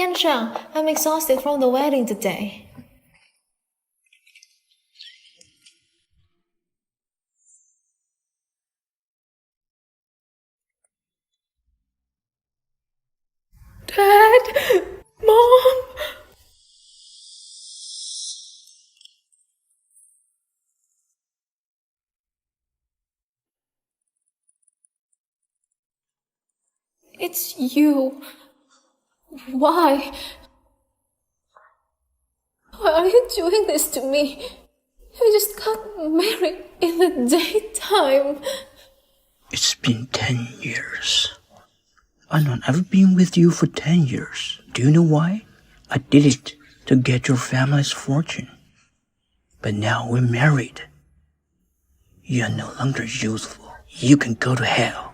Yanshang, I'm exhausted from the wedding today. Dad! Mom! It's you. Why? Why are you doing this to me? You just got married in the daytime. It's been 10 years. I've been with you for 10 years. Do you know why? I did it to get your family's fortune. But now we're married. You are no longer useful. You can go to hell.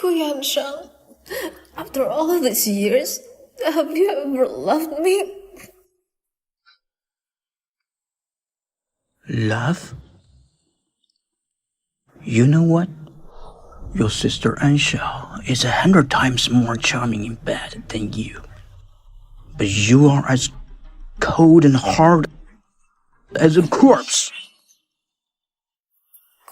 Yanshang, after all of these years, have you ever loved me? Love? You know what? Your sister Ansha is 100 times more charming in bed than you. But you are as cold and hard as a corpse.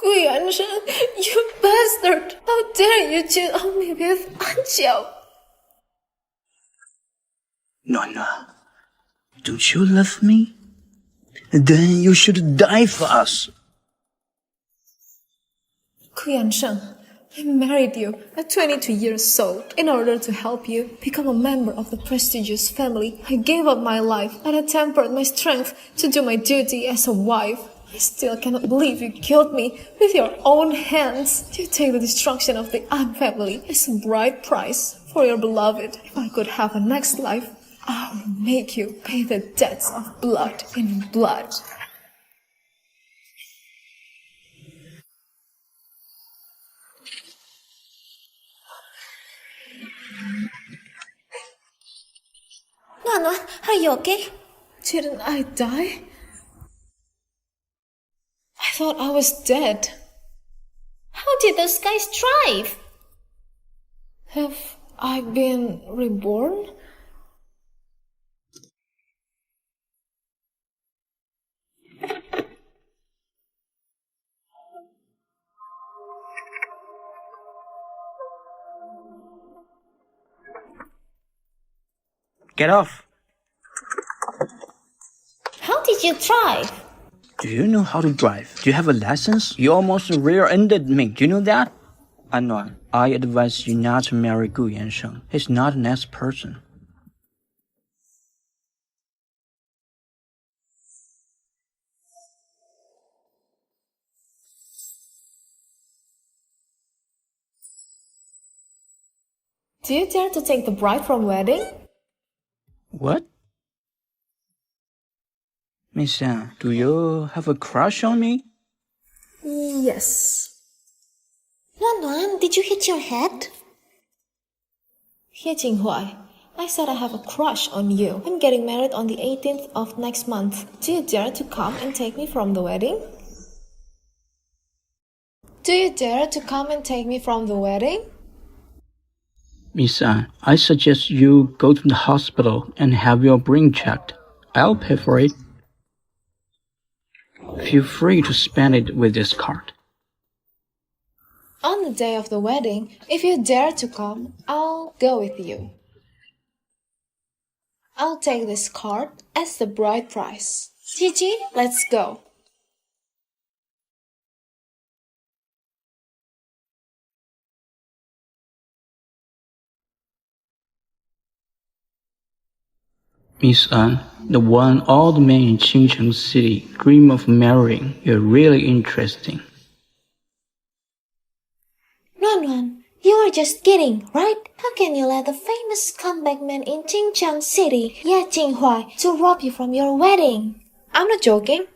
Yanshang, you bastard! How dare you cheat on me with Anxiao? Nonna, don't you love me? Then you should die for us. Yanshang, I married you at 22 years old in order to help you become a member of the prestigious family. I gave up my life and I tempered my strength to do my duty as a wife. I still cannot believe you killed me with your own hands. You take the destruction of the An family as a bride price for your beloved. If I could have a next life, I'll make you pay the debts of blood in blood. Nana, are you okay? Didn't I die? I thought I was dead. How did those guys thrive? Have I been reborn? Get off. How did you thrive? Do you know how to drive? Do you have a license? You almost rear-ended me. Do you know that? Anuan, I advise you not to marry Gu Yansheng. He's not a nice person. Do you dare to take the bride from wedding? What? Miss An, do you have a crush on me? Yes. Luan, did you hit your head? Ye Jinghuai, I said I have a crush on you. I'm getting married on the 18th of next month. Do you dare to come and take me from the wedding? Do you dare to come and take me from the wedding? Miss An, I suggest you go to the hospital and have your brain checked. I'll pay for it. Feel free to spend it with this card. On the day of the wedding, if you dare to come, I'll go with you. I'll take this card as the bride price. Gigi, let's go. Miss An, the one all the men in Qingcheng City dream of marrying. You're really interesting. Luan, you are just kidding, right? How can you let the famous scumbag man in Qingcheng City, Ye Jinghuai, to rob you from your wedding? I'm not joking.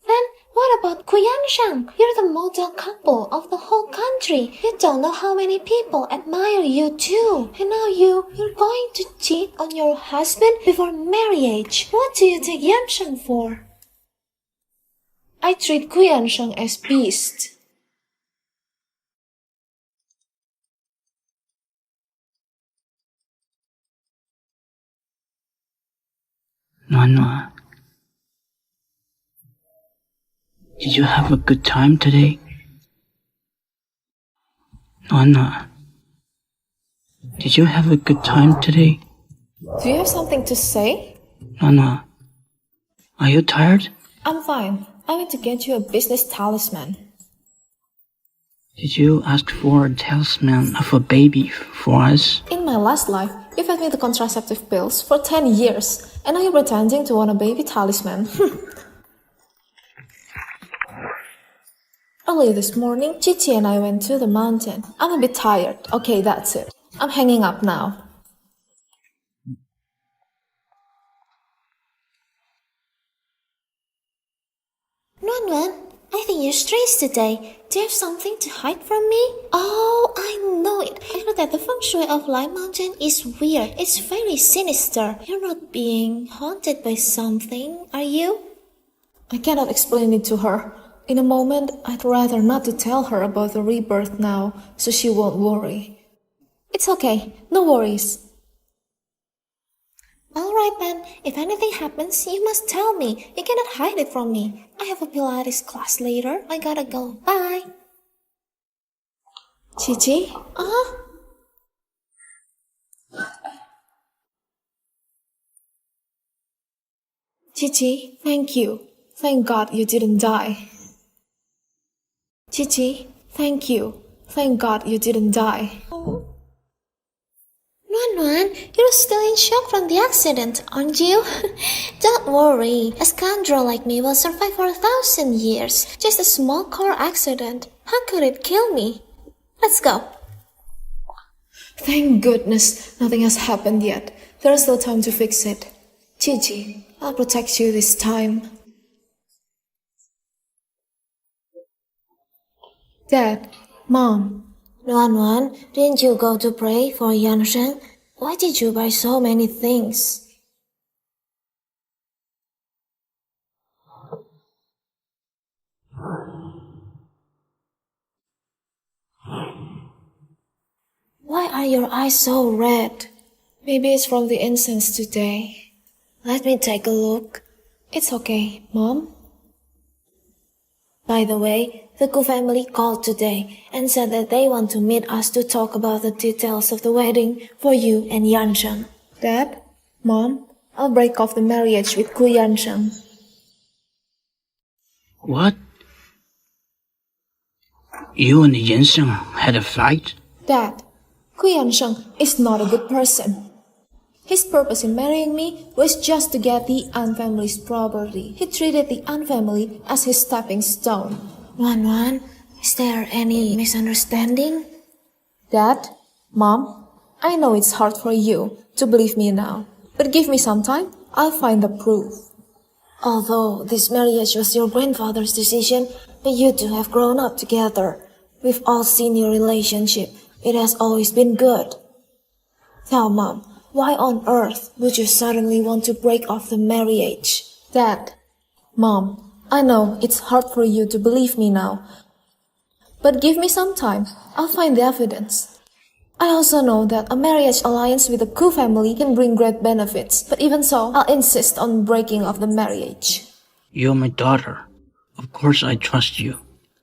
Then what about Kuyanshan? You're the model couple of the whole country. You don't know how many people admire you too. And now you're going to cheat on your husband before marriage. What do you take Yanshang for? I treat Kuyanshang as beast. Nana, did you have a good time today? Nana, did you have a good time today? Do you have something to say? Nana, are you tired? I'm fine. I went to get you a business talisman. Did you ask for a talisman of a baby for us? In my last life, you fed me the contraceptive pills for 10 years, and now you're pretending to want a baby talisman. Early this morning, Chichi and I went to the mountain. I'm a bit tired. Okay, that's it. I'm hanging up now. Nuan, I think you're strange today. Do you have something to hide from me? Oh, I know it. I know that the feng shui of Lime Mountain is weird. It's very sinister. You're not being haunted by something, are you? I cannot explain it to her. In a moment, I'd rather not to tell her about the rebirth now, so she won't worry. It's okay. No worries. Alright then, if anything happens, you must tell me. You cannot hide it from me. I have a Pilates class later. I gotta go. Bye. Chichi? Chichi, thank you. Thank God you didn't die. Chichi, thank you. Thank God you didn't die. Nuan, you're still in shock from the accident, aren't you? Don't worry, a scoundrel like me will survive for 1,000 years. Just a small car accident. How could it kill me? Let's go. Thank goodness nothing has happened yet. There's still time to fix it. Chichi, I'll protect you this time. Dad, Mom. Nuan, didn't you go to pray for Yansheng? Why did you buy so many things? Why are your eyes so red? Maybe it's from the incense today. Let me take a look. It's okay, Mom. By the way, the Gu family called today and said that they want to meet us to talk about the details of the wedding for you and Yansheng. Dad, Mom, I'll break off the marriage with Gu Yansheng. What? You and Yansheng had a fight? Dad, Gu Yansheng is not a good person. His purpose in marrying me was just to get the An family's property. He treated the An family as his stepping stone. Nuan, is there any misunderstanding? Dad, Mom, I know it's hard for you to believe me now, but give me some time, I'll find the proof. Although this marriage was your grandfather's decision, but you two have grown up together. We've all seen your relationship. It has always been good. Now, Mom, why on earth would you suddenly want to break off the marriage? Dad, Mom, I know it's hard for you to believe me now, but give me some time, I'll find the evidence. I also know that a marriage alliance with the Ku family can bring great benefits, but even so, I'll insist on breaking off the marriage. You're my daughter. Of course I trust you.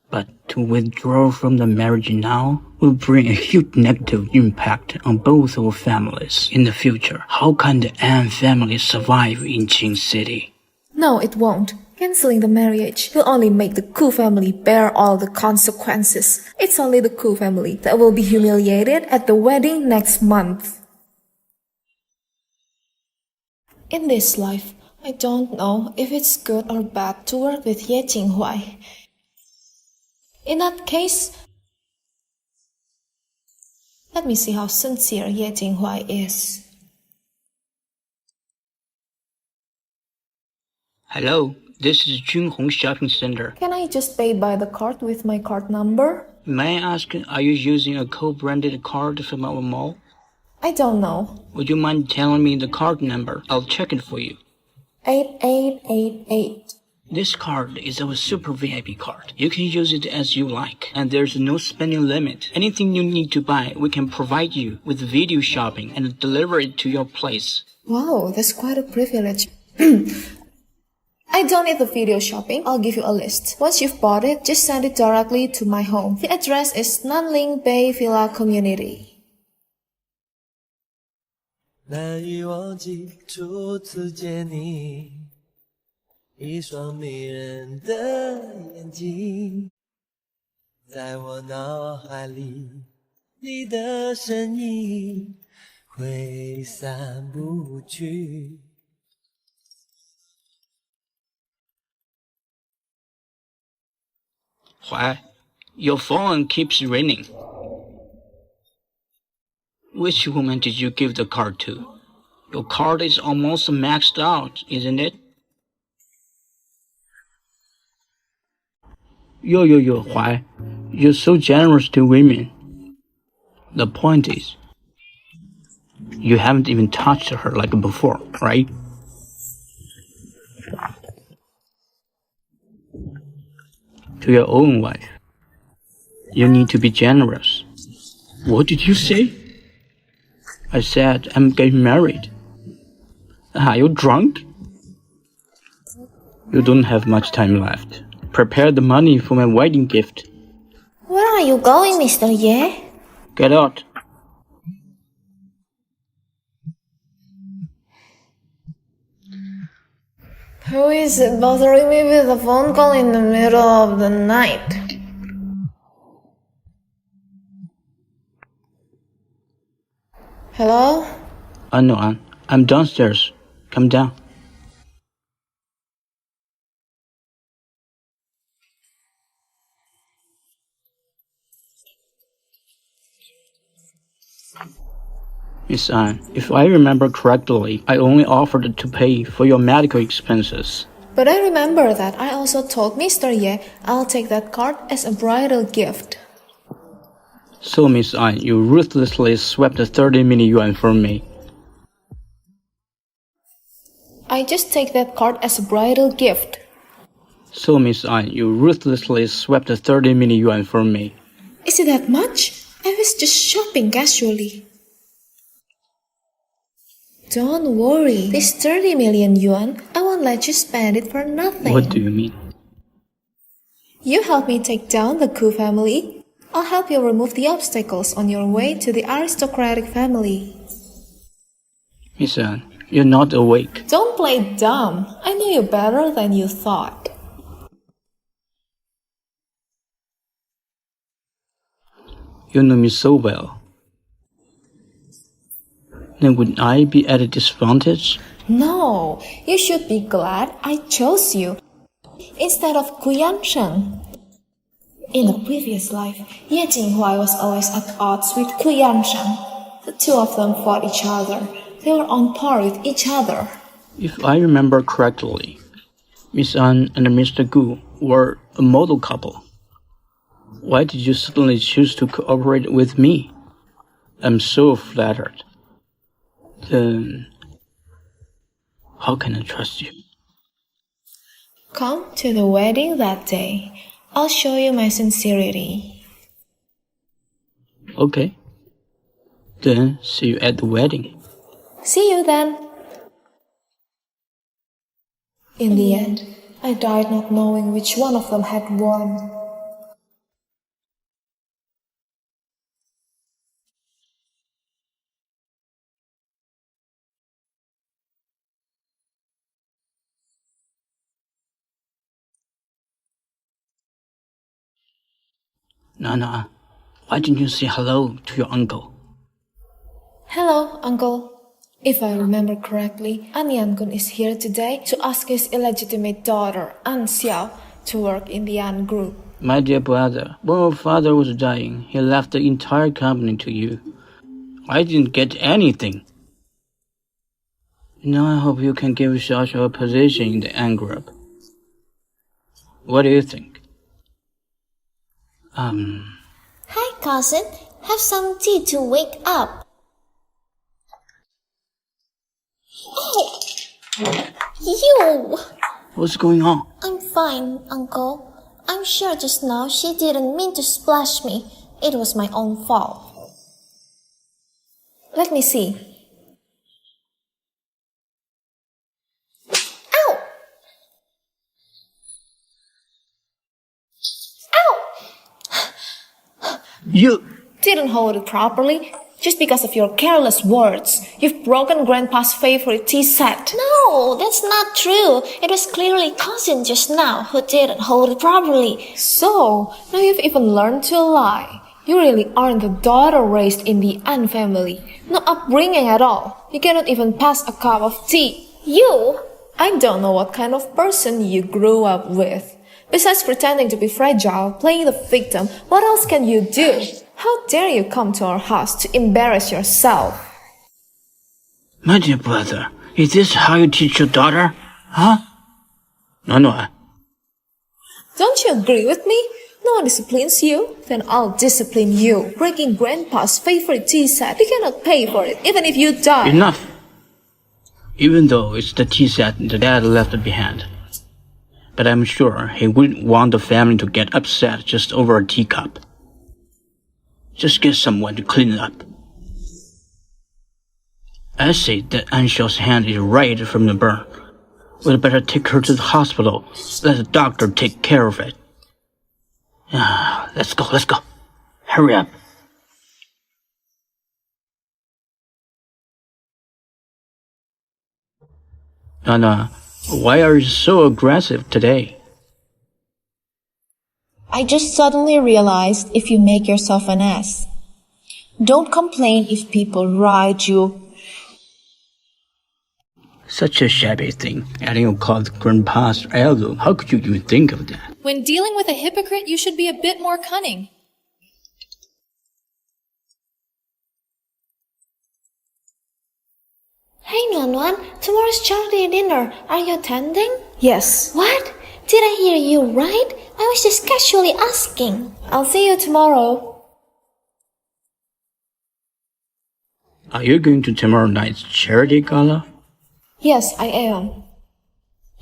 But to withdraw from the marriage now will bring a huge negative impact on both our families in the future. How can the An family survive in Qing City? No, it won't. Canceling the marriage will only make the Ku family bear all the consequences. It's only the Ku family that will be humiliated at the wedding next month. In this life, I don't know if it's good or bad to work with Ye Jinghuai. In that case, let me see how sincere Ye Jinghuai is. Hello, this is Junhong Shopping Center. Can I just pay by the card with my card number? May I ask, are you using a co-branded card from our mall? I don't know. Would you mind telling me the card number? I'll check it for you. 8888. This card is our super VIP card. You can use it as you like, and there's no spending limit. Anything you need to buy, we can provide you with video shopping and deliver it to your place. Wow, that's quite a privilege. I don't need the video shopping. I'll give you a list. Once you've bought it, just send it directly to my home. The address is Nanling Bay Villa Community. 难以忘记初次见你，一双迷人的眼睛，在我脑海里，你的身影挥散不去。Why? Your phone keeps ringing. Which woman did you give the card to? Your card is almost maxed out, isn't it? Yo, why? You're so generous to women. The point is, you haven't even touched her like before, right? To your own wife, you need to be generous. What did you say? I said I'm getting married. Are you drunk? You don't have much time left. Prepare the money for my wedding gift. Where are you going, Mr. Ye? Get out. Who is it bothering me with a phone call in the middle of the night? Hello? No, I'm downstairs. Come down. Miss Anne, if I remember correctly, I only offered to pay for your medical expenses. But I remember that I also told Mr. Ye I'll take that card as a bridal gift. So, Miss Anne, you ruthlessly swept 30 million yuan from me. I just take that card as a bridal gift. So, Miss Anne, you ruthlessly swept 30 million yuan from me. Is it that much? I was just shopping casually. Don't worry, this 30 million yuan, I won't let you spend it for nothing. What do you mean? You help me take down the Ku family. I'll help you remove the obstacles on your way to the aristocratic family. Miss Anne, you're not awake. Don't play dumb. I know you better than you thought. You know me so well. Then would I be at a disadvantage? No, you should be glad I chose you instead of Ku Yansheng. In the previous life, Ye Jinghuai was always at odds with Ku Yansheng. The two of them fought each other. They were on par with each other. If I remember correctly, Miss An and Mr. Gu were a model couple. Why did you suddenly choose to cooperate with me? I'm so flattered. Then, how can I trust you? Come to the wedding that day. I'll show you my sincerity. Okay. Then, see you at the wedding. See you then. In the end, I died not knowing which one of them had won. Nana, why didn't you say hello to your uncle? Hello, uncle. If I remember correctly, An Yangun is here today to ask his illegitimate daughter, An Xiao, to work in the An group. My dear brother, when your father was dying, he left the entire company to you. I didn't get anything. Now I hope you can give Xiao a position in the An group. What do you think? Hi, cousin. Have some tea to wake up. Oh! You! What's going on? I'm fine, uncle. I'm sure just now she didn't mean to splash me. It was my own fault. Let me see. You... Didn't hold it properly. Just because of your careless words, you've broken Grandpa's favorite tea set. No, that's not true. It was clearly cousin just now who didn't hold it properly. So, now you've even learned to lie. You really aren't the daughter raised in the An family. No upbringing at all. You cannot even pass a cup of tea. You? I don't know what kind of person you grew up with. Besides pretending to be fragile, playing the victim, what else can you do? How dare you come to our house to embarrass yourself? My dear brother, is this how you teach your daughter? Huh? No. Don't you agree with me? No one disciplines you, then I'll discipline you. Breaking Grandpa's favorite tea set, you cannot pay for it, even if you die. Enough! Even though it's the tea set the dad left behind. But I'm sure he wouldn't want the family to get upset just over a teacup. Just get someone to clean it up. I say that Anshel's hand is right from the burn. We'd better take her to the hospital. Let the doctor take care of it. Let's go. Hurry up. Nana, why are you so aggressive today? I just suddenly realized if you make yourself an ass. Don't complain if people ride you. Such a shabby thing, adding a called Grandpa's heirloom. How could you even think of that? When dealing with a hypocrite, you should be a bit more cunning. Hey Nuan, tomorrow's charity dinner. Are you attending? Yes. What? Did I hear you right? I was just casually asking. I'll see you tomorrow. Are you going to tomorrow night's charity gala? Yes, I am.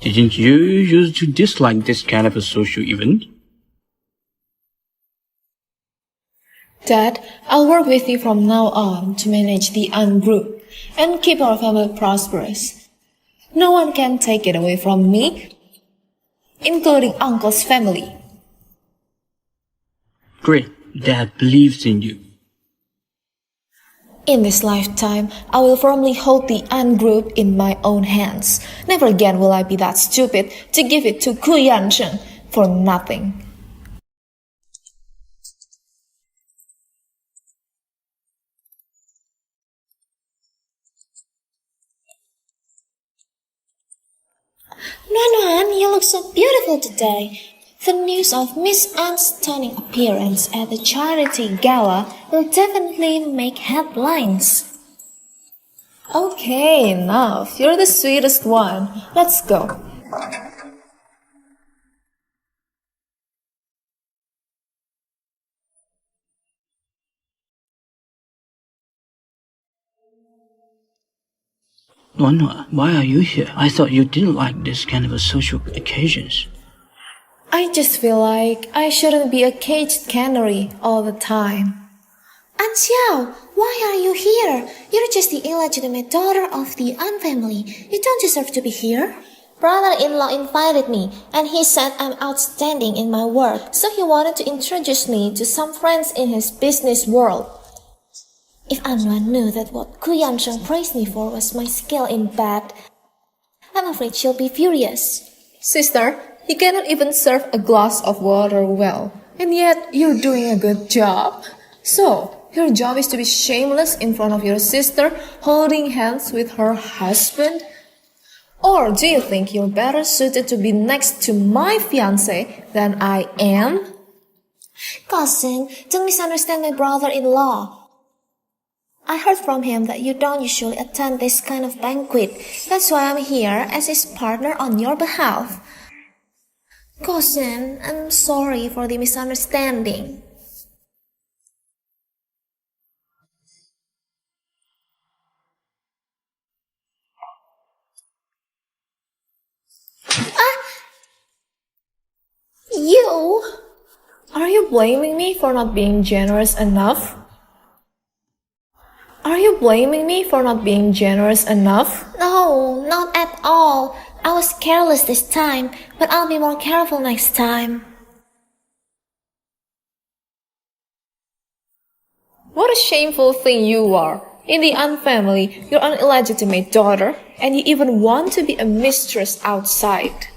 Didn't you used to dislike this kind of a social event? Dad, I'll work with you from now on to manage the An group and keep our family prosperous. No one can take it away from me, including Uncle's family. Great, Dad believes in you. In this lifetime, I will firmly hold the An group in my own hands. Never again will I be that stupid to give it to Ku Yansheng for nothing. Nuan, you look so beautiful today. The news of Miss Anne's stunning appearance at the charity gala will definitely make headlines. Okay, enough. You're the sweetest one. Let's go. Nona, why are you here? I thought you didn't like this kind of a social occasions. I just feel like I shouldn't be a caged canary all the time. An Xiao, why are you here? You're just the illegitimate daughter of the An family. You don't deserve to be here. Brother-in-law invited me, and he said I'm outstanding in my work, so he wanted to introduce me to some friends in his business world. If Anwan knew that what Ku Yansheng praised me for was my skill in bed, I'm afraid she'll be furious. Sister, you cannot even serve a glass of water well, and yet you're doing a good job. So, your job is to be shameless in front of your sister, holding hands with her husband? Or do you think you're better suited to be next to my fiancé than I am? Cousin, don't misunderstand my brother-in-law. I heard from him that you don't usually attend this kind of banquet. That's why I'm here as his partner on your behalf. Cousin, I'm sorry for the misunderstanding. You! Are you blaming me for not being generous enough? Are you blaming me for not being generous enough? No, not at all. I was careless this time, but I'll be more careful next time. shameful thing you are. In the An family, you're an illegitimate daughter, and you even want to be a mistress outside.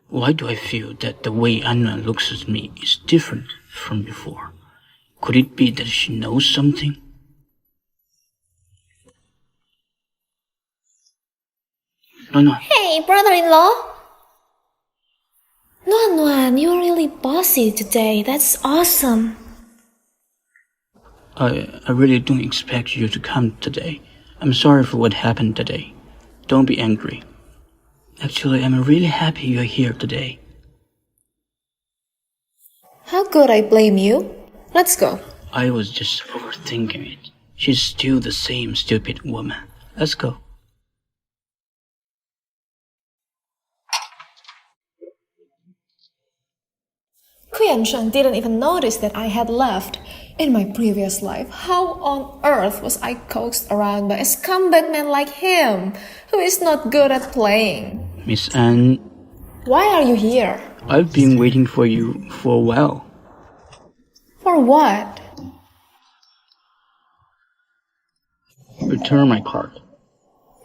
Why do I feel that the way Anna looks at me is different from before? Could it be that she knows something? No. Hey, brother-in-law! Nuan, you are really bossy today. That's awesome. I really don't expect you to come today. I'm sorry for what happened today. Don't be angry. Actually, I'm really happy you're here today. How could I blame you? Let's go. I was just overthinking it. She's still the same stupid woman. Let's go. Kuyan-sheng didn't even notice that I had left. In my previous life, how on earth was I coaxed around by a scumbag man like him, who is not good at playing? Miss Anne, Why are you here? I've been waiting for you for a while. For what? Return my card.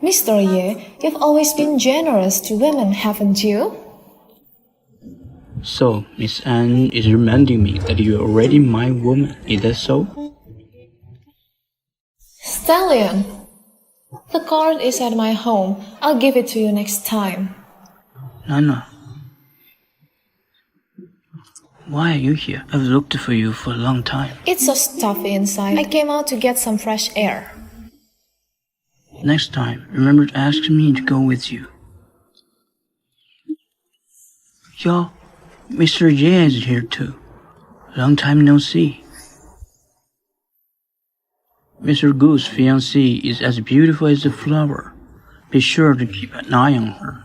Mr. Ye, you've always been generous to women, haven't you? So, Miss Anne is reminding me that you're already my woman. Is that so? Stallion, the card is at my home. I'll give it to you next time. Nana. Why are you here? I've looked for you for a long time. It's so stuffy inside. I came out to get some fresh air. Next time, remember to ask me to go with you. Yo, Mr. Ye is here too. Long time no see. Mr. Goo's fiancée is as beautiful as a flower. Be sure to keep an eye on her.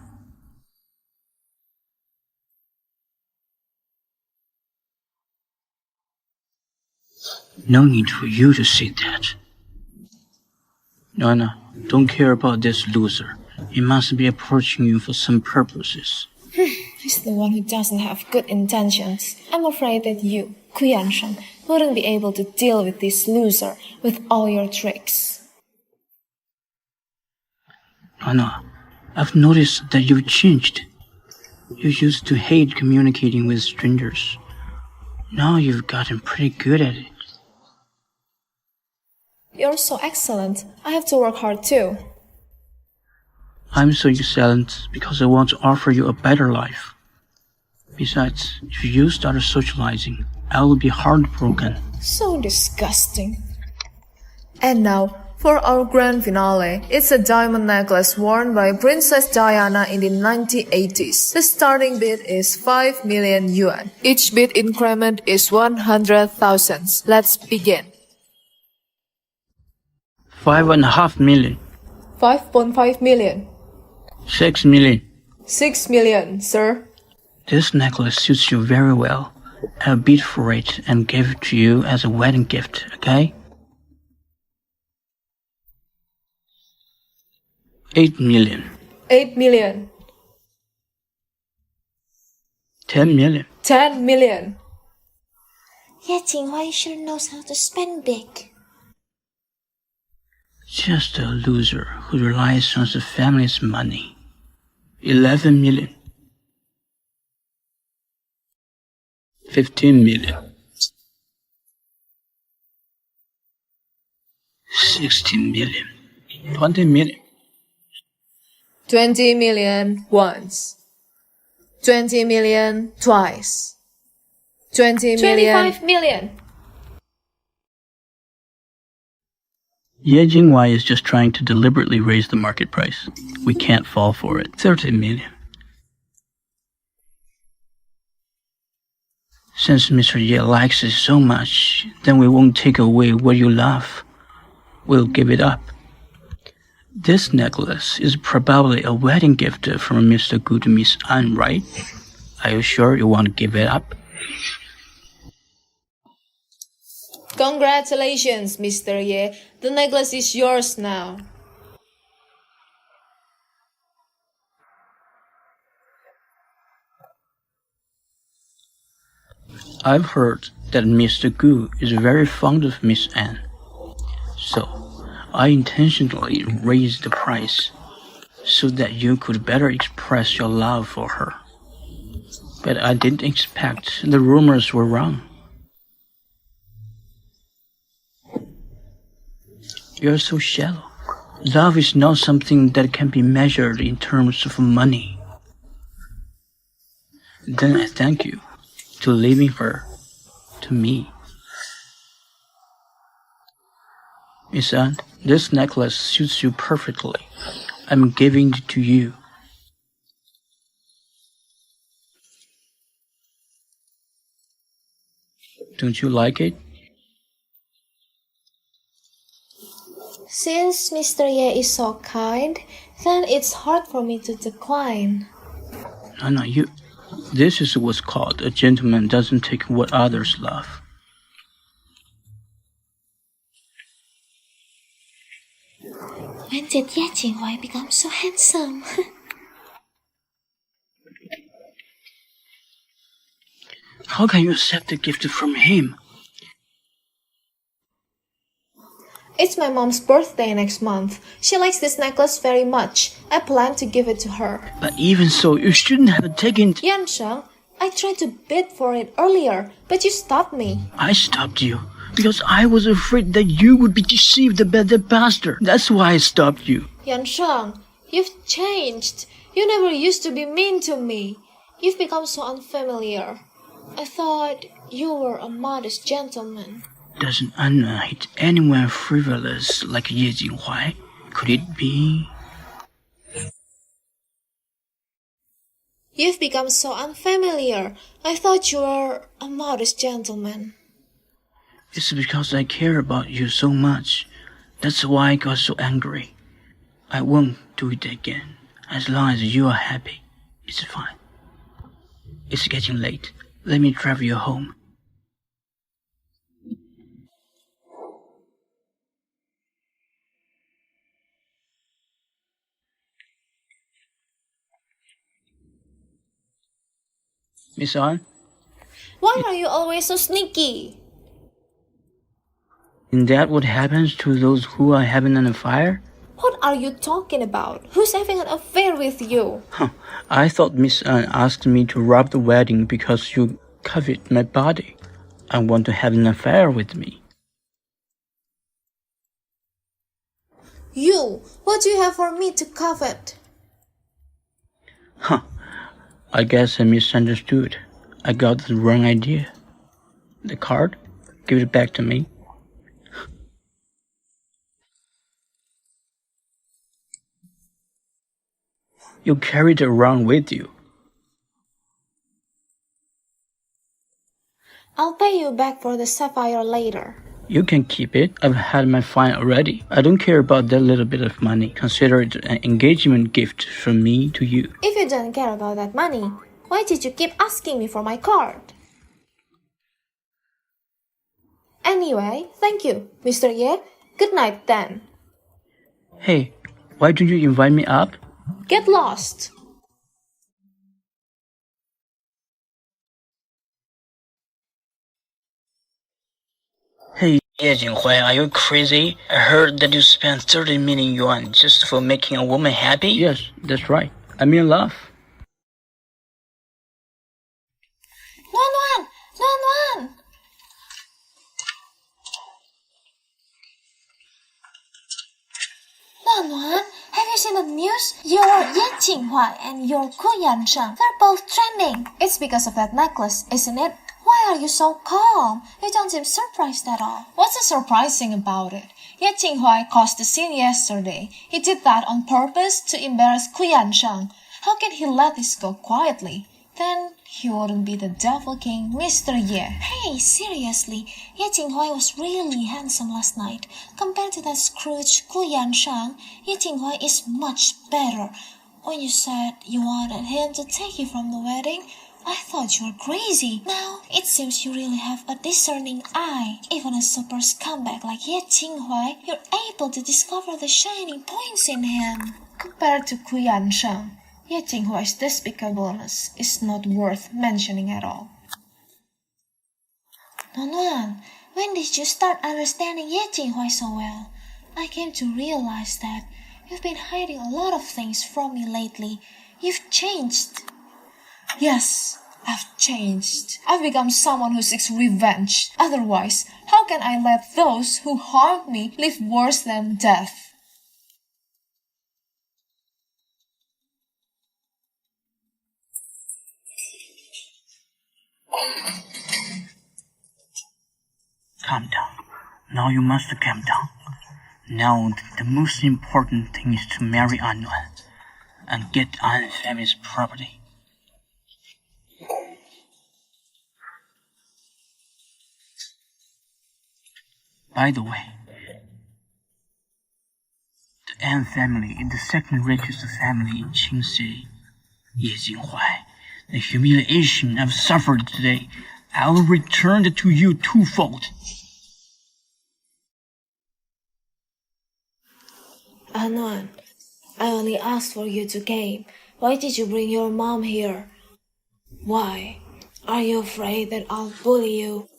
No need for you to say that. Nana, don't care about this loser. He must be approaching you for some purposes. He's the one who doesn't have good intentions. I'm afraid that you, Kuyan-sheng, wouldn't be able to deal with this loser with all your tricks. Nana, I've noticed that you've changed. You used to hate communicating with strangers. Now you've gotten pretty good at it. You're so excellent. I have to work hard too. I'm so excellent because I want to offer you a better life. Besides, if you start socializing, I will be heartbroken. So disgusting. And now, for our grand finale, it's a diamond necklace worn by Princess Diana in the 1980s. The starting bid is 5 million yuan. Each bid increment is 100,000. Let's begin. 5.5 million. 5.5 million. 6 million. 6 million, sir. This necklace suits you very well. I'll bid for it and give it to you as a wedding gift, okay? 8 million. 8 million. 10 million. 10 million. Ye Qinghua sure knows how to spend big. Just a loser who relies on the family's money. 11 million. 15 million. 16 million. 20 million. 20 million once. 20 million twice. 20 million. 25 million. Ye Jingwei is just trying to deliberately raise the market price. We can't fall for it. 30 million. Since Mr. Ye likes it so much, then we won't take away what you love. We'll give it up. This necklace is probably a wedding gift from Mr. Gu to Miss An, right? Are you sure you want to give it up? Congratulations, Mr. Ye. The necklace is yours now. I've heard that Mr. Gu is very fond of Miss Anne. So, I intentionally raised the price so that you could better express your love for her. But I didn't expect the rumors were wrong. You're so shallow. Love is not something that can be measured in terms of money. Then I thank you to leaving her to me. Miss Anne, this necklace suits you perfectly. I'm giving it to you. Don't you like it? Since Mr. Ye is so kind, then it's hard for me to decline. No, you. This is what's called a gentleman doesn't take what others love. When did Ye Jinghui become so handsome? How can you accept a gift from him? It's my mom's birthday next month. She likes this necklace very much. I plan to give it to her. But even so, you shouldn't have taken it. Yansheng, I tried to bid for it earlier, but you stopped me. I stopped you because I was afraid that you would be deceived by that bastard. That's why I stopped you. Yansheng, you've changed. You never used to be mean to me. You've become so unfamiliar. I thought you were a modest gentleman. Doesn't Anna hate anyone frivolous like Ye Jinghui? Could it be? You've become so unfamiliar. I thought you were a modest gentleman. It's because I care about you so much. That's why I got so angry. I won't do it again. As long as you are happy, it's fine. It's getting late. Let me drive you home. Miss An? Why are you always so sneaky? Isn't that what happens to those who are having an affair? What are you talking about? Who's having an affair with you? I thought Miss An asked me to rob the wedding because you covet my body. I want to have an affair with me. You? What do you have for me to covet? I guess I misunderstood. I got the wrong idea. The card? Give it back to me. You carried it around with you. I'll pay you back for the sapphire later. You can keep it. I've had my fine already. I don't care about that little bit of money. Consider it an engagement gift from me to you. If you don't care about that money, why did you keep asking me for my card? Anyway, thank you, Mr. Ye. Good night then. Hey, why don't you invite me up? Get lost. Hey, Ye Jinghui, are you crazy? I heard that you spent 30 million yuan just for making a woman happy? Yes, that's right. I'm in love. Luan! Luan, have you seen the news? Your Ye Jinghui and your Ku Yansheng, they're both trending. It's because of that necklace, isn't it? Why are you so calm? You don't seem surprised at all. What's so surprising about it? Ye Jinghui caused the scene yesterday. He did that on purpose to embarrass Ku Yansheng. How can he let this go quietly? Then he wouldn't be the devil king, Mr. Ye. Hey, seriously, Ye Jinghui was really handsome last night. Compared to that Scrooge Ku Yansheng, Ye Jinghui is much better. When you said you wanted him to take you from the wedding, I thought you were crazy. Now, it seems you really have a discerning eye. Even a super scumbag like Ye Jinghui, you're able to discover the shining points in him. Compared to Ku Yansheng, Ye Jinghui's despicableness is not worth mentioning at all. Nonuan, when did you start understanding Ye Jinghua so well? I came to realize that you've been hiding a lot of things from me lately. You've changed. Yes, I've changed. I've become someone who seeks revenge. Otherwise, how can I let those who harmed me live worse than death? Calm down. Now you must calm down. Now the most important thing is to marry Anwan and get An family's property. By the way, the An family is the second richest family in Qing City. Ye Jinghuai, the humiliation I've suffered today, I will return it to you twofold. Anwan, I only asked for you to came. Why did you bring your mom here? Why? Are you afraid that I'll bully you?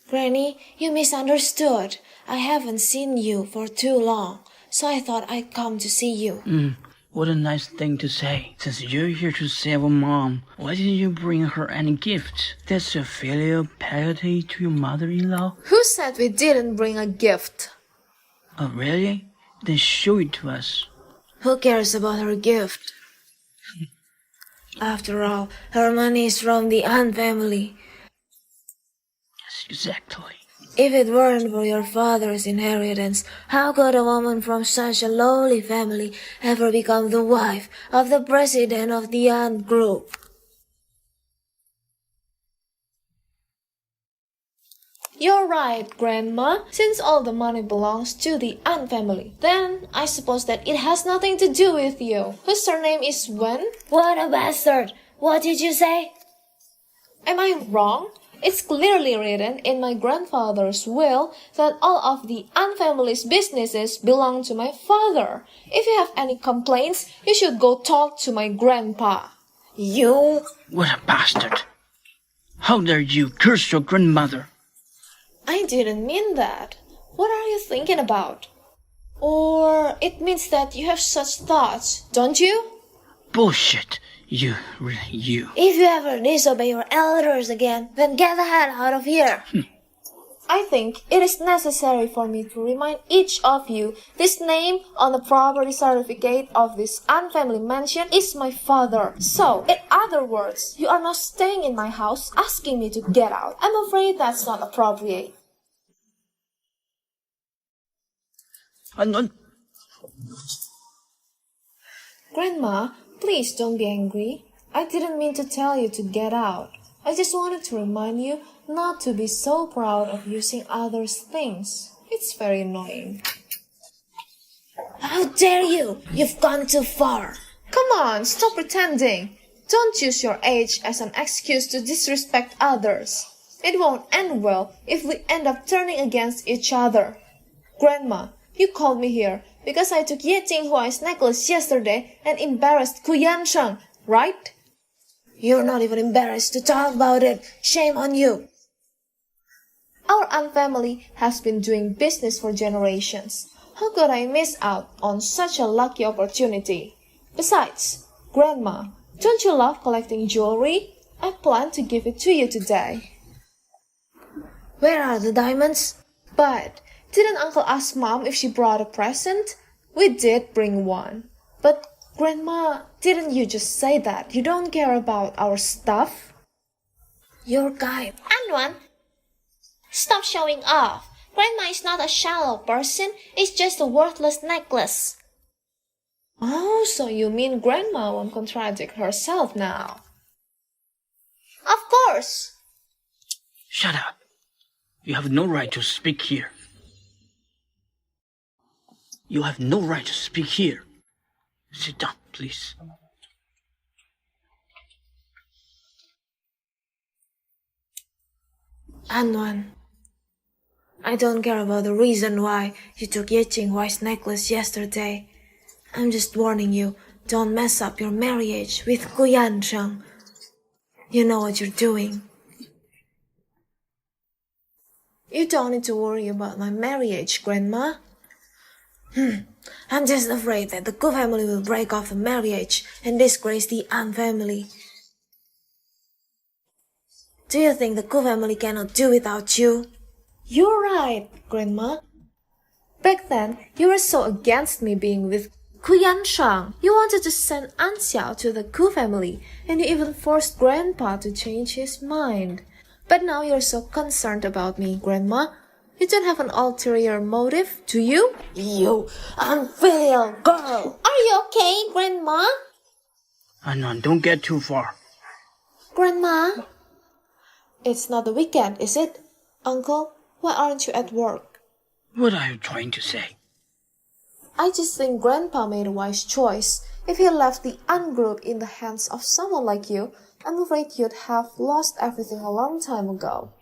Granny, you misunderstood. I haven't seen you for too long, so I thought I'd come to see you. What a nice thing to say. Since you're here to save a mom, why didn't you bring her any gift? That's a filial piety to your mother-in-law? Who said we didn't bring a gift? Oh, really? Then show it to us. Who cares about her gift? After all, her money is from the An family. Yes, exactly. If it weren't for your father's inheritance, how could a woman from such a lowly family ever become the wife of the president of the An group? You're right, Grandma. Since all the money belongs to the An family, then I suppose that it has nothing to do with you. Whose surname is Wen? What a bastard! What did you say? Am I wrong? It's clearly written in my grandfather's will that all of the An family's businesses belong to my father. If you have any complaints, you should go talk to my grandpa. You? What a bastard! How dare you curse your grandmother? I didn't mean that. What are you thinking about? Or it means that you have such thoughts, don't you? Bullshit! You. If you ever disobey your elders again, then get the hell out of here. I think it is necessary for me to remind each of you this name on the property certificate of this An family mansion is my father. So, in other words, you are not staying in my house asking me to get out. I'm afraid that's not appropriate. Grandma, please don't be angry. I didn't mean to tell you to get out. I just wanted to remind you not to be so proud of using others' things. It's very annoying. How dare you? You've gone too far. Come on, stop pretending. Don't use your age as an excuse to disrespect others. It won't end well if we end up turning against each other. Grandma, you called me here because I took Ye Jinghuai's necklace yesterday and embarrassed Kuyan Sheng, right? You're not even embarrassed to talk about it. Shame on you. Our An family has been doing business for generations. How could I miss out on such a lucky opportunity? Besides, Grandma, don't you love collecting jewelry? I plan to give it to you today. Where are the diamonds? But didn't Uncle ask Mom if she brought a present? We did bring one. But Grandma, didn't you just say that you don't care about our stuff? You're kind. Anwan, stop showing off. Grandma is not a shallow person. It's just a worthless necklace. Oh, so you mean Grandma won't contradict herself now? Of course. Shut up. You have no right to speak here. You have no right to speak here. Sit down, please. Anwan, I don't care about the reason why you took Ye Jinghuai's necklace yesterday. I'm just warning you, don't mess up your marriage with Kuyan Sheng. You know what you're doing. You don't need to worry about my marriage, Grandma. I'm just afraid that the Gu family will break off the marriage and disgrace the An family. Do you think the Gu family cannot do without you? You're right, Grandma. Back then, you were so against me being with Ku Yanshang. You wanted to send An Xiao to the Gu family, and you even forced Grandpa to change his mind. But now you're so concerned about me, Grandma. You don't have an ulterior motive, do you? You unfilial girl! Are you okay, Grandma? Anon, don't get too far. Grandma? It's not the weekend, is it? Uncle, why aren't you at work? What are you trying to say? I just think Grandpa made a wise choice. If he left the An group in the hands of someone like you, I'm afraid you'd have lost everything a long time ago.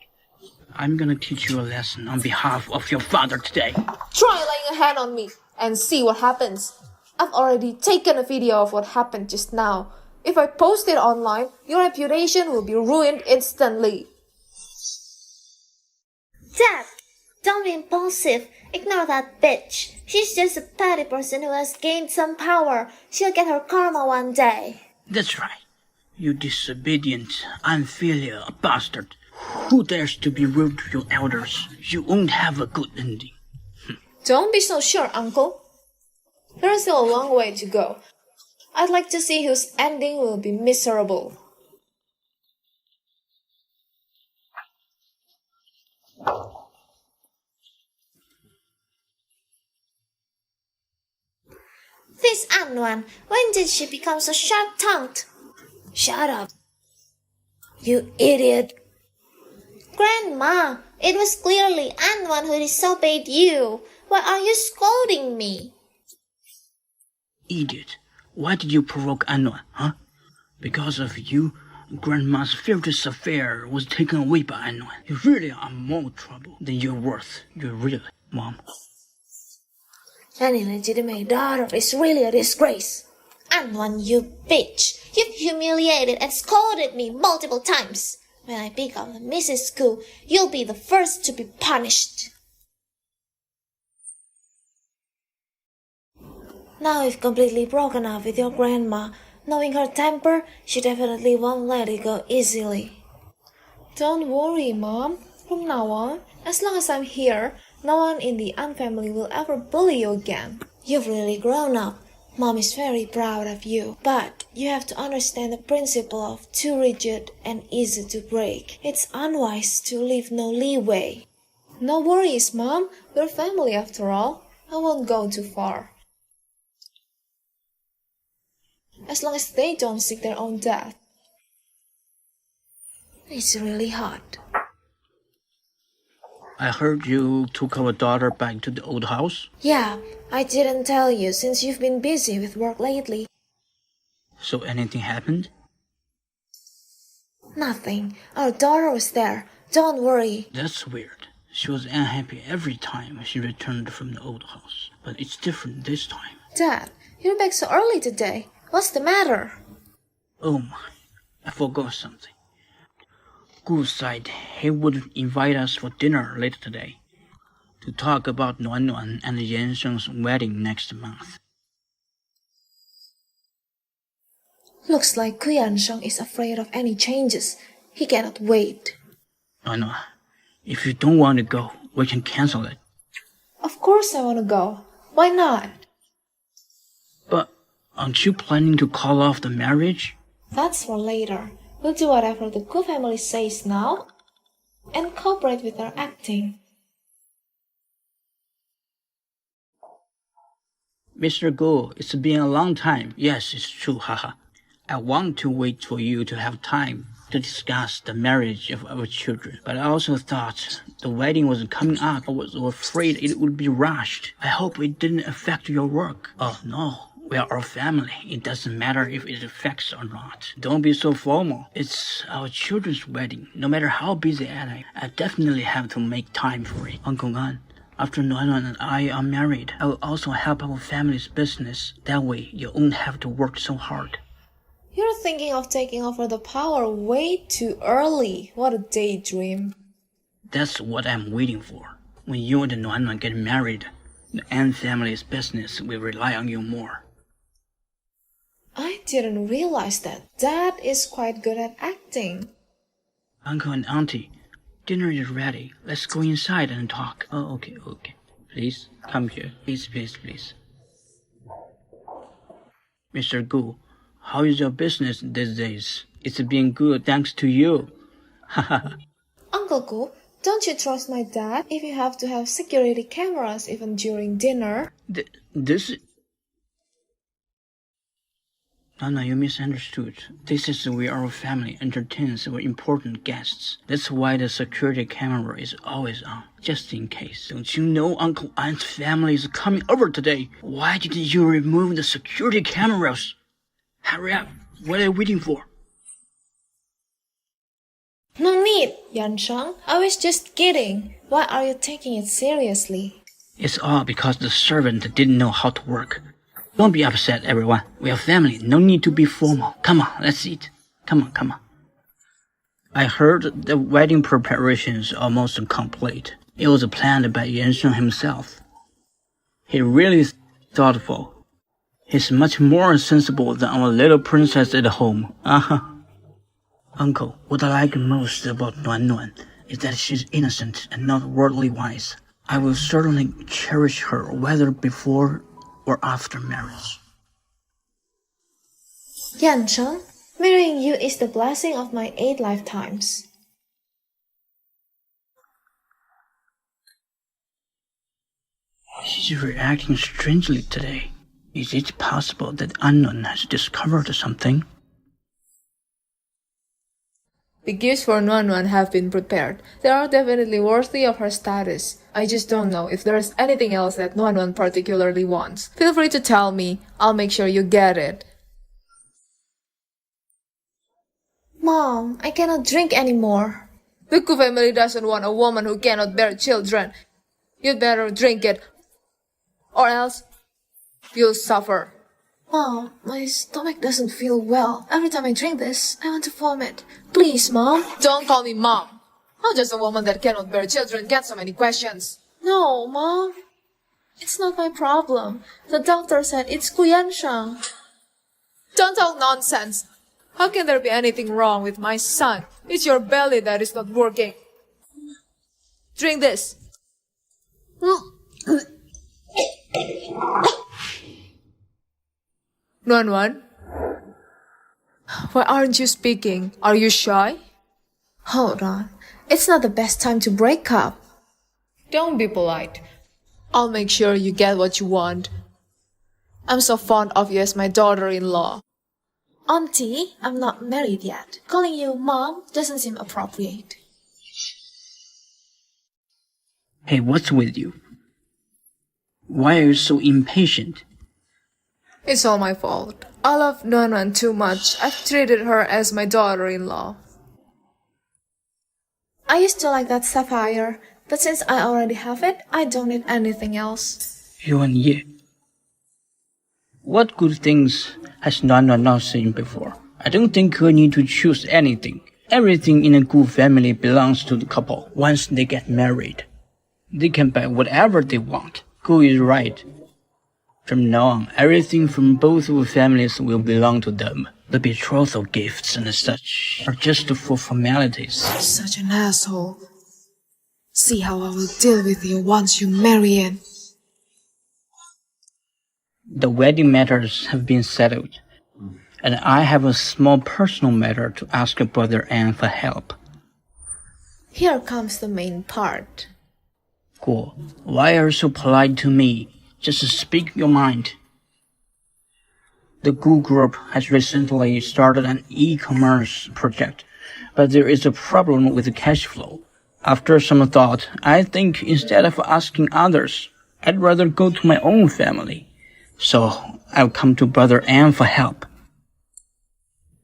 I'm gonna teach you a lesson on behalf of your father today. Try laying a hand on me and see what happens. I've already taken a video of what happened just now. If I post it online, your reputation will be ruined instantly. Dad, don't be impulsive. Ignore that bitch. She's just a petty person who has gained some power. She'll get her karma one day. That's right. You disobedient, unfilial bastard. Who dares to be rude to your elders? You won't have a good ending. Don't be so sure, Uncle. There's still a long way to go. I'd like to see whose ending will be miserable. This Anwan, when did she become so sharp-tongued? Shut up. You idiot. Grandma, it was clearly Anwan who disobeyed you. Why are you scolding me? Idiot. Why did you provoke Anwan, huh? Because of you, Grandma's fiercest affair was taken away by Anwan. You really are more trouble than you're worth. You really, Mom. Any legitimate daughter is really a disgrace. Anwan, you bitch. You've humiliated and scolded me multiple times. When I become the Mrs. School, you'll be the first to be punished. Now you've completely broken up with your grandma. Knowing her temper, she definitely won't let it go easily. Don't worry, Mom. From now on, as long as I'm here, no one in the An family will ever bully you again. You've really grown up. Mom is very proud of you. But you have to understand the principle of too rigid and easy to break. It's unwise to leave no leeway. No worries, Mom. We're family after all. I won't go too far. As long as they don't seek their own death. It's really hot. I heard you took our daughter back to the old house. Yeah, I didn't tell you since you've been busy with work lately. So anything happened? Nothing. Our daughter was there. Don't worry. That's weird. She was unhappy every time she returned from the old house. But it's different this time. Dad, you're back so early today. What's the matter? Oh my, I forgot something. Gu said he would invite us for dinner later today to talk about Nuan Nuan and Yan Sheng's wedding next month. Looks like Ku Yansheng is afraid of any changes. He cannot wait. Nuan Nuan, if you don't want to go, we can cancel it. Of course I want to go. Why not? But aren't you planning to call off the marriage? That's for later. We'll do whatever the Gu family says now and cooperate with their acting. Mr. Gu, it's been a long time. Yes, it's true, haha. I want to wait for you to have time to discuss the marriage of our children. But I also thought the wedding was coming up. I was afraid it would be rushed. I hope it didn't affect your work. Oh no. We are our family. It doesn't matter if it affects or not. Don't be so formal. It's our children's wedding. No matter how busy I am, I definitely have to make time for it. Uncle An, after Nuan Nuan and I are married, I will also help our family's business. That way, you won't have to work so hard. You're thinking of taking over the power way too early. What a daydream. That's what I'm waiting for. When you and Nuan Nuan get married, the An family's business will rely on you more. I didn't realize that. Dad is quite good at acting. Uncle and Auntie, dinner is ready. Let's go inside and talk. Oh, okay. Please, come here. Please. Mr. Gu, how is your business these days? It's been good thanks to you. Uncle Gu, don't you trust my dad if you have to have security cameras even during dinner? This... No, you misunderstood. This is where our family entertains our important guests. That's why the security camera is always on, just in case. Don't you know Uncle An's family is coming over today? Why didn't you remove the security cameras? Hurry up. What are you waiting for? No need, Yansheng. I was just kidding. Why are you taking it seriously? It's all because the servant didn't know how to work. Don't be upset, everyone. We are family. No need to be formal. Come on, let's eat. Come on. I heard the wedding preparations are almost complete. It was planned by Yansheng himself. He really thoughtful. He's much more sensible than our little princess at home. Uncle, what I like most about Nuan Nuan is that she's innocent and not worldly wise. I will certainly cherish her whether before or after marriage. Yansheng, marrying you is the blessing of my 8 lifetimes. She's reacting strangely today. Is it possible that Unknown has discovered something? The gifts for Nuan Nuan have been prepared. They are definitely worthy of her status. I just don't know if there's anything else that Nuan Nuan particularly wants. Feel free to tell me. I'll make sure you get it. Mom, I cannot drink anymore. The Ku family doesn't want a woman who cannot bear children. You'd better drink it, or else you'll suffer. Mom, my stomach doesn't feel well. Every time I drink this, I want to vomit. Please, Mom. Don't call me Mom. How does a woman that cannot bear children get so many questions? No, Mom. It's not my problem. The doctor said it's Kuyanshang. Don't talk nonsense. How can there be anything wrong with my son? It's your belly that is not working. Drink this. Nuan Nuan? Why aren't you speaking? Are you shy? Hold on. It's not the best time to break up. Don't be polite. I'll make sure you get what you want. I'm so fond of you as my daughter-in-law. Auntie, I'm not married yet. Calling you Mom doesn't seem appropriate. Hey, what's with you? Why are you so impatient? It's all my fault. I love Nuan Nuan too much. I've treated her as my daughter-in-law. I used to like that sapphire, but since I already have it, I don't need anything else. Yuan Ye. What good things has Nuan Nuan not seen before? I don't think you need to choose anything. Everything in a good family belongs to the couple. Once they get married, they can buy whatever they want. Gu is right. From now on, everything from both families will belong to them. The betrothal gifts and such are just for formalities. Such an asshole. See how I will deal with you once you marry in. The wedding matters have been settled, and I have a small personal matter to ask your brother Anne for help. Here comes the main part. Guo, why are you so polite to me? Just speak your mind. The Gu Group has recently started an e-commerce project, but there is a problem with the cash flow. After some thought, I think instead of asking others, I'd rather go to my own family. So I'll come to Brother Anne for help.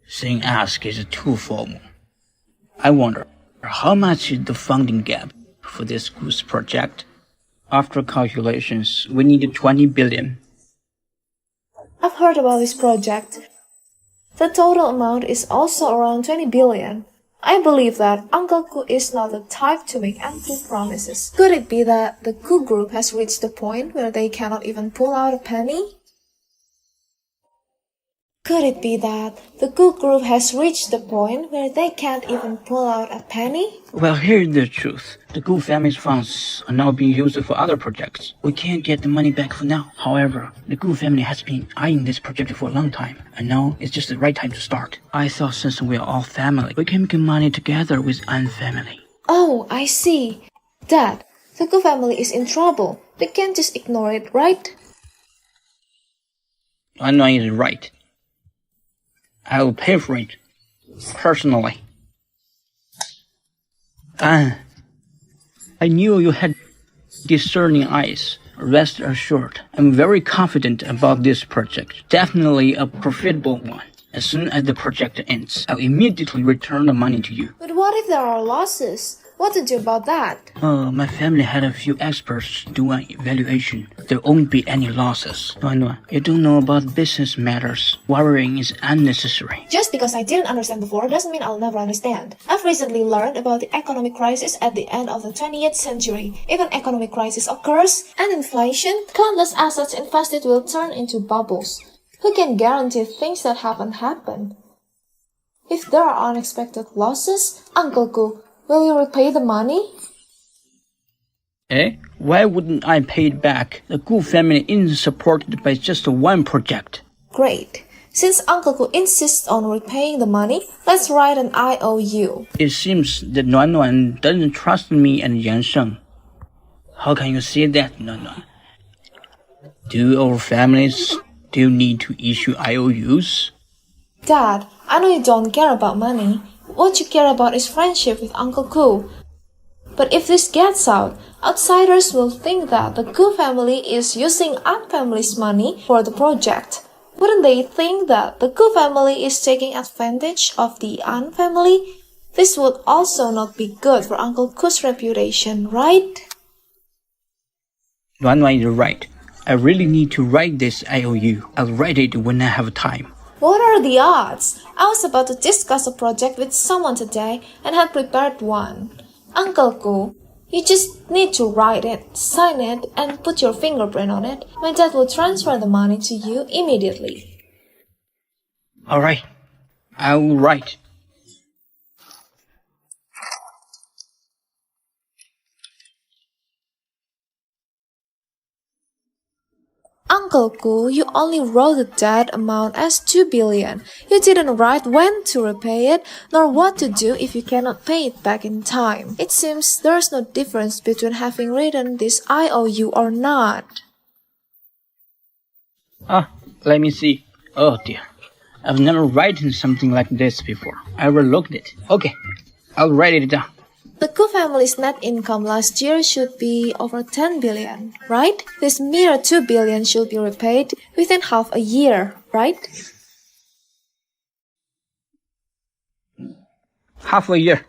Saying ask is too formal. I wonder, how much is the funding gap for this Gu's project? After calculations, we need 20 billion. I've heard about this project. The total amount is also around 20 billion. I believe that Uncle Ku is not the type to make empty promises. Could it be that the Ku group has reached the point where they cannot even pull out a penny? Could it be that the Ku group has reached the point where they can't even pull out a penny? Well, here's the truth. The Gu family's funds are now being used for other projects. We can't get the money back for now. However, the Gu family has been eyeing this project for a long time, and now it's just the right time to start. I thought since we are all family, we can make money together with An family. Oh, I see. Dad, the Gu family is in trouble. They can't just ignore it, right? Anwar is right. I will pay for it, personally. I knew you had discerning eyes. Rest assured, I'm very confident about this project. Definitely a profitable one. As soon as the project ends, I'll immediately return the money to you. But what if there are losses? What to do about that? My family had a few experts do an evaluation. There won't be any losses. No, you don't know about business matters. Worrying is unnecessary. Just because I didn't understand before doesn't mean I'll never understand. I've recently learned about the economic crisis at the end of the 20th century. If an economic crisis occurs and inflation, countless assets invested will turn into bubbles. Who can guarantee things that haven't happened? If there are unexpected losses, Uncle Ku, will you repay the money? Why wouldn't I pay it back? The Gu family isn't supported by just one project. Great. Since Uncle Ku insists on repaying the money, let's write an IOU. It seems that Nuan Nuan doesn't trust me and Yan Sheng. How can you say that, Nuan Nuan? Do our families still need to issue IOUs? Dad, I know you don't care about money. What you care about is friendship with Uncle Ku. But if this gets out, outsiders will think that the Ku family is using An family's money for the project. Wouldn't they think that the Ku family is taking advantage of the An family? This would also not be good for Uncle Ku's reputation, right? Nuan Nuan is right. I really need to write this IOU. I'll write it when I have time. What are the odds? I was about to discuss a project with someone today and had prepared one. Uncle Ku, you just need to write it, sign it, and put your fingerprint on it. My dad will transfer the money to you immediately. Alright, I will write. Uncle Ku, you only wrote the debt amount as 2 billion. You didn't write when to repay it, nor what to do if you cannot pay it back in time. It seems there's no difference between having written this IOU or not. Let me see. Oh dear. I've never written something like this before. I overlooked it. Okay, I'll write it down. The Ku family's net income last year should be over 10 billion, right? This mere 2 billion should be repaid within half a year, right? Half a year.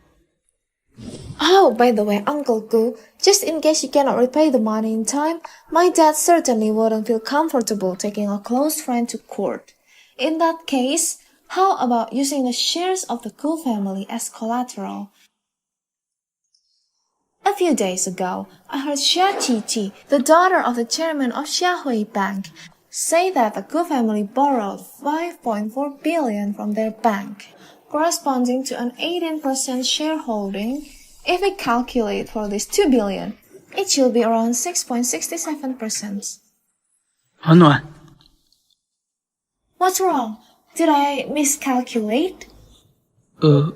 Oh, by the way, Uncle Ku, just in case you cannot repay the money in time, my dad certainly wouldn't feel comfortable taking a close friend to court. In that case, how about using the shares of the Ku family as collateral? A few days ago, I heard Xia Qi, the daughter of the chairman of Xiahui Bank, say that the Ku family borrowed 5.4 billion from their bank, corresponding to an 18% shareholding. If we calculate for this 2 billion, it should be around 6.67%. Nuan. What's wrong? Did I miscalculate? Oh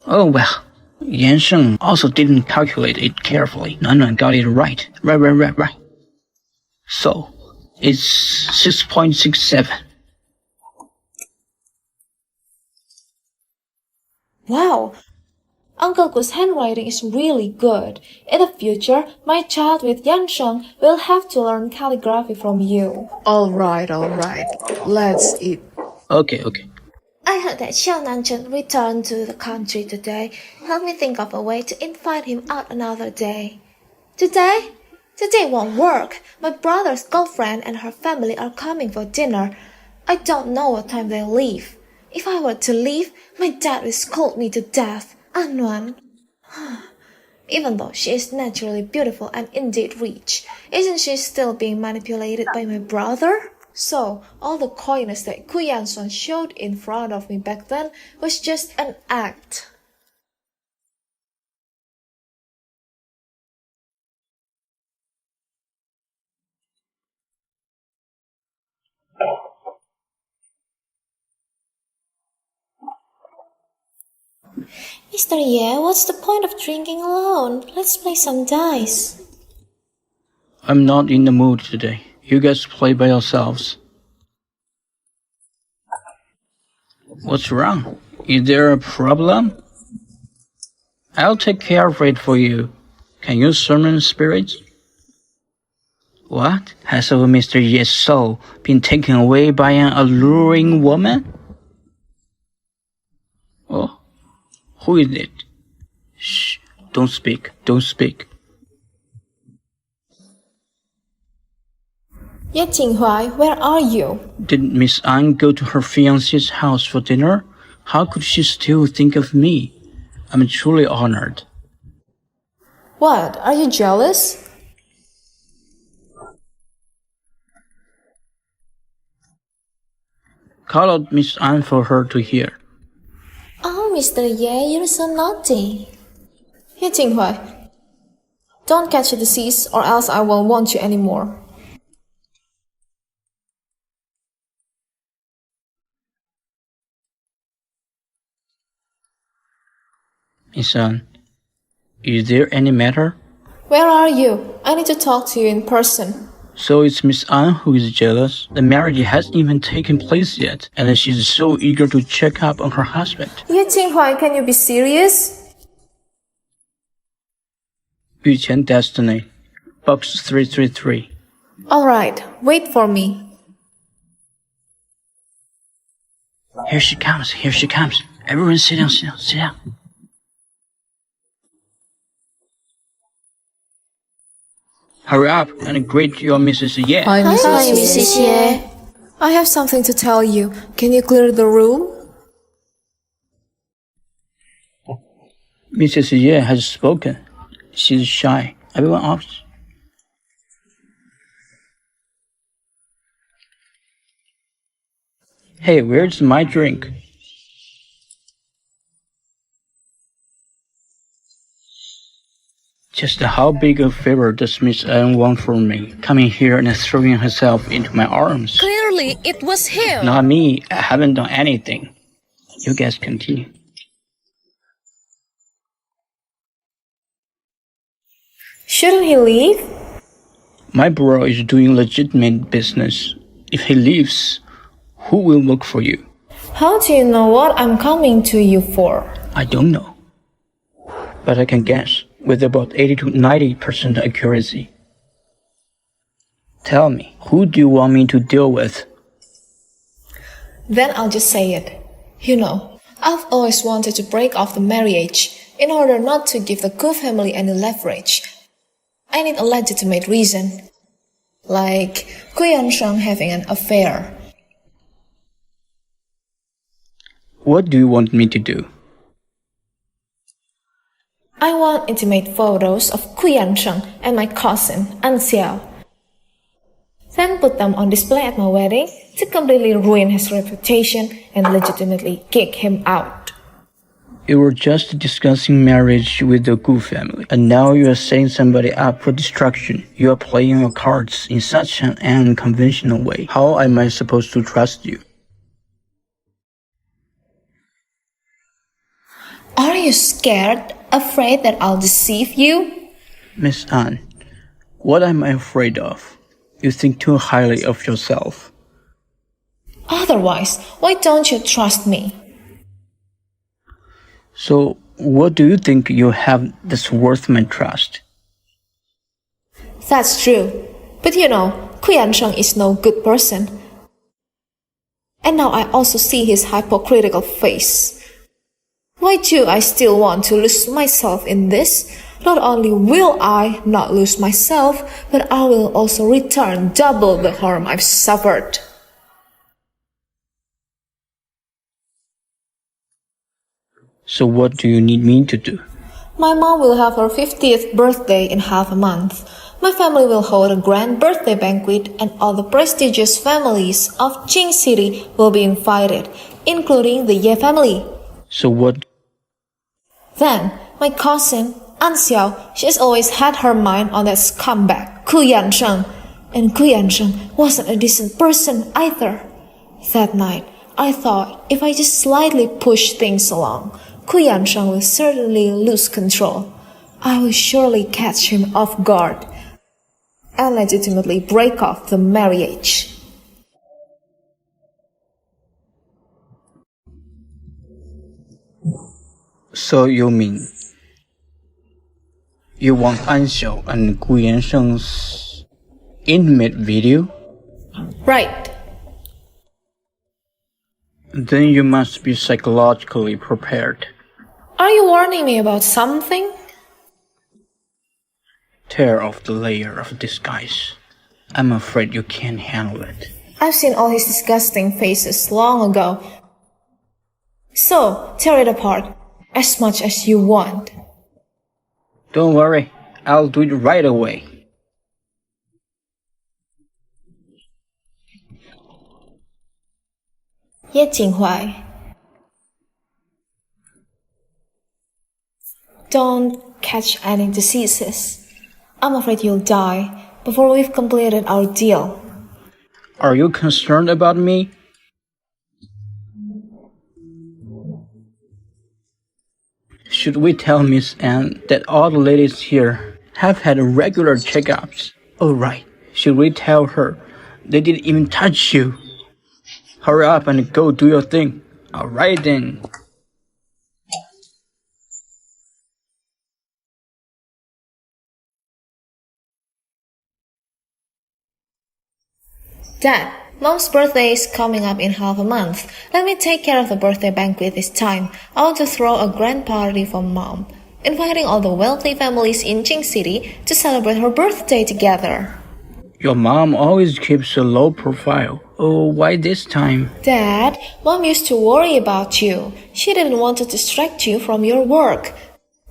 well. Yan Sheng also didn't calculate it carefully. Nuan Nuan got it right. Right. So, it's 6.67. Wow! Uncle Ku's handwriting is really good. In the future, my child with Yan Sheng will have to learn calligraphy from you. Alright. Let's eat. Okay. I heard that Xiao Nanchen returned to the country today. Help me think of a way to invite him out another day. Today? Today won't work. My brother's girlfriend and her family are coming for dinner. I don't know what time they'll leave. If I were to leave, my dad would scold me to death. Anwan. Even though she is naturally beautiful and indeed rich, isn't she still being manipulated by my brother? So, all the coyness that Kuyan-san showed in front of me back then was just an act. Mr. Ye, what's the point of drinking alone? Let's play some dice. I'm not in the mood today. You guys play by yourselves. What's wrong? Is there a problem? I'll take care of it for you. Can you summon spirits? What? Has our Mr. Ye's soul been taken away by an alluring woman? Oh, who is it? Shh, don't speak, don't speak. Ye Jinghuai, where are you? Did Miss An go to her fiancé's house for dinner? How could she still think of me? I'm truly honored. What, are you jealous? Call out Miss An for her to hear. Oh, Mr. Ye, you're so naughty. Ye Jinghuai, don't catch a disease or else I won't want you anymore. Miss An, is there any matter? Where are you? I need to talk to you in person. So it's Miss An who is jealous. The marriage hasn't even taken place yet, and she's so eager to check up on her husband. Ye Jinghuai, can you be serious? Yuqian Destiny, Box 333. Alright, wait for me. Here she comes, here she comes. Everyone sit down, sit down, sit down. Hurry up and greet your Mrs. Ye. Hi, Hi, Mrs. Mrs. Ye. I have something to tell you. Can you clear the room? Mrs. Ye has spoken. She's shy. Everyone else. Hey, where's my drink? Just how big a favor does Miss Anne want from me? Coming here and throwing herself into my arms. Clearly, it was him. Not me. I haven't done anything. You guys continue. Shouldn't he leave? My bro is doing legitimate business. If he leaves, who will look for you? How do you know what I'm coming to you for? I don't know. But I can guess with about 80 to 90% accuracy. Tell me, who do you want me to deal with? Then I'll just say it. You know, I've always wanted to break off the marriage in order not to give the Gu family any leverage. I need a legitimate reason. Like Kuyan-sheng having an affair. What do you want me to do? I want intimate photos of Kuyan-sheng and my cousin, An Xiao. Then put them on display at my wedding to completely ruin his reputation and legitimately kick him out. You were just discussing marriage with the Gu family, and now you are setting somebody up for destruction. You are playing your cards in such an unconventional way. How am I supposed to trust you? Are you scared? Afraid that I'll deceive you? Miss An, what am I afraid of? You think too highly of yourself. Otherwise, why don't you trust me? So, what do you think you have that's worth my trust? That's true. But you know, Kuyan-sheng is no good person. And now I also see his hypocritical face. Why do I still want to lose myself in this? Not only will I not lose myself, but I will also return double the harm I've suffered. So what do you need me to do? My mom will have her 50th birthday in half a month. My family will hold a grand birthday banquet and all the prestigious families of Qing City will be invited, including the Ye family. So what? Then, my cousin, An Xiao, she's always had her mind on that scumbag, Ku Yansheng. And Ku Yansheng wasn't a decent person either. That night, I thought if I just slightly push things along, Ku Yansheng will certainly lose control. I will surely catch him off guard and legitimately break off the marriage. So you mean you want An Xiao and Gu Yansheng's intimate video? Right. Then you must be psychologically prepared. Are you warning me about something? Tear off the layer of disguise. I'm afraid you can't handle it. I've seen all his disgusting faces long ago. So, tear it apart as much as you want. Don't worry, I'll do it right away. Ye Jinghuai. Don't catch any diseases. I'm afraid you'll die before we've completed our deal. Are you concerned about me? Should we tell Miss Anne that all the ladies here have had regular checkups? Oh right, should we tell her they didn't even touch you? Hurry up and go do your thing. Alright then. Dad, Mom's birthday is coming up in half a month. Let me take care of the birthday banquet this time. I want to throw a grand party for Mom, inviting all the wealthy families in Qing City to celebrate her birthday together. Your mom always keeps a low profile. Oh, why this time? Dad, Mom used to worry about you. She didn't want to distract you from your work.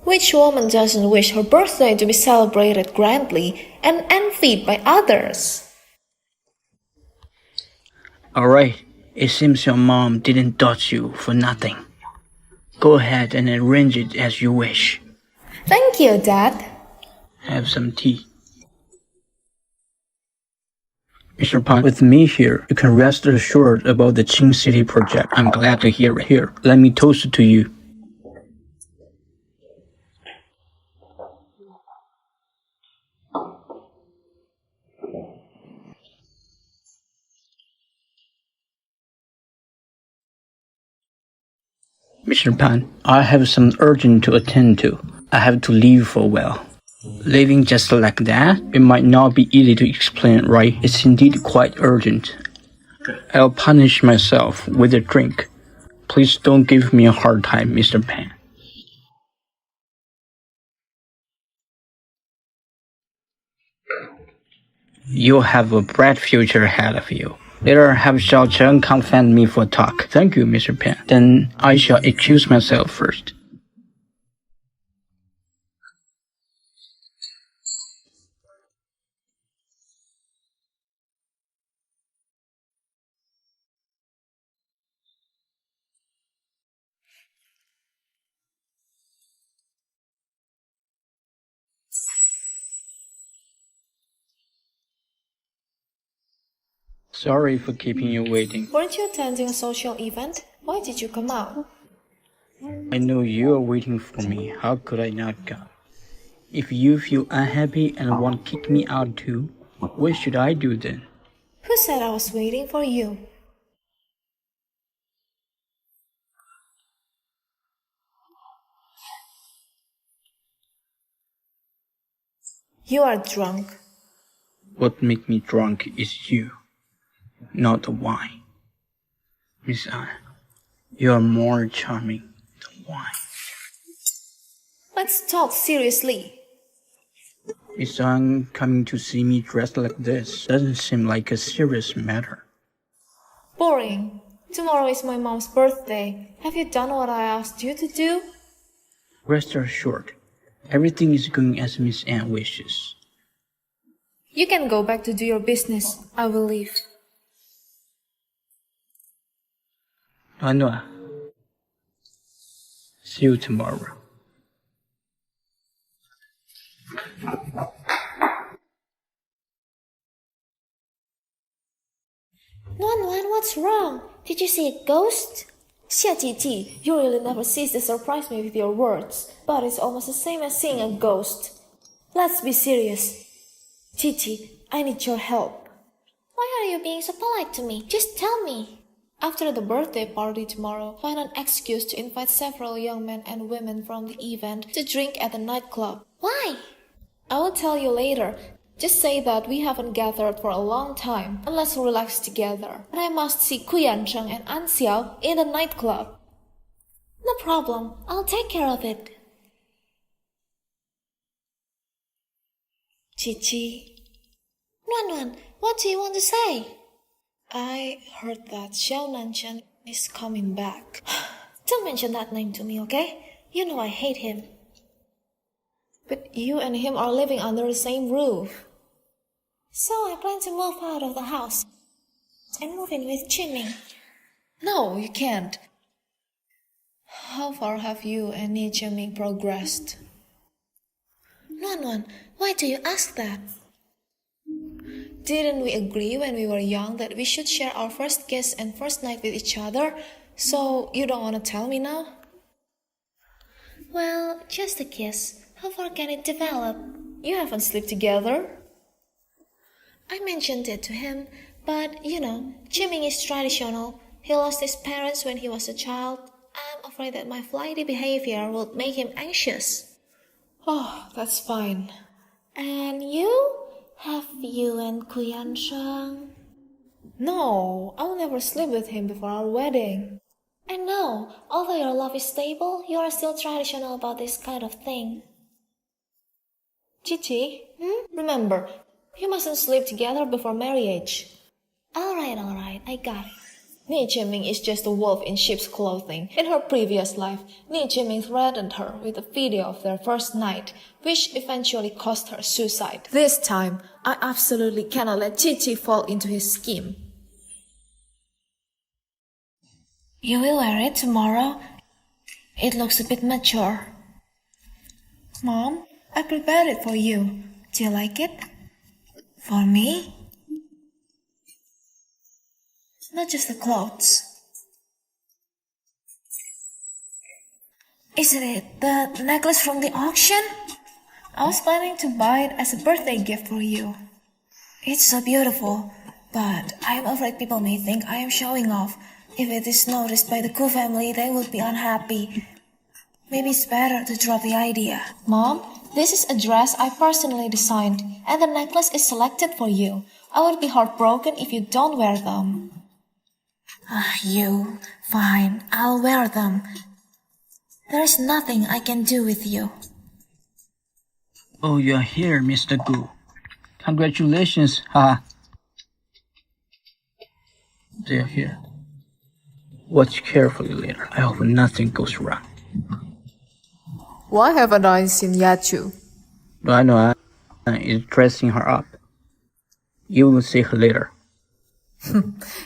Which woman doesn't wish her birthday to be celebrated grandly and envied by others? Alright, it seems your mom didn't dodge you for nothing. Go ahead and arrange it as you wish. Thank you, Dad. Have some tea. Mr. Pan, with me here, you can rest assured about the Qing City project. I'm glad to hear it. Here, let me toast it to you. Mr. Pan, I have some urgent to attend to. I have to leave for a while. Leaving just like that? It might not be easy to explain, right? It's indeed quite urgent. I'll punish myself with a drink. Please don't give me a hard time, Mr. Pan. You have a bright future ahead of you. Later, have Xiao Chen come find me for a talk. Thank you, Mr. Pan. Then I shall excuse myself first. Sorry for keeping you waiting. Weren't you attending a social event? Why did you come out? I know you are waiting for me. How could I not come? If you feel unhappy and want to kick me out too, what should I do then? Who said I was waiting for you? You are drunk. What makes me drunk is you, not the wine. Miss Anne, you are more charming than wine. Let's talk seriously. Miss Anne coming to see me dressed like this doesn't seem like a serious matter. Boring. Tomorrow is my mom's birthday. Have you done what I asked you to do? Rest assured, everything is going as Miss Anne wishes. You can go back to do your business. I will leave. Anua, see you tomorrow. Nuan, what's wrong? Did you see a ghost? Xia Ji, you really never cease to surprise me with your words, but it's almost the same as seeing a ghost. Let's be serious. Chi, I need your help. Why are you being so polite to me? Just tell me. After the birthday party tomorrow, find an excuse to invite several young men and women from the event to drink at the nightclub. Why? I will tell you later. Just say that we haven't gathered for a long time, and let's relax together. And I must see Ku Yansheng and An Xiao in the nightclub. No problem. I'll take care of it. Chi. Nuan, what do you want to say? I heard that Xiao Nanchen is coming back. Don't mention that name to me, okay? You know I hate him. But you and him are living under the same roof. So I plan to move out of the house and move in with Jimmy. No, you can't. How far have you and Ni Jiaming progressed? Nuan, why do you ask that? Didn't we agree when we were young that we should share our first kiss and first night with each other? So you don't want to tell me now? Well, just a kiss. How far can it develop? You haven't slept together. I mentioned it to him, but you know, Jimmy is traditional. He lost his parents when he was a child. I'm afraid that my flighty behavior would make him anxious. Oh, that's fine. And you? Have you and Ku Yansheng? No, I'll never sleep with him before our wedding. I know, although your love is stable, you are still traditional about this kind of thing. Chi, remember, you mustn't sleep together before marriage. Alright, I got it. Ni Jiaming is just a wolf in sheep's clothing. In her previous life, Ni Jiaming threatened her with a video of their first night, which eventually caused her suicide. This time, I absolutely cannot let Chi fall into his scheme. You will wear it tomorrow? It looks a bit mature. Mom, I prepared it for you. Do you like it? For me? Not just the clothes. Isn't it the necklace from the auction? I was planning to buy it as a birthday gift for you. It's so beautiful, but I am afraid people may think I am showing off. If it is noticed by the Ku family, they would be unhappy. Maybe it's better to drop the idea. Mom, this is a dress I personally designed, and the necklace is selected for you. I would be heartbroken if you don't wear them. You. Fine, I'll wear them. There is nothing I can do with you. Oh, you're here, Mr. Gu. Congratulations, haha. They're here. Watch carefully later. I hope nothing goes wrong. Why haven't I seen Yachu? Noa is dressing her up. You will see her later.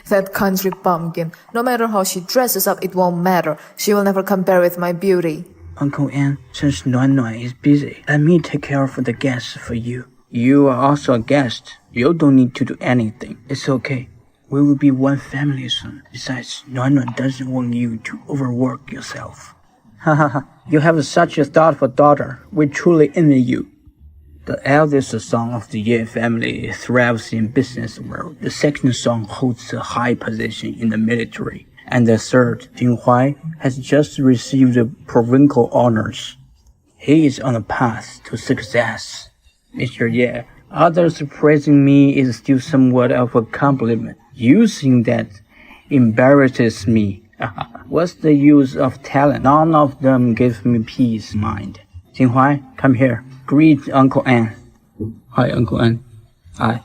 That country bumpkin. No matter how she dresses up, it won't matter. She will never compare with my beauty. Uncle Ann, since Noa is busy, let me take care of the guests for you. You are also a guest. You don't need to do anything. It's okay. We will be one family soon. Besides, Noa doesn't want you to overwork yourself. Hahaha, you have such a thoughtful daughter. We truly envy you. The eldest son of the Ye family thrives in business world. The second son holds a high position in the military. And the third, Jinghuai, has just received the provincial honors. He is on a path to success. Mr. Ye, others praising me is still somewhat of a compliment. You think that embarrasses me. What's the use of talent? None of them give me peace of mind. Jinghuai, come here. Greet Uncle Ann. Hi, Uncle Ann. Hi.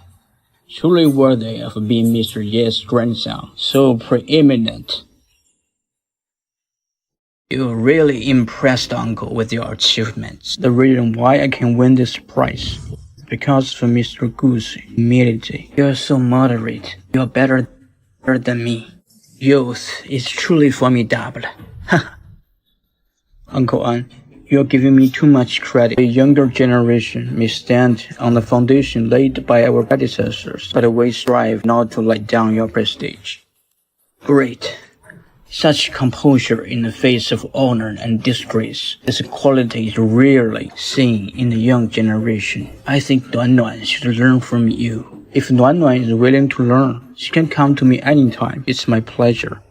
Truly worthy of being Mr. Ye's grandson, so preeminent. You really impressed Uncle with your achievements. The reason why I can win this prize. Because of Mr. Gu's humility. You are so moderate. You are better than me. Youth is truly formidable. Uncle An, you are giving me too much credit. The younger generation may stand on the foundation laid by our predecessors, but we strive not to let down your prestige. Great. Such composure in the face of honor and disgrace. This quality is rarely seen in the young generation. I think Nuan Nuan should learn from you. If Nuan Nuan is willing to learn, she can come to me anytime. It's my pleasure.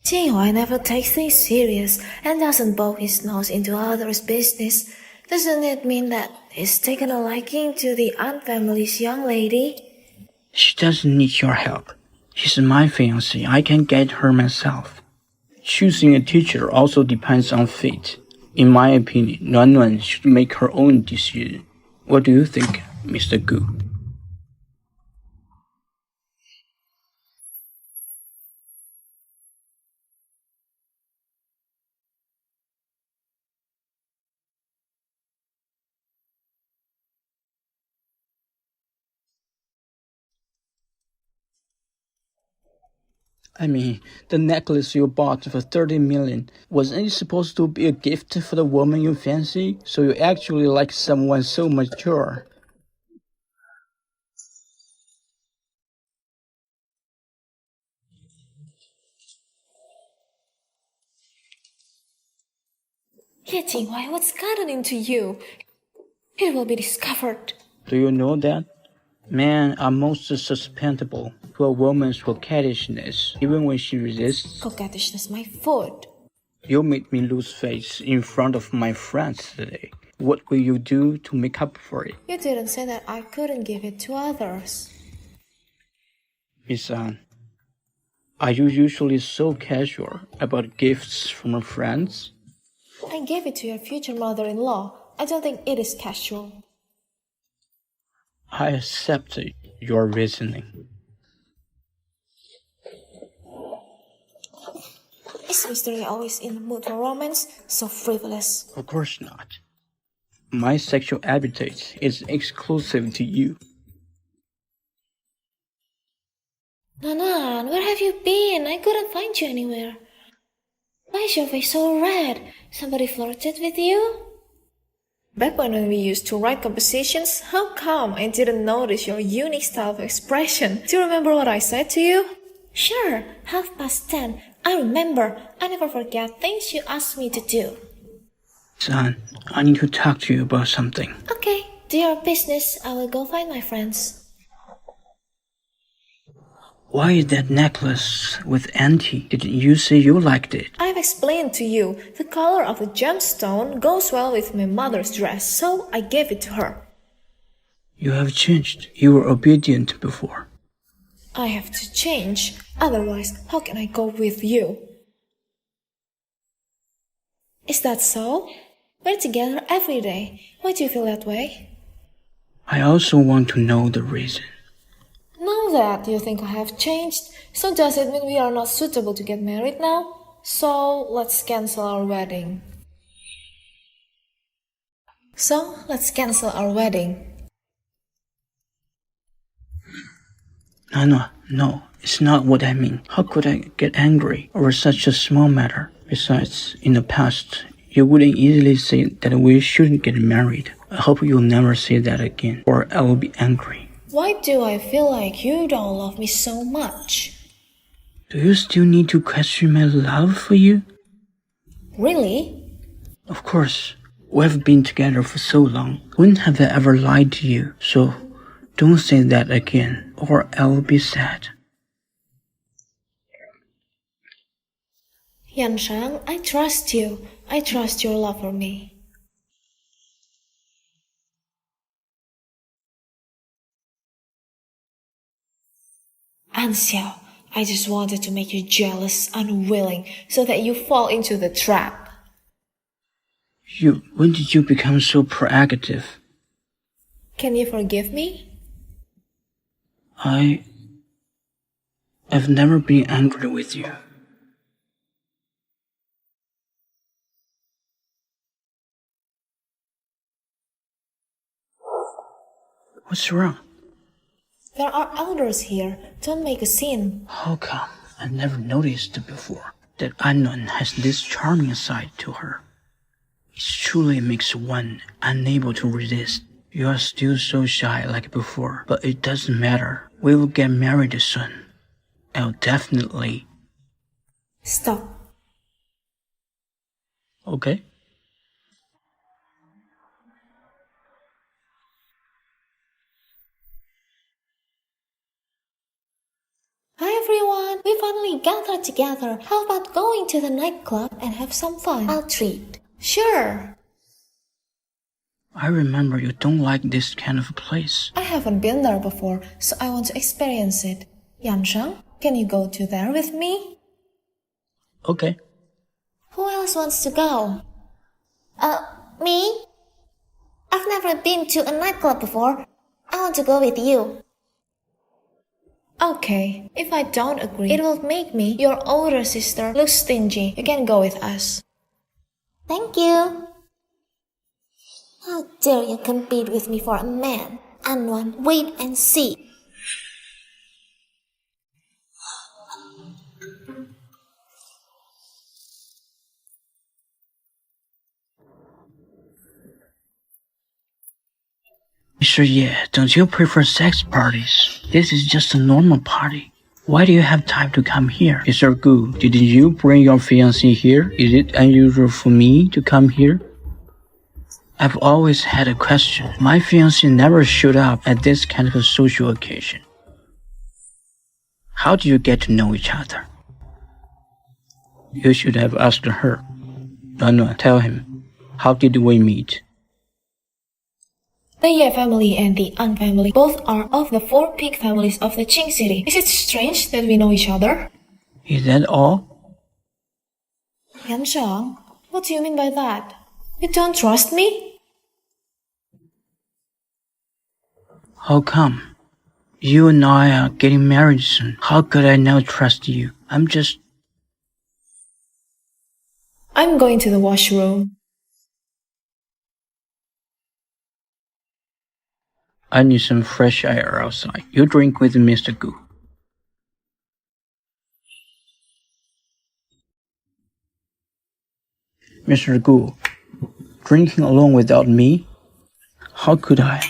Jinghua never takes things serious and doesn't poke his nose into others' business. Doesn't it mean that he's taken a liking to the An family's young lady? She doesn't need your help. She's my fiancée. I can get her myself. Choosing a teacher also depends on fate. In my opinion, Nuan Nuan should make her own decision. What do you think, Mr. Gu? I mean, the necklace you bought for 30 million, wasn't it supposed to be a gift for the woman you fancy? So you actually like someone so mature. Yeah, Jinghua, what's gotten into you? It will be discovered. Do you know that? Men are most susceptible to a woman's coquettishness, even when she resists. Coquettishness, my foot. You made me lose face in front of my friends today. What will you do to make up for it? You didn't say that I couldn't give it to others. Miss An, are you usually so casual about gifts from friends? I gave it to your future mother-in-law. I don't think it is casual. I accept your reasoning. Is Mr. Lee always in the mood for romance? So frivolous. Of course not. My sexual appetite is exclusive to you. Nanan, where have you been? I couldn't find you anywhere. Why is your face so red? Somebody flirted with you? Back when we used to write compositions, how come I didn't notice your unique style of expression? Do you remember what I said to you? Sure, 10:30. I remember. I never forget things you asked me to do. Son, I need to talk to you about something. Okay, do your business. I will go find my friends. Why is that necklace with Auntie? Didn't you say you liked it? I've explained to you. The color of the gemstone goes well with my mother's dress, so I gave it to her. You have changed. You were obedient before. I have to change. Otherwise, how can I go with you? Is that so? We're together every day. Why do you feel that way? I also want to know the reason. Now that you think I have changed, so does it mean we are not suitable to get married now? So let's cancel our wedding. No, it's not what I mean. How could I get angry over such a small matter? Besides, in the past, you wouldn't easily say that we shouldn't get married. I hope you'll never say that again, or I will be angry. Why do I feel like you don't love me so much? Do you still need to question my love for you? Really? Of course. We've been together for so long. When have I ever lied to you? So, don't say that again, or I'll be sad. Yanshang, I trust you. I trust your love for me. Anxiao, I just wanted to make you jealous, unwilling, so that you fall into the trap. When did you become so proactive? Can you forgive me? I've never been angry with you. What's wrong? There are elders here. Don't make a scene. How come I never noticed before that Anon has this charming side to her? It truly makes one unable to resist. You are still so shy like before, but it doesn't matter. We will get married soon. I'll definitely... Stop. Okay. Hi everyone, we finally gathered together. How about going to the nightclub and have some fun? I'll treat. Sure. I remember you don't like this kind of place. I haven't been there before, so I want to experience it. Yanshang, can you go to there with me? Okay. Who else wants to go? Me? I've never been to a nightclub before. I want to go with you. Okay, if I don't agree, it will make me, your older sister, look stingy. You can go with us. Thank you. How dare you compete with me for a man? Anwan, wait and see. Mr. Ye, don't you prefer sex parties? This is just a normal party. Why do you have time to come here? Mr. Gu, didn't you bring your fiancé here? Is it unusual for me to come here? I've always had a question. My fiancé never showed up at this kind of a social occasion. How do you get to know each other? You should have asked her. No, tell him. How did we meet? The Ye family and the An family both are of the 4 peak families of the Qing city. Is it strange that we know each other? Is that all? Yanshang, what do you mean by that? You don't trust me? How come? You and I are getting married soon. How could I not trust you? I'm going to the washroom. I need some fresh air outside. You drink with Mr. Gu. Mr. Gu, drinking alone without me? How could I?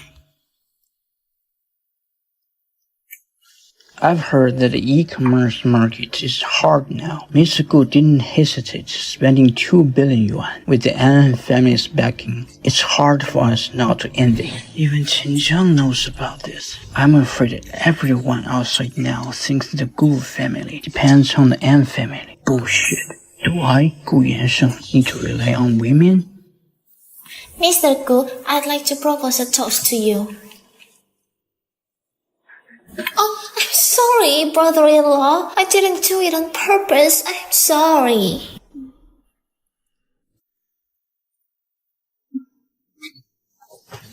I've heard that the e-commerce market is hard now. Mr. Gu didn't hesitate spending 2 billion yuan with the An family's backing. It's hard for us not to envy him. Even Qin Zhang knows about this. I'm afraid that everyone outside now thinks the Gu family depends on the An family. Bullshit. Do I, Gu Yansheng, need to rely on women? Mr. Gu, I'd like to propose a toast to you. Oh, I'm sorry, brother-in-law. I didn't do it on purpose. I'm sorry.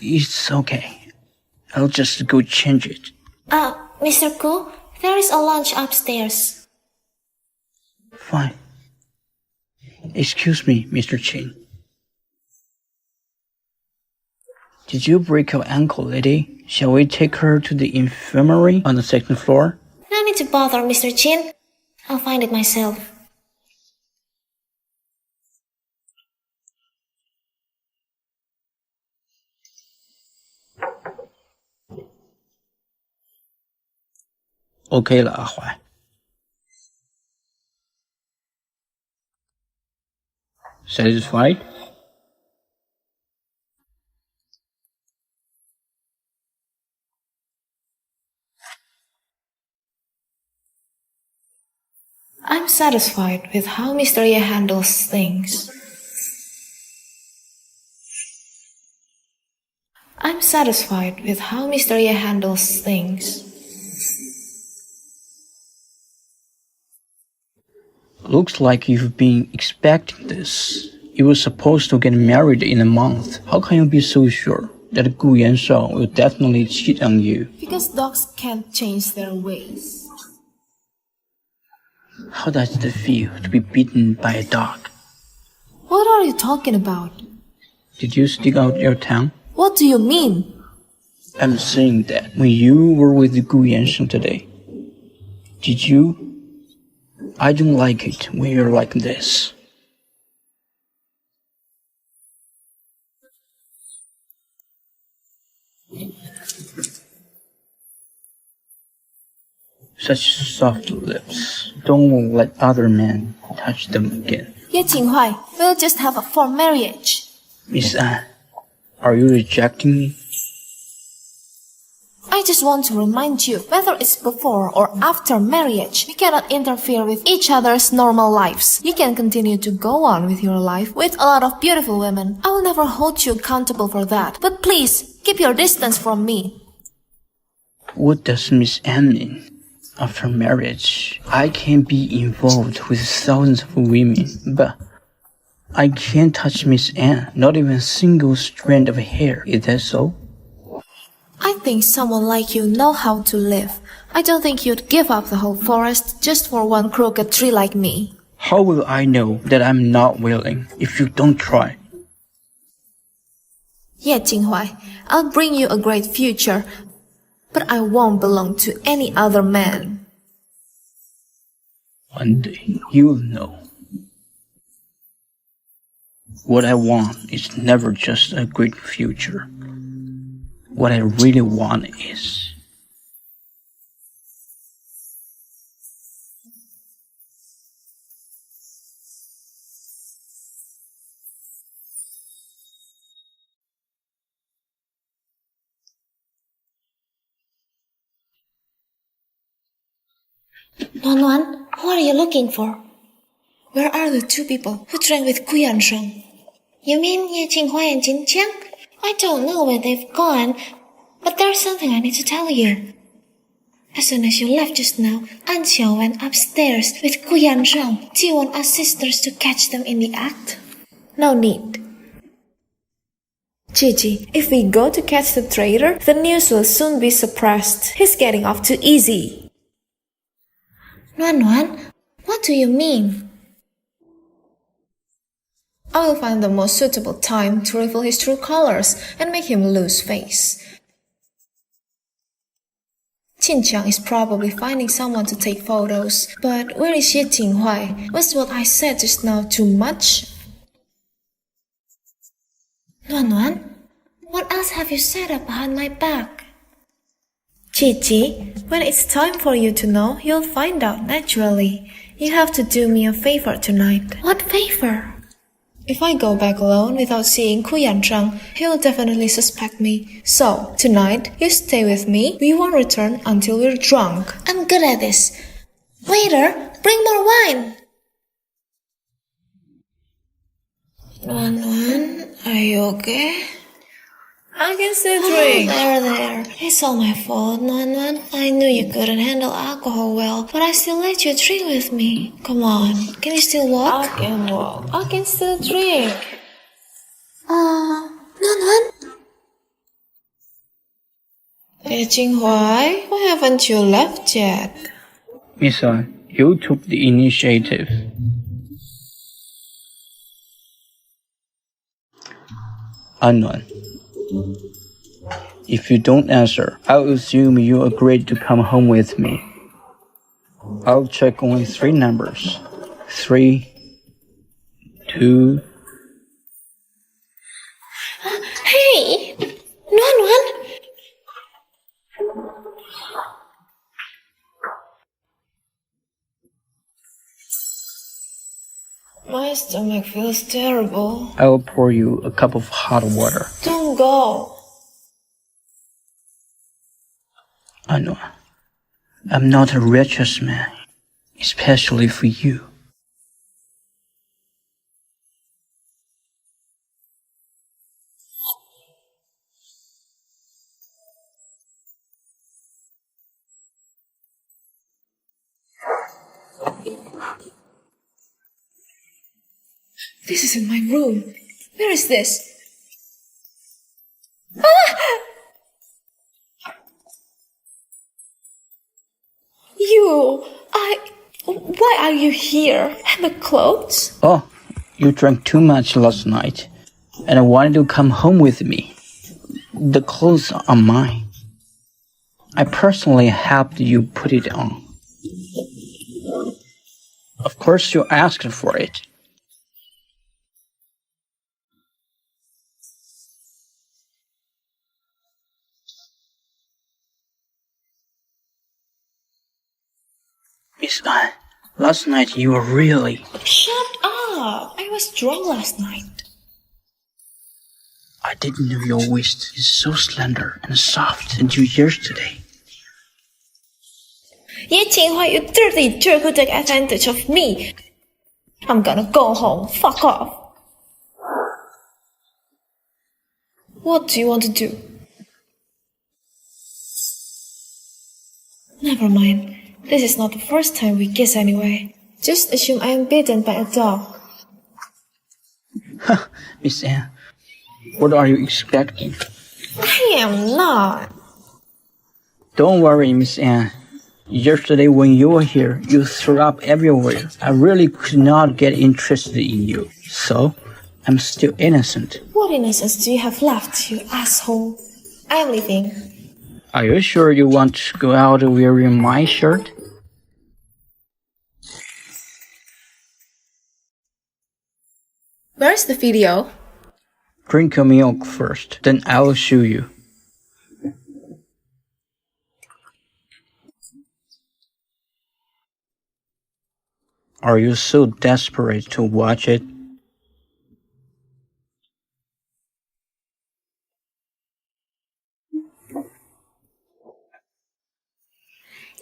It's okay. I'll just go change it. Mr. Gu, there is a lunch upstairs. Fine. Excuse me, Mr. Qin. Did you break your ankle, lady? Shall we take her to the infirmary on the 2nd floor? No need to bother, Mr. Qin. I'll find it myself. OK 了，阿怀。Satisfied? I'm satisfied with how Mr. Ye handles things. I'm satisfied with how Mr. Ye handles things. Looks like you've been expecting this. You were supposed to get married in a month. How can you be so sure? that Gu Yansheng will definitely cheat on you. Because dogs can't change their ways. How does it feel to be beaten by a dog? What are you talking about? Did you stick out your tongue? What do you mean? I'm saying that when you were with Gu Yansheng today, did you? I don't like it when you're like this. Such soft lips. Don't let other men touch them again. Ye Jinghuai, we'll just have a formal marriage. Miss An, are you rejecting me? I just want to remind you, whether it's before or after marriage, we cannot interfere with each other's normal lives. You can continue to go on with your life with a lot of beautiful women. I will never hold you accountable for that. But please, keep your distance from me. What does Miss Anne mean? After marriage, I can be involved with thousands of women, but I can't touch Miss Anne, not even a single strand of hair. Is that so? I think someone like you know how to live. I don't think you'd give up the whole forest just for one crooked tree like me. How will I know that I'm not willing if you don't try? Ye Jinghuai, I'll bring you a great future, but I won't belong to any other man. One day, you'll know. What I want is never just a great future. What I really want is... Nuan, who are you looking for? Where are the two people who drank with Gu Yansheng? You mean Ye Jinghuai and Jin Qiang? I don't know where they've gone, but there's something I need to tell you. As soon as you left just now, An Xiao went upstairs with Gu Yansheng. Do you want us sisters to catch them in the act? No need. Gigi, if we go to catch the traitor, the news will soon be suppressed. He's getting off too easy. Nuan, what do you mean? I will find the most suitable time to reveal his true colors and make him lose face. Qinqiang is probably finding someone to take photos, but where is Ye Jinghuai? Was what I said just now too much? Nuan, what else have you said up behind my back? Gigi, when it's time for you to know, you'll find out naturally. You have to do me a favor tonight. What favor? If I go back alone without seeing Gu Yansheng, he'll definitely suspect me. So, tonight, you stay with me. We won't return until we're drunk. I'm good at this. Waiter, bring more wine. Nuan, are you okay? I can still Oh, drink. there. It's all my fault, Nuan. I knew you couldn't handle alcohol well, but I still let you drink with me. Come on, can you still walk? I can walk. I can still drink. Nuan. Ye Jinghuai, why haven't you left yet? Miss An, you took the initiative. Anwan, if you don't answer, I'll assume you agreed to come home with me. I'll check only 3 numbers. 3, 2... Hey! Nuan. My stomach feels terrible. I'll pour you a cup of hot water. Don't go. Anwan, I'm not a righteous man, especially for you. This isn't my room. Where is this? Ah! Why are you here? And the clothes? Oh, you drank too much last night, and I wanted to come home with me. The clothes are mine. I personally helped you put it on. Of course you asked for it. Miss Anne, last night you were really... Shut up! I was drunk last night. I didn't know your waist is so slender and soft until yesterday. Ye Qinghua, you dirty jerk who took advantage of me. I'm gonna go home. Fuck off. What do you want to do? Never mind. This is not the first time we kiss anyway. Just assume I am bitten by a dog. Miss Anne, what are you expecting? I am not. Don't worry, Miss Anne. Yesterday when you were here, you threw up everywhere. I really could not get interested in you. So, I'm still innocent. What innocence do you have left, you asshole? I am leaving. Are you sure you want to go out wearing my shirt? Where's the video? Drink your milk first, then I will show you. Are you so desperate to watch it?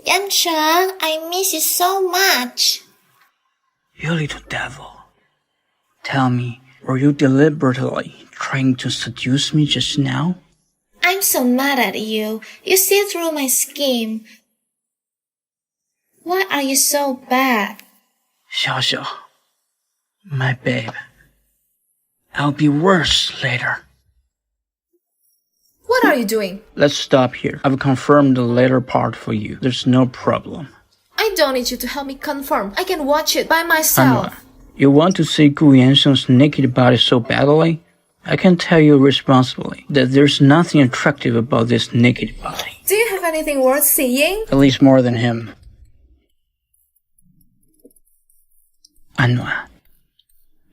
Yansheng, I miss you so much. You little devil. Tell me, were you deliberately trying to seduce me just now? I'm so mad at you. You see through my scheme. Why are you so bad? Xiaoxiao, my babe. I'll be worse later. What are you doing? Let's stop here. I've confirmed the later part for you. There's no problem. I don't need you to help me confirm. I can watch it by myself. Anwar, you want to see Gu Yansheng's naked body so badly? I can tell you responsibly that there's nothing attractive about this naked body. Do you have anything worth seeing? At least more than him. Anwar,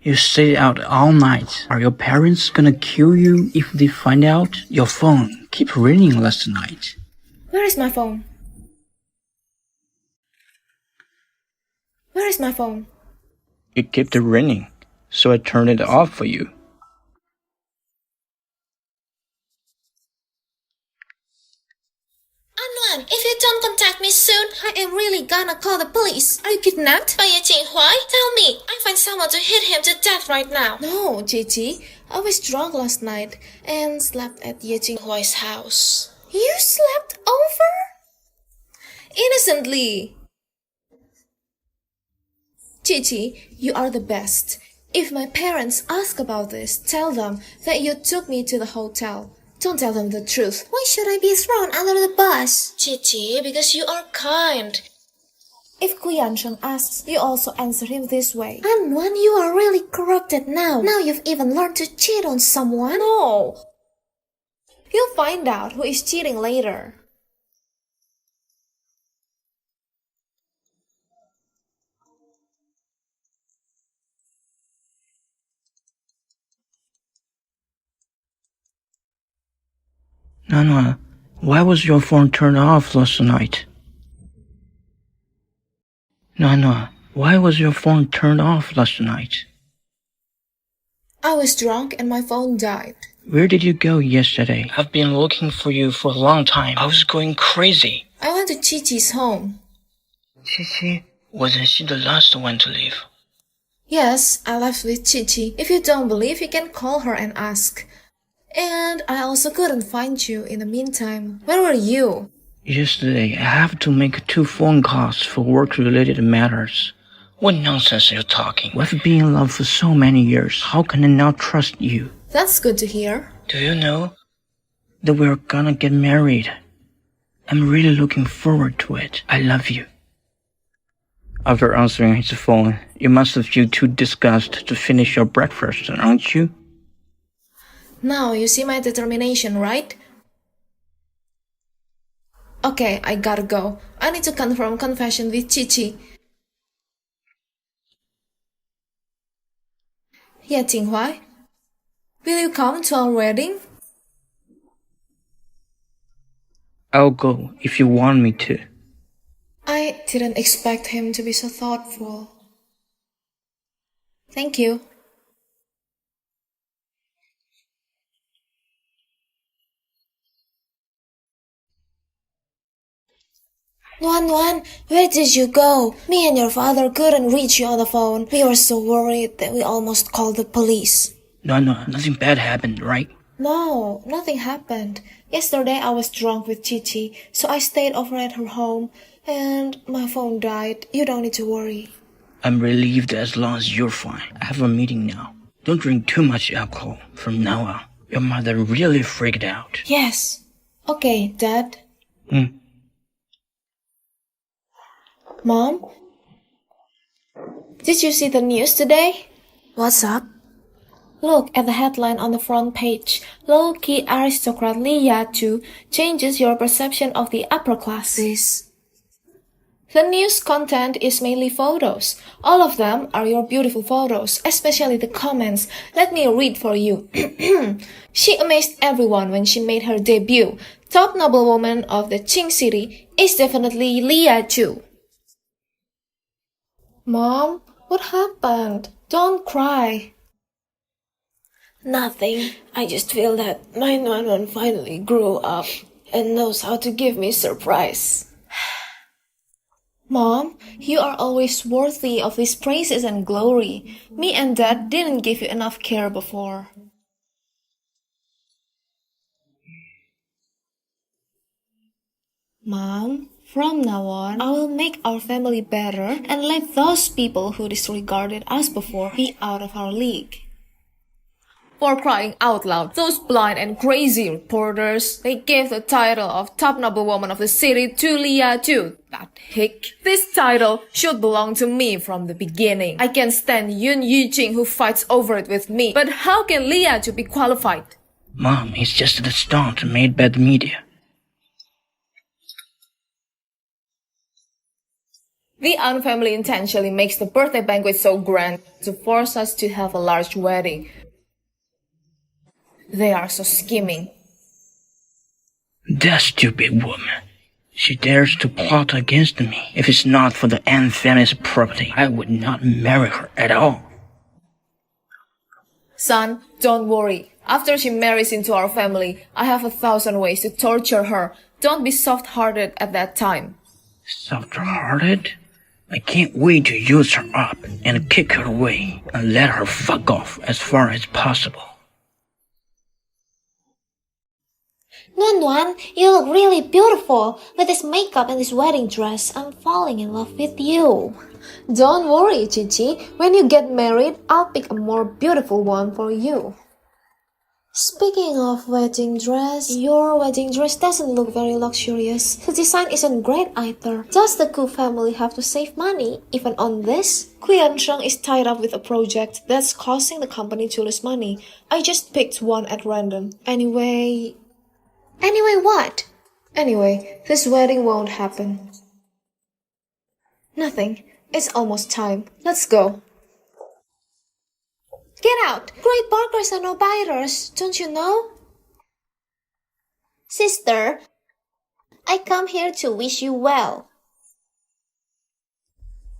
you stayed out all night. Are your parents gonna kill you if they find out? Your phone kept ringing last night. Where is my phone? Where is my phone? It kept ringing, so I turned it off for you. Anwan, if you don't contact me soon, I am really gonna call the police. Are you kidnapped by Ye Qinghua? Tell me, I find someone to hit him to death right now. No, Gigi. I was drunk last night and slept at Ye Qinghua's house. You slept over? Innocently. Gigi, you are the best. If my parents ask about this, tell them that you took me to the hotel. Don't tell them the truth. Why should I be thrown under the bus? Gigi, because you are kind. If Gu Yansheng asks, you also answer him this way. Anwan, you are really corrupted now. Now you've even learned to cheat on someone. No. You'll find out who is cheating later. Nana, why was your phone turned off last night? Nana, why was your phone turned off last night? I was drunk and my phone died. Where did you go yesterday? I've been looking for you for a long time. I was going crazy. I went to Chi-Chi's home. Chi-Chi, wasn't she the last one to leave? Yes, I left with Chi-Chi. If you don't believe, you can call her and ask. And I also couldn't find you in the meantime. Where were you? Yesterday, I have to make 2 phone calls for work-related matters. What nonsense are you talking? We've been in love for so many years. How can I not trust you? That's good to hear. Do you know that we're gonna get married? I'm really looking forward to it. I love you. After answering his phone, you must have feel too disgusted to finish your breakfast, aren't you? Now you see my determination, right? Okay, I gotta go. I need to confirm confession with Chichi. Yeah, Jinghua. Will you come to our wedding? I'll go if you want me to. I didn't expect him to be so thoughtful. Thank you. Nuan, where did you go? Me and your father couldn't reach you on the phone. We were so worried that we almost called the police. No, nothing bad happened, right? No, nothing happened. Yesterday I was drunk with Chichi, so I stayed over at her home, and my phone died. You don't need to worry. I'm relieved as long as you're fine. I have a meeting now. Don't drink too much alcohol from now on. Your mother really freaked out. Yes. Okay, Dad. Mom? Did you see the news today? What's up? Look at the headline on the front page. Low-key aristocrat Lee Ya-chu changes your perception of the upper class. The news content is mainly photos. All of them are your beautiful photos, especially the comments. Let me read for you. She amazed everyone when she made her debut. Top noblewoman of the Qing city is definitely Lee Ya-chu. Mom, what happened? Don't cry. Nothing. I just feel that my Nuan finally grew up and knows how to give me surprise. Mom, you are always worthy of these praises and glory. Me and Dad didn't give you enough care before. Mom, from now on, I will make our family better and let those people who disregarded us before be out of our league. For crying out loud, those blind and crazy reporters, they gave the title of top noblewoman of the city to Lee Ya-chu. That hick. This title should belong to me from the beginning. I can't stand Yun Yu-jing who fights over it with me. But how can Lee Ya-chu be qualified? Mom, it's just a stunt made by the media. The An family intentionally makes the birthday banquet so grand to force us to have a large wedding. They are so scheming. That stupid woman. She dares to plot against me. If it's not for the An family's property, I would not marry her at all. Son, don't worry. After she marries into our family, I have 1,000 ways to torture her. Don't be soft-hearted at that time. Soft-hearted? I can't wait to use her up and kick her away and let her fuck off as far as possible. Nuan, you look really beautiful. With this makeup and this wedding dress, I'm falling in love with you. Don't worry, Chichi. When you get married, I'll pick a more beautiful one for you. Speaking of wedding dress, your wedding dress doesn't look very luxurious. The design isn't great either. Does the Ku family have to save money even on this? Kuyan Sheng is tied up with a project that's causing the company to lose money. I just picked one at random. Anyway, what? Anyway, this wedding won't happen. Nothing. It's almost time. Let's go. Get out! Great barkers are no biters, don't you know? Sister, I come here to wish you well.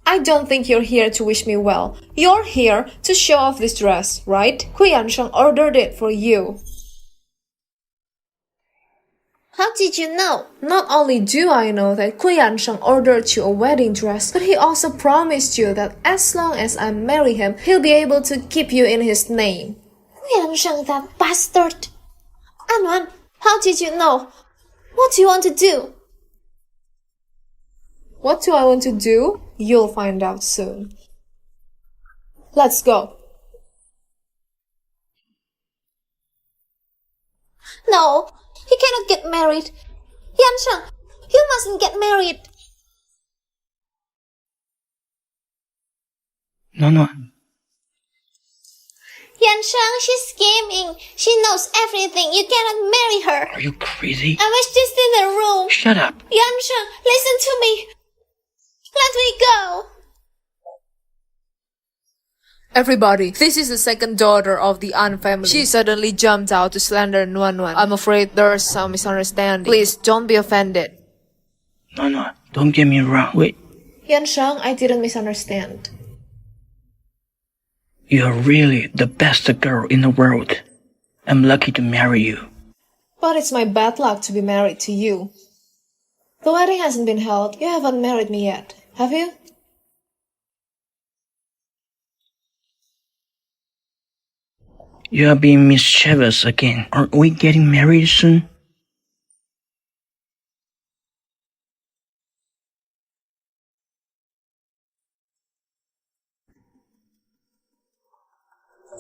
I don't think you're here to wish me well. You're here to show off this dress, right? Kuyan Sheng ordered it for you. How did you know? Not only do I know that Kuyan Sheng ordered you a wedding dress, but he also promised you that as long as I marry him, he'll be able to keep you in his name. Kuyan Sheng, that bastard! Anwan, how did you know? What do you want to do? What do I want to do? You'll find out soon. Let's go. No, he cannot get married. Yan Sheng, you mustn't get married. No. Yanshang, she's scheming. She knows everything. You cannot marry her. Are you crazy? I was just in the room. Shut up. Yanshang, listen to me. Let me go. Everybody, this is the second daughter of the An family. She suddenly jumped out to slander Nuan. I'm afraid there's some misunderstanding. Please don't be offended. No, don't get me wrong. Wait, Yanshang, I didn't misunderstand. you're really the best girl in the world. I'm lucky to marry you. But it's my bad luck to be married to you. The wedding hasn't been held. You haven't married me yet, have you? You are being mischievous again. Aren't we getting married soon?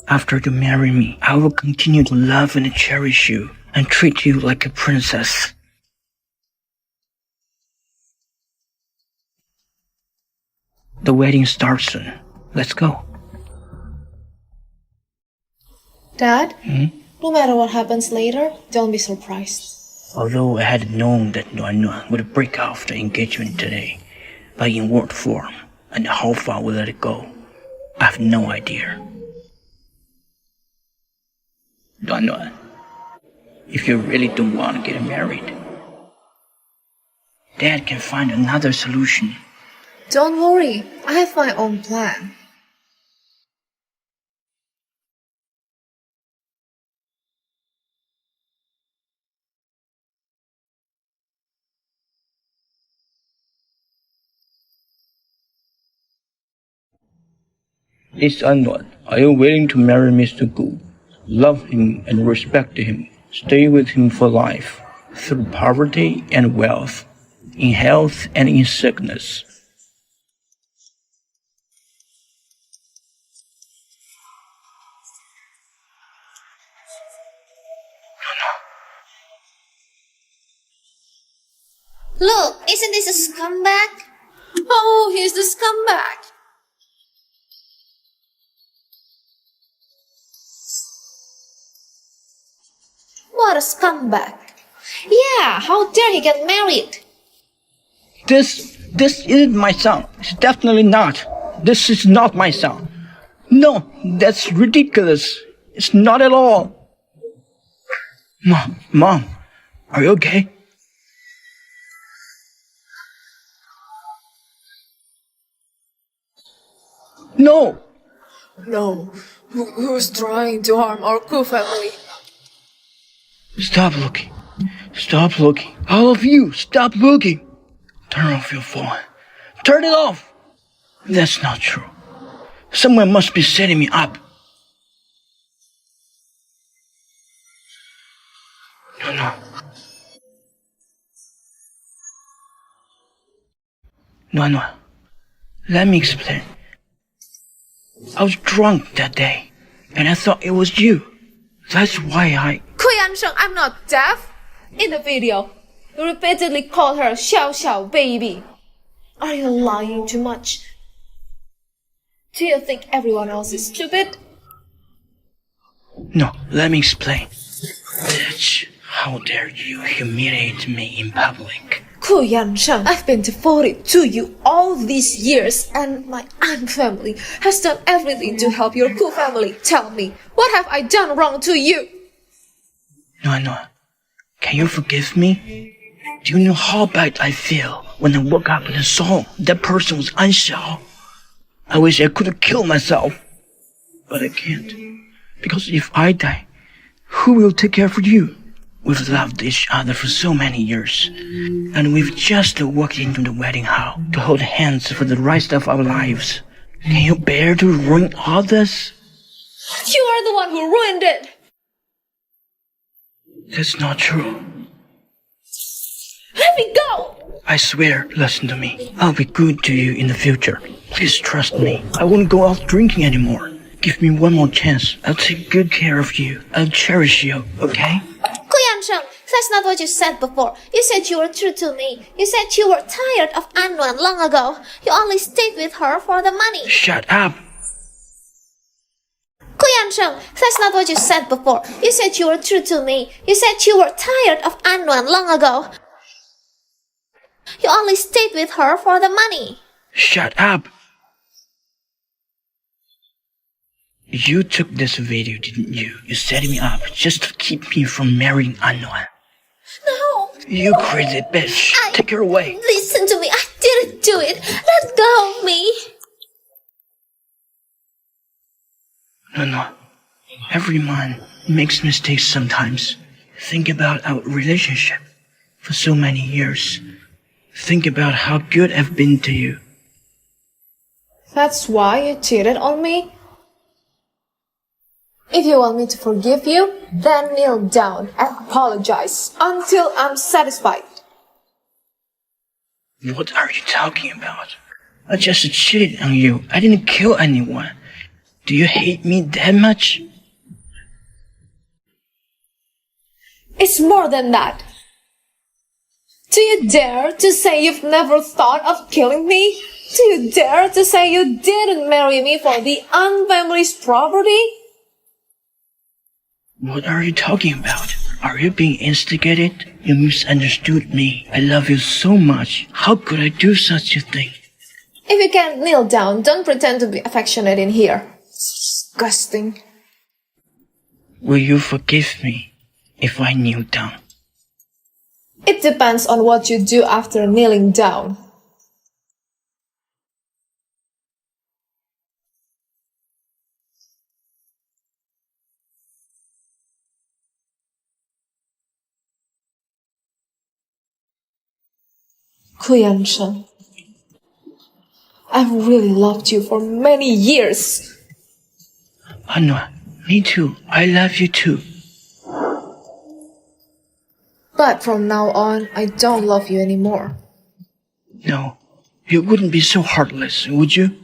After you marry me, I will continue to love and cherish you and treat you like a princess. The wedding starts soon. Let's go. Dad, no matter what happens later, don't be surprised. Although I had known that Nuan would break off the engagement today, but in what form and how far will let it go, I have no idea. Nuan, if you really don't want to get married, Dad can find another solution. Don't worry, I have my own plan. It's Nuan. Are you willing to marry Mr. Gu? Love him and respect him. Stay with him for life, through poverty and wealth, in health and in sickness. Look, isn't this a scumbag? Oh, he's the scumbag. What a scumbag. Yeah, how dare he get married? This isn't my son. It's definitely not. This is not my son. No, that's ridiculous. It's not at all. Mom, are you okay? No! No, who's trying to harm our Ku family? Stop looking. Stop looking. All of you, stop looking. Turn off your phone. Turn it off. That's not true. Someone must be setting me up. No. No. Let me explain. I was drunk that day, and I thought it was you. That's why I... Yansheng, I'm not deaf. In the video, you repeatedly called her Xiao Xiao baby. Are you lying too much? Do you think everyone else is stupid? No, let me explain. Bitch, how dare you humiliate me in public? Ku Yansheng, I've been devoted to you all these years, and my aunt family has done everything to help your Ku family. Tell me, what have I done wrong to you? No. Can you forgive me? Do you know how bad I feel when I woke up and I saw that person was An Xiao? I wish I could kill myself, but I can't. Because if I die, who will take care of you? We've loved each other for so many years, and we've just walked into the wedding hall to hold hands for the rest of our lives. Can you bear to ruin all this? You are the one who ruined it. That's not true. Let me go! I swear, listen to me. I'll be good to you in the future. Please trust me. I won't go out drinking anymore. Give me one more chance. I'll take good care of you. I'll cherish you, okay? Ku Yansheng, that's not what you said before. You said you were true to me. You said you were tired of Anwan long ago. You only stayed with her for the money. Shut up. Kuyanshan, that's not what you said before. You said you were true to me. You said you were tired of Anwan long ago. You only stayed with her for the money. Shut up! You took this video, didn't you? You set me up just to keep me from marrying Anwan. No. You crazy bitch. Take her away. Listen to me. I didn't do it. Let go of me. No. Every man makes mistakes sometimes. Think about our relationship for so many years. Think about how good I've been to you. That's why you cheated on me? If you want me to forgive you, then kneel down and apologize until I'm satisfied. What are you talking about? I just cheated on you. I didn't kill anyone. Do you hate me that much? It's more than that. Do you dare to say you've never thought of killing me? Do you dare to say you didn't marry me for the unfamily's property? What are you talking about? Are you being instigated? You misunderstood me. I love you so much. How could I do such a thing? If you can't kneel down, don't pretend to be affectionate in here. Disgusting. Will you forgive me if I kneel down? It depends on what you do after kneeling down. Kuyanshan, I've really loved you for many years. Anwan, me too. I love you too. But from now on, I don't love you anymore. No, you wouldn't be so heartless, would you?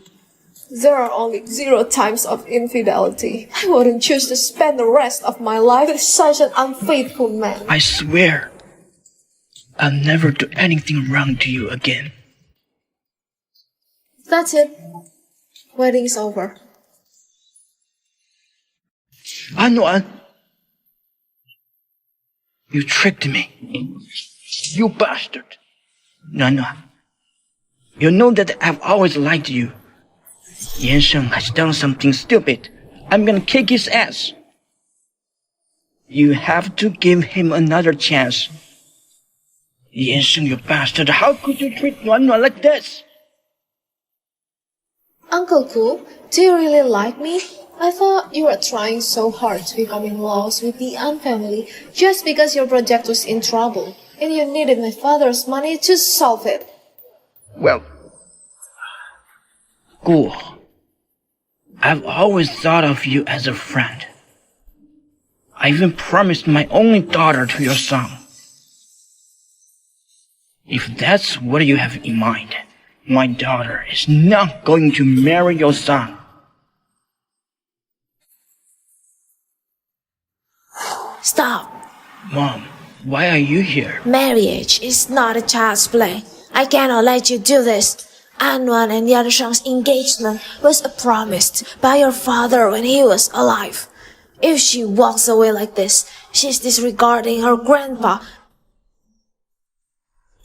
There are only 0 times of infidelity. I wouldn't choose to spend the rest of my life with such an unfaithful man. I swear, I'll never do anything wrong to you again. That's it. Wedding's over. Anwan! You tricked me. You bastard. No. You know that I've always liked you. Yan Sheng has done something stupid. I'm gonna kick his ass. You have to give him another chance. Yan Sheng, you bastard. How could you treat Nuan like this? Uncle Ku, do you really like me? I thought you were trying so hard to become in laws with the An family just because your project was in trouble and you needed my father's money to solve it. Well, Gu, I've always thought of you as a friend. I even promised my only daughter to your son. If that's what you have in mind, my daughter is not going to marry your son. Stop. Mom, why are you here? Marriage is not a child's play. I cannot let you do this. Anwan and Yanshang's engagement was promised by your father when he was alive. If she walks away like this, she's disregarding her grandpa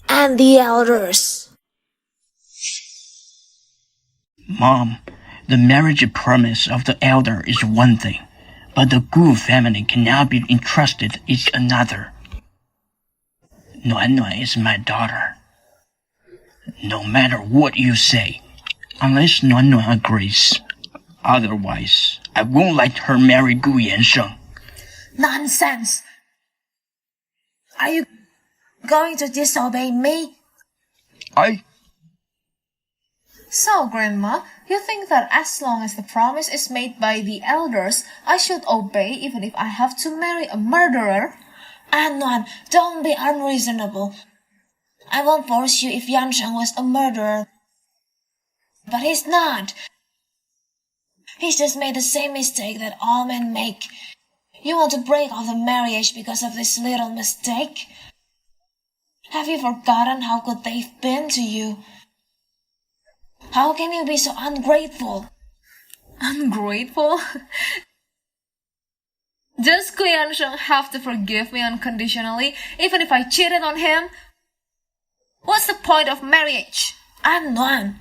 and the elders. Mom, the marriage promise of the elder is one thing, but the Gu family cannot be entrusted is another. Nuan is my daughter. No matter what you say, unless Nuan agrees. Otherwise, I won't let her marry Gu Yansheng. Nonsense! Are you going to disobey me? So, Grandma, you think that as long as the promise is made by the elders, I should obey even if I have to marry a murderer? Anwan, don't be unreasonable. I won't force you if Yansheng was a murderer. But he's not. He's just made the same mistake that all men make. You want to break off the marriage because of this little mistake? Have you forgotten how good they've been to you? How can you be so ungrateful? Ungrateful? Does Kuyanshan have to forgive me unconditionally, even if I cheated on him? What's the point of marriage? Anwan,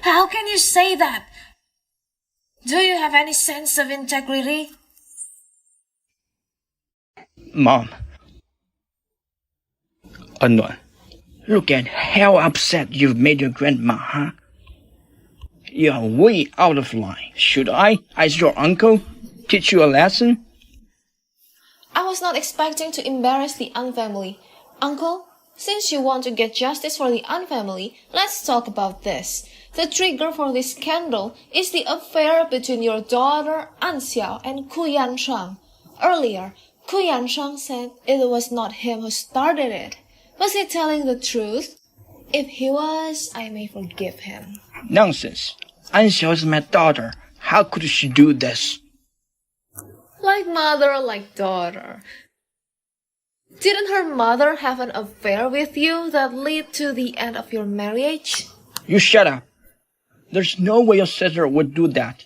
how can you say that? Do you have any sense of integrity? Mom. Anwan, look at how upset you've made your grandma, huh? You're way out of line. Should I, as your uncle, teach you a lesson? I was not expecting to embarrass the An family. Uncle, since you want to get justice for the An family, let's talk about this. The trigger for this scandal is the affair between your daughter An Xiao and Ku Yanshang. Earlier, Ku Yanshang said it was not him who started it. Was he telling the truth? If he was, I may forgive him. Nonsense. An Xiao is my daughter. How could she do this? Like mother, like daughter. Didn't her mother have an affair with you that led to the end of your marriage? You shut up. There's no way your sister would do that.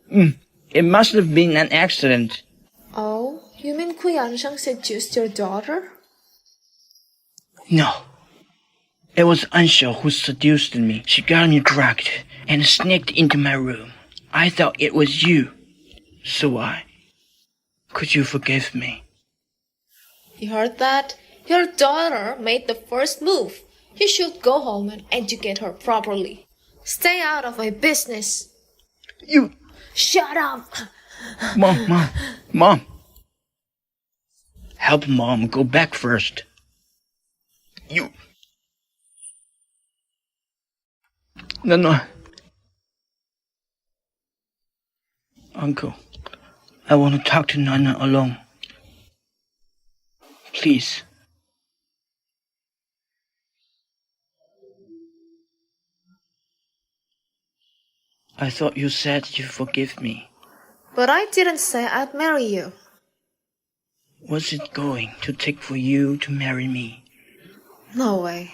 It must have been an accident. Oh, you mean Ku Yanshang seduced your daughter? No. It was An Xiao who seduced me. She got me drugged and sneaked into my room. I thought it was you. So could you forgive me? You heard that? Your daughter made the first move. You should go home and educate her properly. Stay out of my business. You... Shut up! Mom. Help Mom go back first. You... No. Uncle, I want to talk to Nana alone. Please. I thought you said you forgive me. But I didn't say I'd marry you. What's it going to take for you to marry me? No way.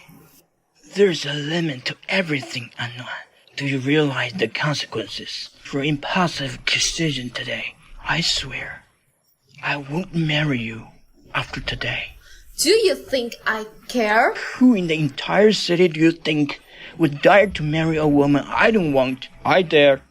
There's a limit to everything, Anwan. Do you realize the consequences for impulsive decision today? I swear, I won't marry you after today. Do you think I care? Who in the entire city do you think would dare to marry a woman I don't want? I dare.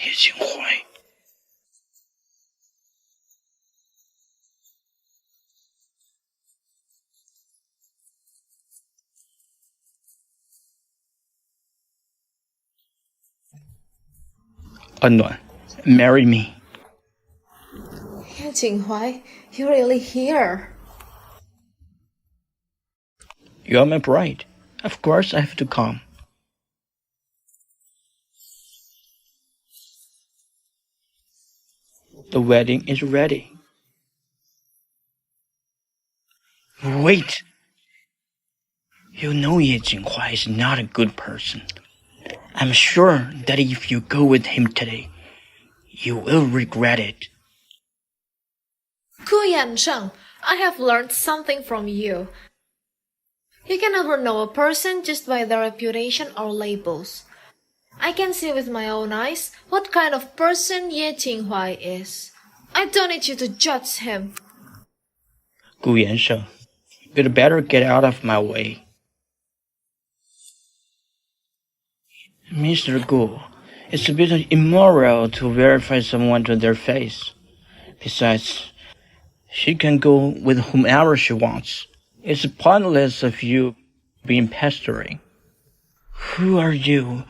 Ye Jinghuai. Anwan, marry me. Ye Jinghuai, you're really here. You're my bride. Of course I have to come. The wedding is ready. Wait! You know Ye Jinghuai is not a good person. I'm sure that if you go with him today, you will regret it. Ku Yanshang, I have learned something from you. You can never know a person just by their reputation or labels. I can see with my own eyes what kind of person Ye Jinghuai is. I don't need you to judge him. Gu Yansheng, you'd better get out of my way. Mr. Gu, it's a bit immoral to verify someone to their face. Besides, she can go with whomever she wants. It's pointless of you being pestering. Who are you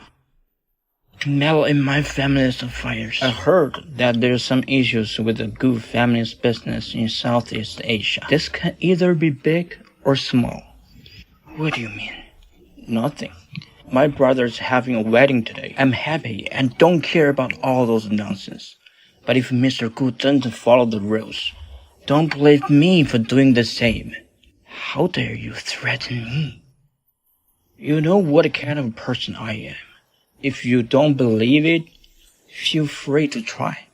to meddle in my family's affairs? I heard that there's some issues with the Gu family's business in Southeast Asia. This can either be big or small. What do you mean? Nothing. My brother's having a wedding today. I'm happy and don't care about all those nonsense. But if Mr. Gu doesn't follow the rules, don't blame me for doing the same. How dare you threaten me? You know what kind of person I am. If you don't believe it, Feel free to try.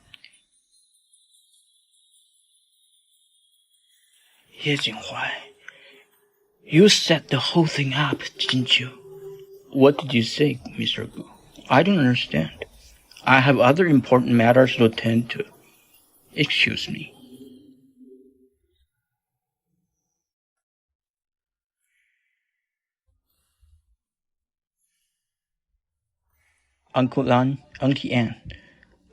Ye Jinghua, you set the whole thing up, didn't you? What did you say, Mr. Gu? I don't understand. I have other important matters to attend to. Excuse me. Uncle Lan, Auntie Anne,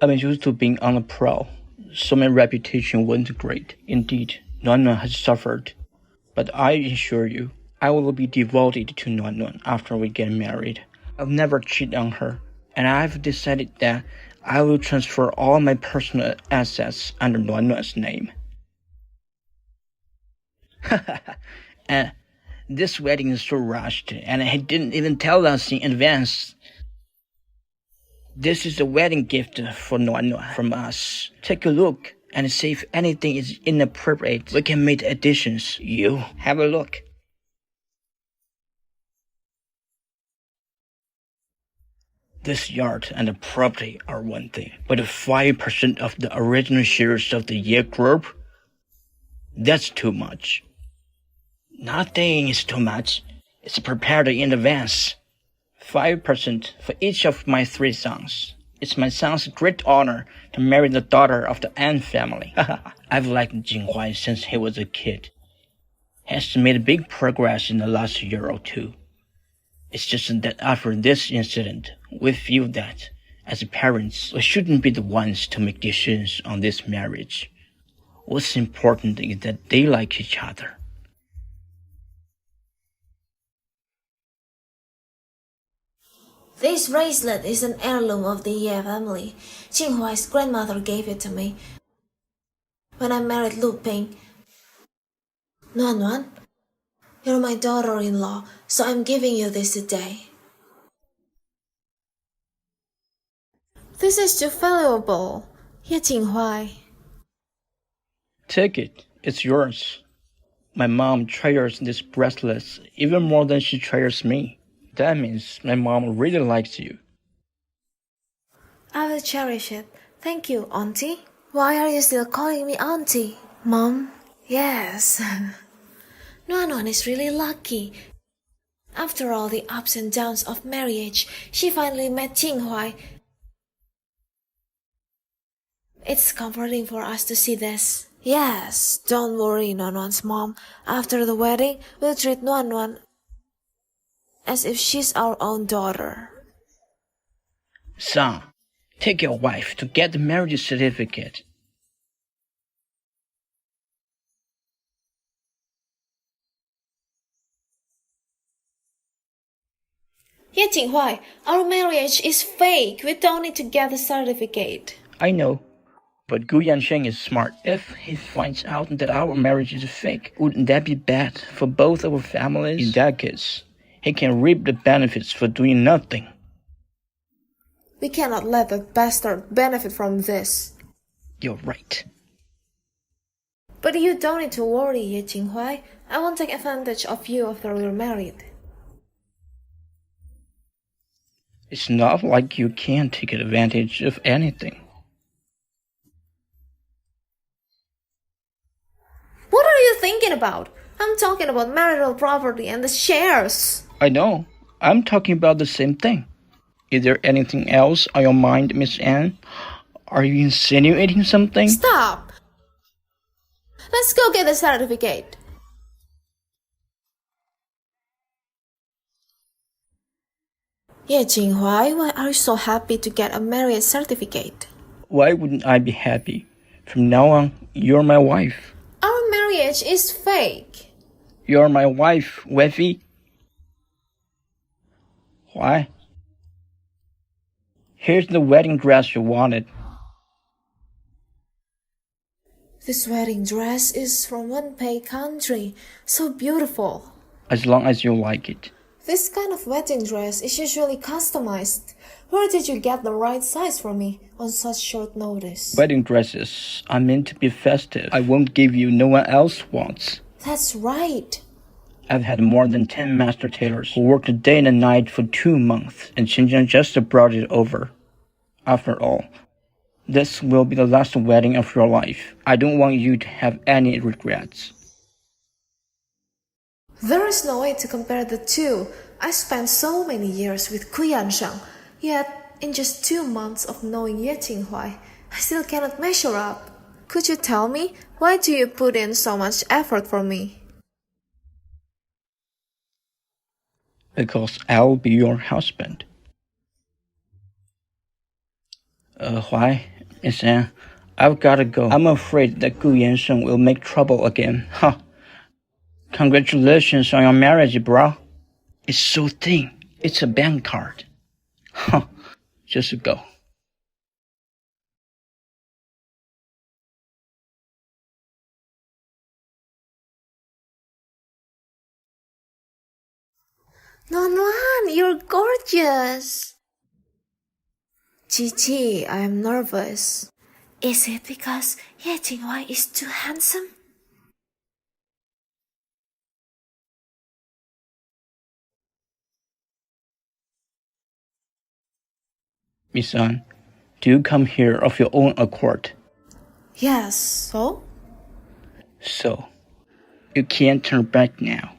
I'm used to being on the prowl, so my reputation wasn't great. Indeed, Nuan Nuan has suffered. But I assure you, I will be devoted to Nuan Nuan after we get married. I'll never cheat on her, and I've decided that I will transfer all my personal assets under Nuan Nuan's name. And this wedding is so rushed, and he didn't even tell us in advance. This is a wedding gift for Nuan Nuan from us. Take a look and see if anything is inappropriate. We can make additions. You have a look. This yacht and the property are one thing, but 5% of the original shares of the Ye Group? That's too much. Nothing is too much. It's prepared in advance. 5% for each of my 3 sons. It's my son's great honor to marry the daughter of the An family. I've liked Jinghua since he was a kid. He has made big progress in the last year or 2. It's just that after this incident, we feel that, as parents, we shouldn't be the ones to make decisions on this marriage. What's important is that they like each other. This bracelet is an heirloom of the Ye family. Jinghuai's grandmother gave it to me when I married Lu Ping. Nuan Nuan, you're my daughter-in-law, so I'm giving you this today. This is too valuable, Ye Jinghuai. Take it. It's yours. My mom treasures this bracelet even more than she treasures me. That means my mom really likes you. I will cherish it. Thank you, Auntie. Why are you still calling me Auntie? Mom? Yes. Nuan Nuan is really lucky. After all the ups and downs of marriage, she finally met Jinghuai. It's comforting for us to see this. Yes, don't worry, Nuan Nuan's mom. After the wedding, we'll treat Nuan Nuan as if she's our own daughter. Son, take your wife to get the marriage certificate. Ye Jinghuai, our marriage is fake. We don't need to get the certificate. I know, but Gu Yansheng is smart. If he finds out that our marriage is fake, wouldn't that be bad for both our families? In that case, he can reap the benefits for doing nothing. We cannot let the bastard benefit from this. You're right. But you don't need to worry, Ye Jinghuai. I won't take advantage of you after we're married. It's not like you can't take advantage of anything. What are you thinking about? I'm talking about marital property and the shares. I know. I'm talking about the same thing. Is there anything else on your mind, Miss Anne? Are you insinuating something? Stop! Let's go get the certificate. Ye Jinghuai, why are you so happy to get a marriage certificate? Why wouldn't I be happy? From now on, you're my wife. Our marriage is fake. You're my wife, wifey. Why? Here's the wedding dress you wanted. This wedding dress is from Wenpei country. So beautiful. As long as you like it. This kind of wedding dress is usually customized. Where did you get the right size for me on such short notice? Wedding dresses are meant to be festive. I won't give you no one else wants. That's right. I've had more than 10 master tailors who worked day and night for 2 months, and Xinjiang just brought it over. After all, this will be the last wedding of your life. I don't want you to have any regrets. There is no way to compare the two. I spent so many years with Kuyanshang, yet in just 2 months of knowing Ye Qinghuai, I still cannot measure up. Could you tell me, why do you put in so much effort for me? Because I'll be your husband. Why, Miss Anne? I've gotta go. I'm afraid that Gu Yansheng will make trouble again. Huh. Congratulations on your marriage, bro. It's so thin. It's a bank card. Huh. Just go. Nonwan, you're gorgeous. Gigi, I'm nervous. Is it because Ye Qinghuai is too handsome? Miss Anne, do you come here of your own accord? Yes, so? So, you can't turn back now.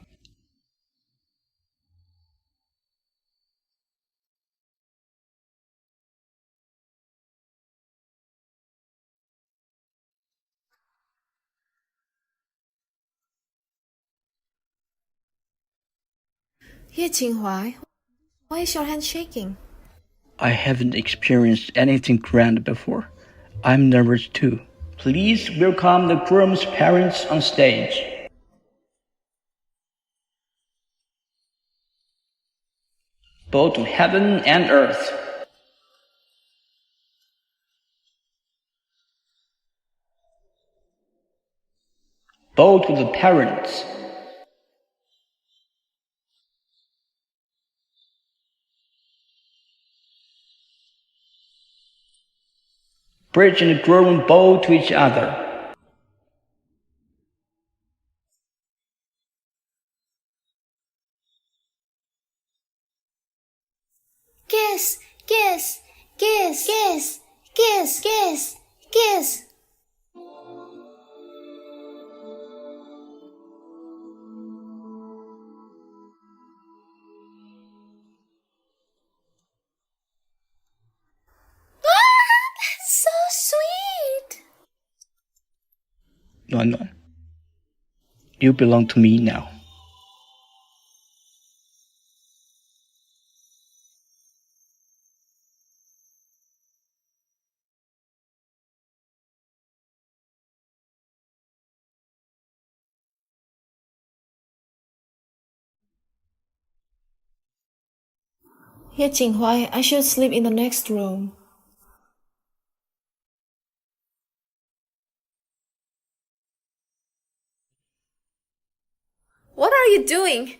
Ye Qinghuai, why is your hand shaking? I haven't experienced anything grand before. I'm nervous too. Please welcome the groom's parents on stage. Bow to heaven and earth. Bow to the parents. Bridge and groom bow to each other. Kiss, kiss, kiss, kiss, kiss, kiss, kiss. That's so sweet. No. You belong to me now. Ye Qinghuai, I should sleep in the next room. What are you doing?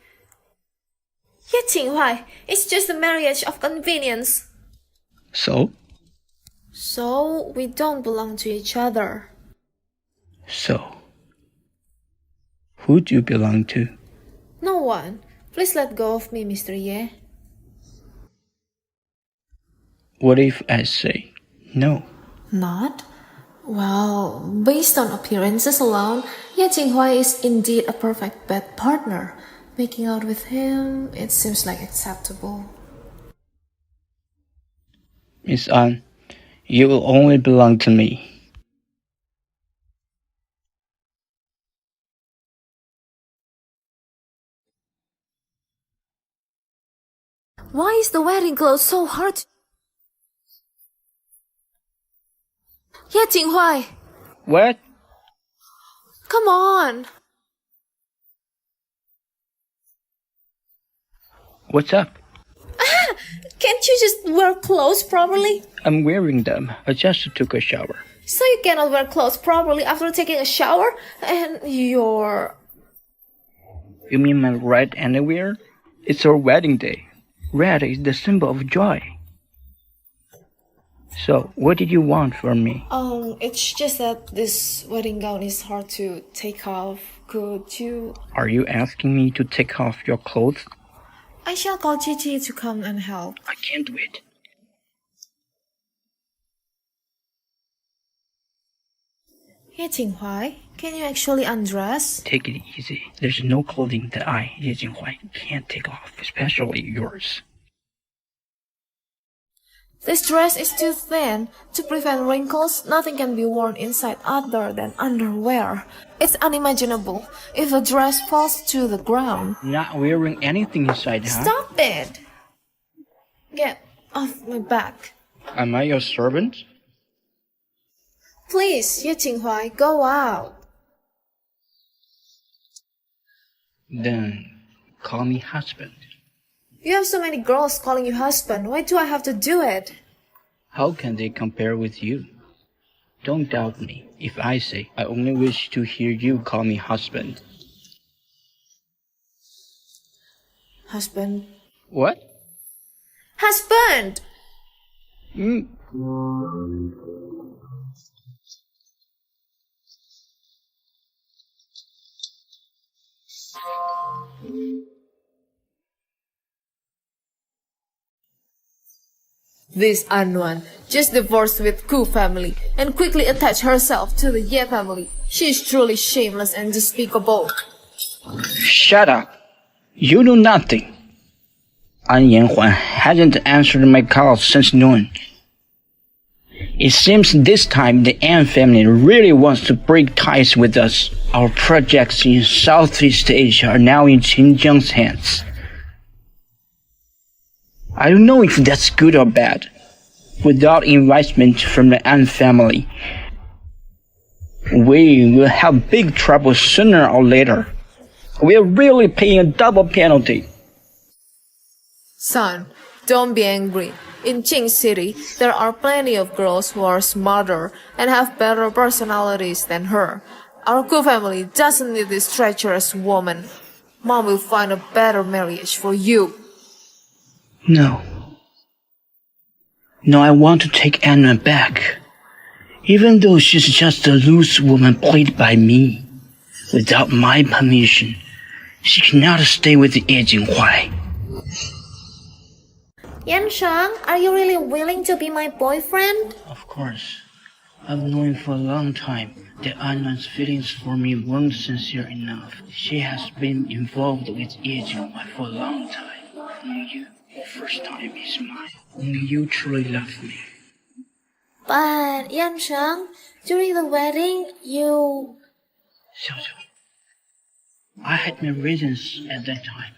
Ye Qinghuai, it's just a marriage of convenience. So? So, we don't belong to each other. So? Who do you belong to? No one. Please let go of me, Mr. Ye. What if I say no? Not? Well, based on appearances alone, Ye Qinghuai is indeed a perfect bed partner. Making out with him, it seems like acceptable. Miss Anne, you will only belong to me. Why is the wedding clothes so hard? Ye Qinghuai, What? come on. What's up? Can't you just wear clothes properly? I'm wearing them. I just took a shower. So you cannot wear clothes properly after taking a shower? And you're... You mean my red underwear? It's our wedding day. Red is the symbol of joy. So, what did you want from me? It's just that this wedding gown is hard to take off. Could you... Are you asking me to take off your clothes? I shall call Gigi to come and help. I can't wait. Ye Qinghuai, can you actually undress? Take it easy. There's no clothing that I, Ye Jinghuai, can't take off, especially yours. This dress is too thin. To prevent wrinkles, nothing can be worn inside other than underwear. It's unimaginable if a dress falls to the ground. Not wearing anything inside, huh? Stop it! Get off my back. Am I your servant? Please, Ye Qinghuai, go out. Then call me husband. You have so many girls calling you husband. Why do I have to do it? How can they compare with you? Don't doubt me if I say I only wish to hear you call me husband. Husband. What? Husband! This Anwan just divorced with Ku family and quickly attached herself to the Ye family. She is truly shameless and despicable. Shut up. You know nothing. An Yanhuan hasn't answered my call since noon. It seems this time the An family really wants to break ties with us. Our projects in Southeast Asia are now in Xinjiang's hands. I don't know if that's good or bad. Without investment from the An family, we will have big trouble sooner or later. We are really paying a double penalty. Son, don't be angry. In Qing City, there are plenty of girls who are smarter and have better personalities than her. Our Ku family doesn't need this treacherous woman. Mom will find a better marriage for you. No, I want to take Anna back. Even though she's just a loose woman played by me. Without my permission, she cannot stay with Ye Jinghuai. Yanshang, are you really willing to be my boyfriend? Of course. I've known for a long time that Anna's feelings for me weren't sincere enough. She has been involved with Ye Jinghuai for a long time. Only you, the first time is mine. Only you truly love me. But, Yanshang, during the wedding, you... Xiaoxiao, I had my reasons at that time.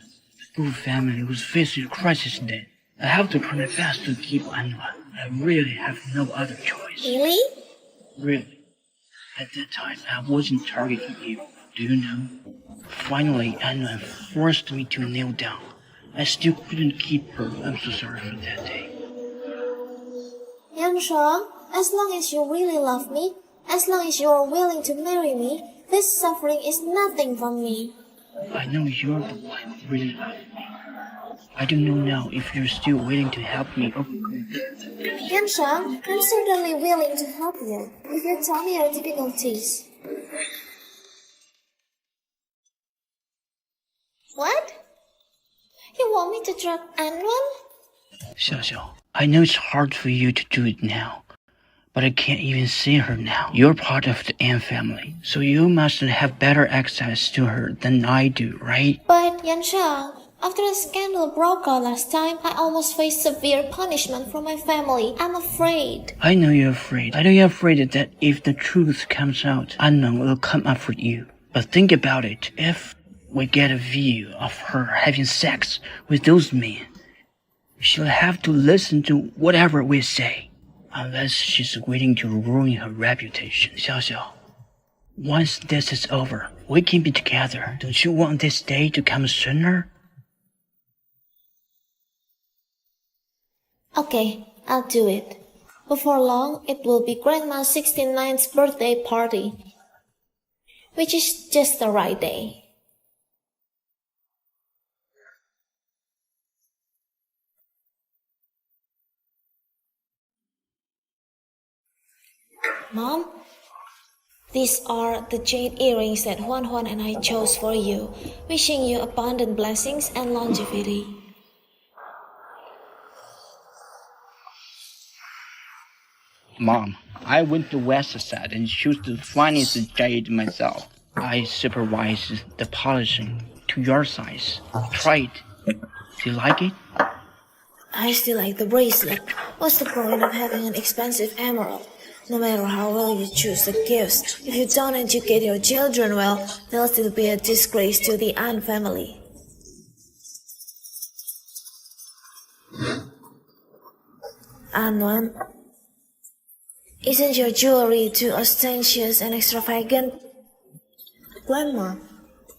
The Gu family was facing a crisis then. I have to try my best to keep Anna. I really have no other choice. Really? Really. At that time, I wasn't targeting you. Do you know? Finally, Anna forced me to kneel down. I still couldn't keep her. I'm so sorry for that day. Yanshang, as long as you really love me, as long as you are willing to marry me, this suffering is nothing for me. I know you're the one who really loves me. I don't know now if you're still willing to help me overcome that. Yanshang, I'm certainly willing to help you if you tell me your difficulties. What? You want me to drug Anwan? Xiaoxiao, I know it's hard for you to do it now, but I can't even see her now. You're part of the An family, so you must have better access to her than I do, right? But, Yanshang, after the scandal broke out last time, I almost faced severe punishment from my family. I'm afraid. I know you're afraid. I know you're afraid that if the truth comes out, Anna will come after you. But think about it. If we get a view of her having sex with those men, she'll have to listen to whatever we say, unless she's willing to ruin her reputation. Xiaoxiao, once this is over, we can be together. Don't you want this day to come sooner? Okay, I'll do it. Before long, it will be Grandma's 69th birthday party, which is just the right day. Mom, these are the jade earrings that Huan Huan and I chose for you, wishing you abundant blessings and longevity. Mom, I went to West Side and chose the finest jade myself. I supervised the polishing to your size. Try it. Do you like it? I still like the bracelet. What's the point of having an expensive emerald? No matter how well you choose the gifts, if you don't educate your children well, they'll still be a disgrace to the An family. Anwan, isn't your jewelry too ostentatious and extravagant? Grandma,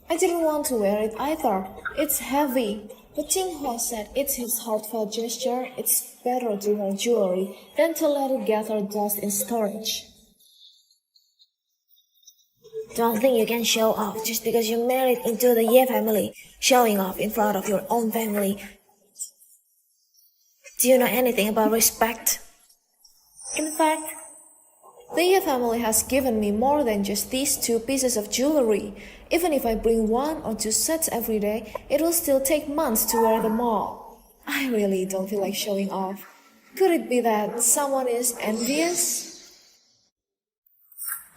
I didn't want to wear it either. It's heavy. But Jinghua said it's his heartfelt gesture. It's better to wear jewelry than to let it gather dust in storage. Don't think you can show off just because you married into the Ye family. Showing off in front of your own family. Do you know anything about respect? In fact, the Ye family has given me more than just these 2 pieces of jewelry. Even if I bring 1 or 2 sets every day, it will still take months to wear them all. I really don't feel like showing off. Could it be that someone is envious?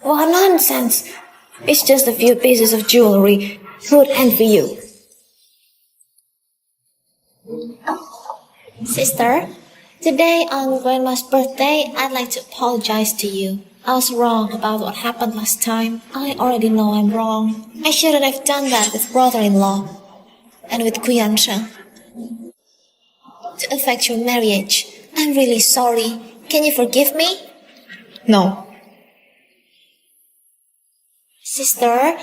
What nonsense! It's just a few pieces of jewelry. Who'd envy you? Sister, today on Grandma's birthday, I'd like to apologize to you. I was wrong about what happened last time. I already know I'm wrong. I shouldn't have done that with brother-in-law and with Kuyansha to affect your marriage. I'm really sorry. Can you forgive me? No. Sister,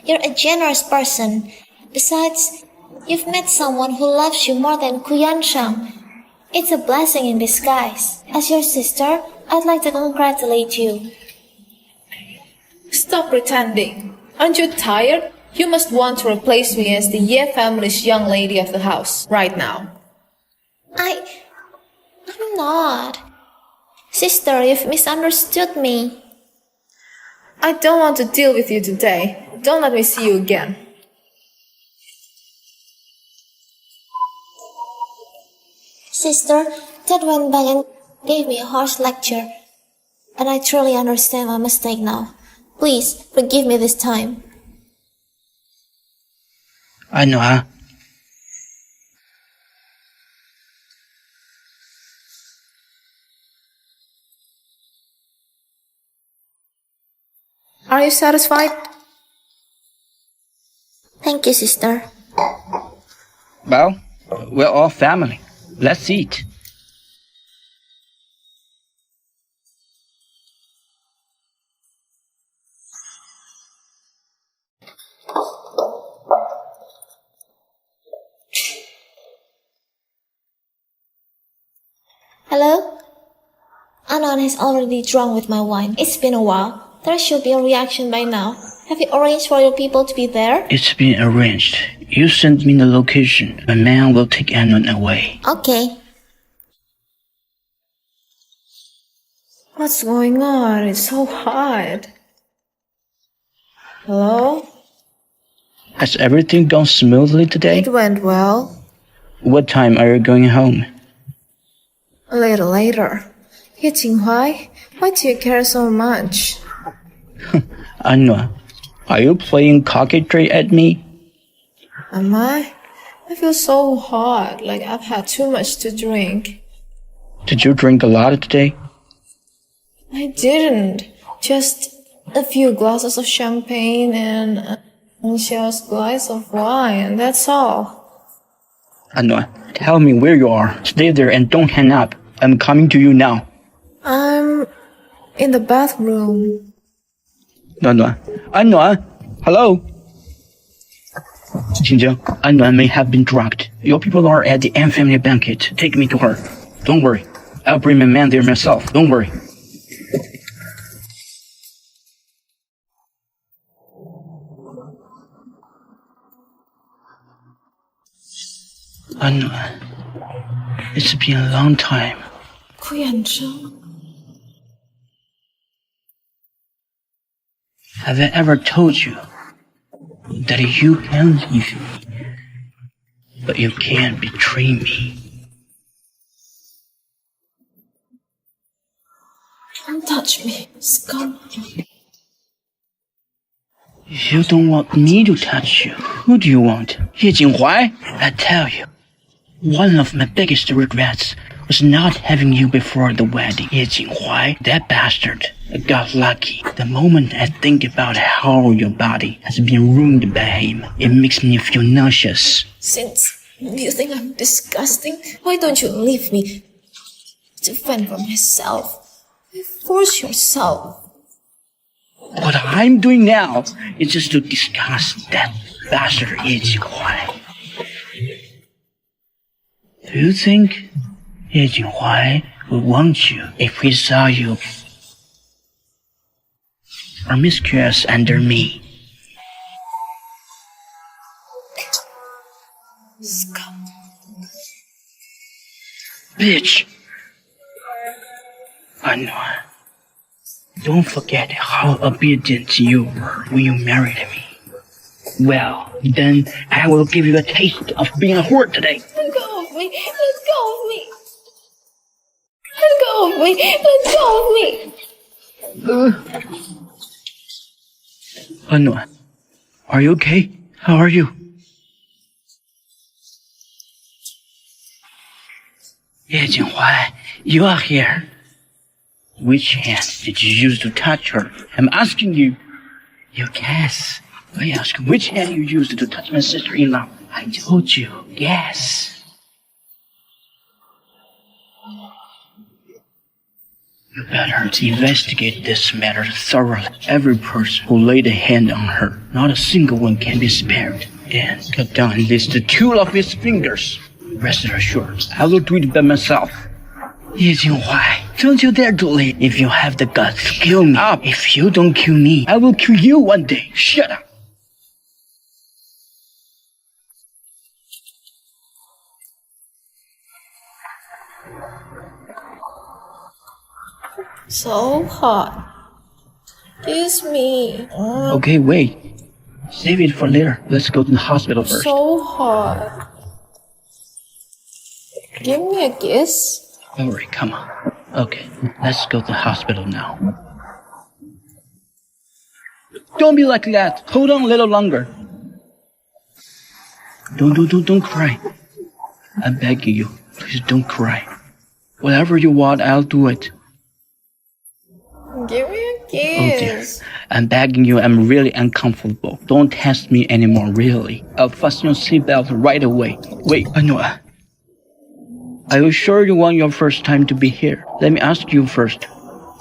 you're a generous person. Besides, you've met someone who loves you more than Kuyansha. It's a blessing in disguise. As your sister, I'd like to congratulate you. Stop pretending. Aren't you tired? You must want to replace me as the Ye family's young lady of the house right now. I'm not. Sister, you've misunderstood me. I don't want to deal with you today. Don't let me see you again. Sister, Dad went back and gave me a harsh lecture. And I truly understand my mistake now. Please, forgive me this time. I know, huh? Are you satisfied? Thank you, sister. Well, we're all family. Let's eat. Hello? Anon has already drunk with my wine. It's been a while. There should be a reaction by now. Have you arranged for your people to be there? It's been arranged. You send me the location. A man will take Anon away. Okay. What's going on? It's so hot. Hello? Has everything gone smoothly today? It went well. What time are you going home? A little later. Ye Qinghuai, why do you care so much? Anua, are you playing coquetry at me? Am I? I feel so hot, like I've had too much to drink. Did you drink a lot today? I didn't. Just a few glasses of champagne and just a glass of wine, that's all. Anua, tell me where you are. Stay there and don't hang up. I'm coming to you now. I'm in the bathroom. Anua, Anua, hello? Xinjiang, Anua may have been drugged. Your people are at the An family banquet. Take me to her. Don't worry. I'll bring my man there myself. Don't worry. Anua, it's been a long time. Have I ever told you that you can leave me, but you can't betray me? touch me, scum. You don't want me to touch you. Who do you want? Ye Jinghuai? I tell you, one of my biggest regrets was not having you before the wedding. Ye Jinghuai, that bastard, got lucky. The moment I think about how your body has been ruined by him, it makes me feel nauseous. Since you think I'm disgusting, why don't you leave me to fend for myself? Force yourself. What I'm doing now is just to discuss that bastard Ye Jinghuai. Do you think Ye Jinghuai would want you if he saw you promiscuous under me? Scum. Bitch! I know. Don't forget how obedient you were when you married me. Well, then I will give you a taste of being a whore today. Let go of me. Let go of me. Let go of me. Let go of me. Anwar, are you okay? How are you? Ye Jinghuai, you are here. Which hand did you use to touch her? I'm asking you. You guess. I ask which hand you used to touch my sister-in-law. I told you, guess. You better investigate this matter thoroughly. Every person who laid a hand on her, not a single one can be spared. And cut down at least 2 of his fingers. Rest assured, I will do it by myself. Ye Jinghuai, don't you dare to leave. If you have the guts, kill me. If you don't kill me, I will kill you one day. Shut up. So hot. Kiss me. Okay, wait. Save it for later. Let's go to the hospital first. So hot. Give me a kiss. Alright, come on. Okay, let's go to the hospital now. Don't be like that. Hold on a little longer. Don't cry. I'm begging you. Please don't cry. Whatever you want, I'll do it. Give me a Oh dear. kiss. I'm begging you, I'm really uncomfortable. Don't test me anymore, really. I'll fasten your seatbelt right away. Wait, Anwar. Are you sure you want your first time to be here? Let me ask you first.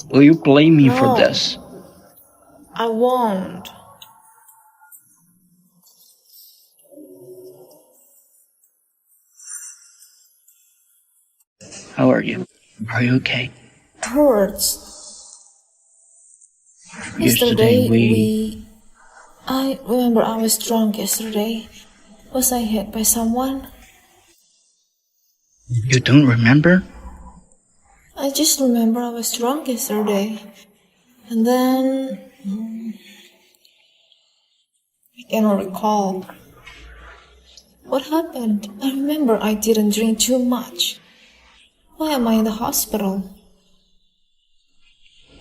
Will you blame me for this? I won't. How are you? Are you okay? Hurts. Yesterday I remember I was drunk yesterday. Was I hit by someone? You don't remember? I just remember I was drunk yesterday. And then I cannot recall. What happened? I remember I didn't drink too much. Why am I in the hospital?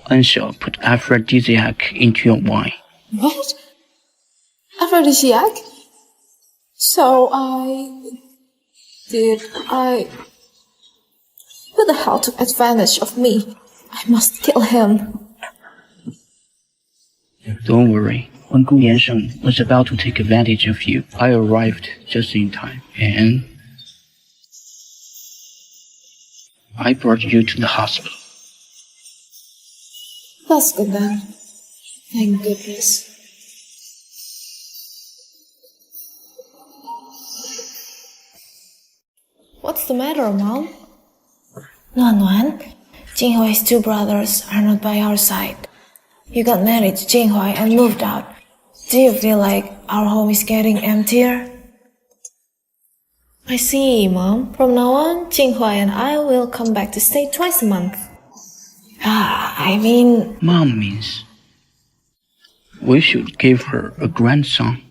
Unshell put aphrodisiac into your wine. What? Aphrodisiac? So Who the hell took advantage of me? I must kill him. Don't worry. When Gu Yansheng was about to take advantage of you, I arrived just in time, and I brought you to the hospital. That's good then. Thank goodness. What's the matter, Mom? Nuan, Jinghui's 2 brothers are not by our side. You got married to Jinghui and moved out. Do you feel like our home is getting emptier? I see, Mom. From now on, Jinghui and I will come back to stay twice a month. I mean... Mom means we should give her a grandson.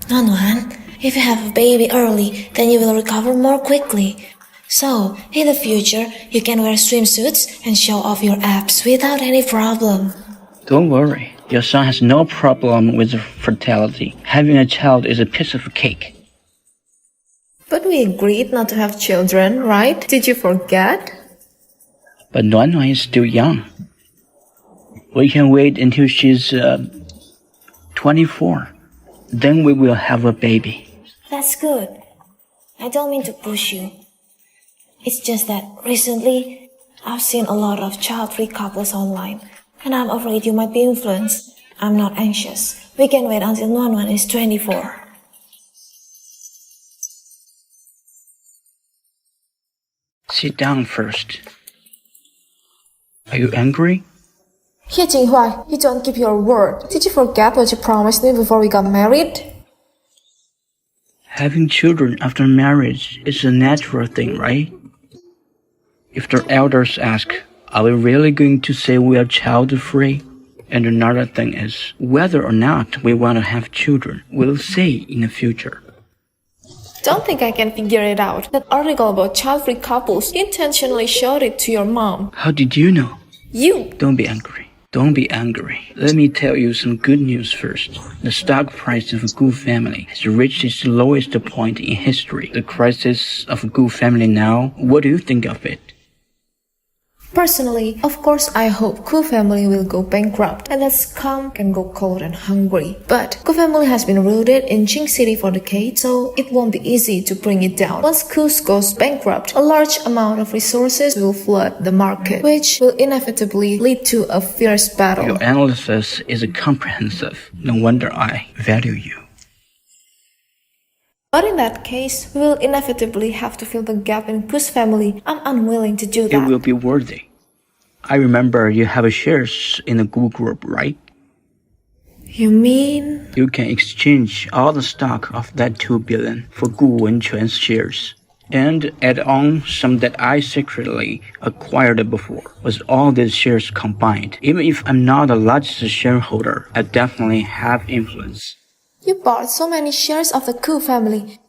Nuan, if you have a baby early, then you will recover more quickly. So, in the future, you can wear swimsuits and show off your abs without any problem. Don't worry, your son has no problem with fertility. Having a child is a piece of cake. But we agreed not to have children, right? Did you forget? But Nuan is still young. We can wait until she's 24. Then we will have a baby. That's good. I don't mean to push you. It's just that recently, I've seen a lot of child-free couples online, and I'm afraid you might be influenced. I'm not anxious. We can wait until Nuan is 24. Sit down first. Are you angry? Ye Jinghuai, you don't keep your word. Did you forget what you promised me before we got married? Having children after marriage is a natural thing, right? If the elders ask, are we really going to say we are child-free? And another thing is, whether or not we want to have children, we'll say in the future. Don't think I can figure it out. That article about child-free couples, you intentionally showed it to your mom. How did you know? You! Don't be angry. Don't be angry. Let me tell you some good news first. The stock price of Gu family has reached its lowest point in history. The crisis of Gu family now, what do you think of it? Personally, of course I hope Ku family will go bankrupt and that scum can go cold and hungry. But Ku family has been rooted in Qing City for decades, so it won't be easy to bring it down. Once Ku goes bankrupt, a large amount of resources will flood the market, which will inevitably lead to a fierce battle. Your analysis is comprehensive. No wonder I value you. But in that case, we will inevitably have to fill the gap in Ku's family. I'm unwilling to do that. It will be worthy. I remember you have shares in the Gu group, right? You mean? You can exchange all the stock of that 2 billion for Gu Wenquan's shares. And add on some that I secretly acquired before. With all these shares combined, even if I'm not the largest shareholder, I definitely have influence. You bought so many shares of the Ku family.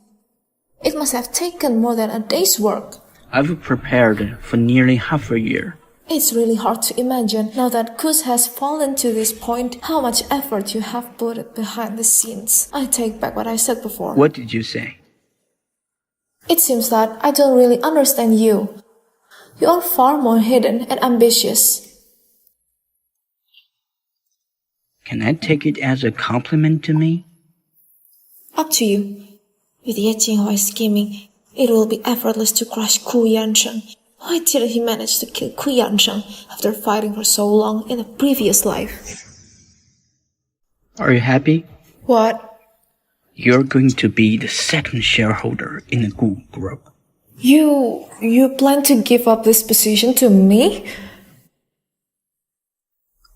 It must have taken more than a day's work. I've prepared for nearly half a year. It's really hard to imagine, now that Kus has fallen to this point, how much effort you have put behind the scenes. I take back what I said before. What did you say? It seems that I don't really understand you. You are far more hidden and ambitious. Can I take it as a compliment to me? Up to you. With Ye Jinghuai scheming, it will be effortless to crush Ku Yansheng. Why didn't he manage to kill Ku Yansheng after fighting for so long in a previous life? Are you happy? What? You're going to be the second shareholder in the Gu group. You plan to give up this position to me?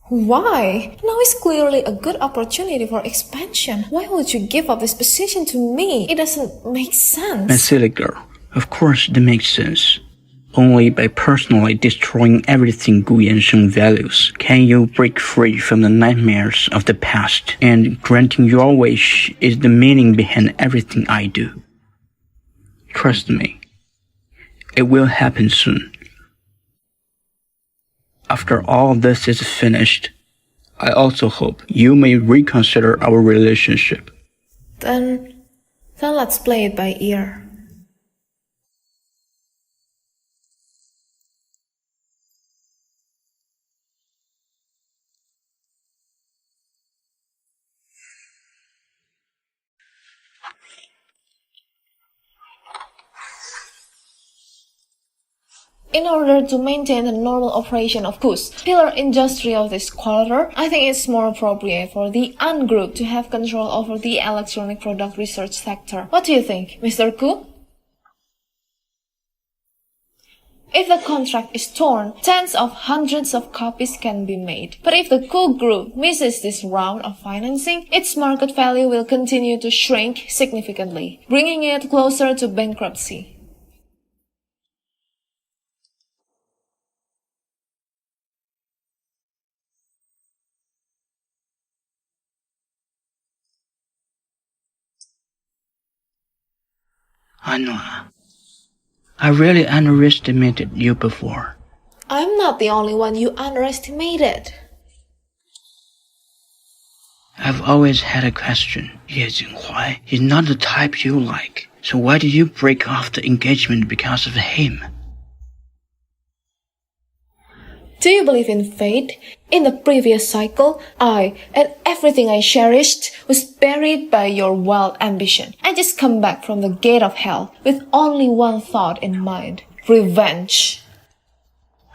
Why? Now is clearly a good opportunity for expansion. Why would you give up this position to me? It doesn't make sense. My silly girl, of course it makes sense. Only by personally destroying everything Gu Yansheng values can you break free from the nightmares of the past, and granting your wish is the meaning behind everything I do. Trust me, it will happen soon. After all this is finished, I also hope you may reconsider our relationship. Then let's play it by ear. In order to maintain the normal operation of Ku's pillar industry of this quarter, I think it's more appropriate for the An Group to have control over the electronic product research sector. What do you think, Mr. Ku? If the contract is torn, tens of hundreds of copies can be made. But if the Ku Group misses this round of financing, its market value will continue to shrink significantly, bringing it closer to bankruptcy. Anna, I really underestimated you before. I'm not the only one you underestimated. I've always had a question. Ye Jinghuai is not the type you like. So why did you break off the engagement because of him? Do you believe in fate? In the previous cycle, I and everything I cherished was buried by your wild ambition. I just come back from the gate of hell with only one thought in mind: revenge.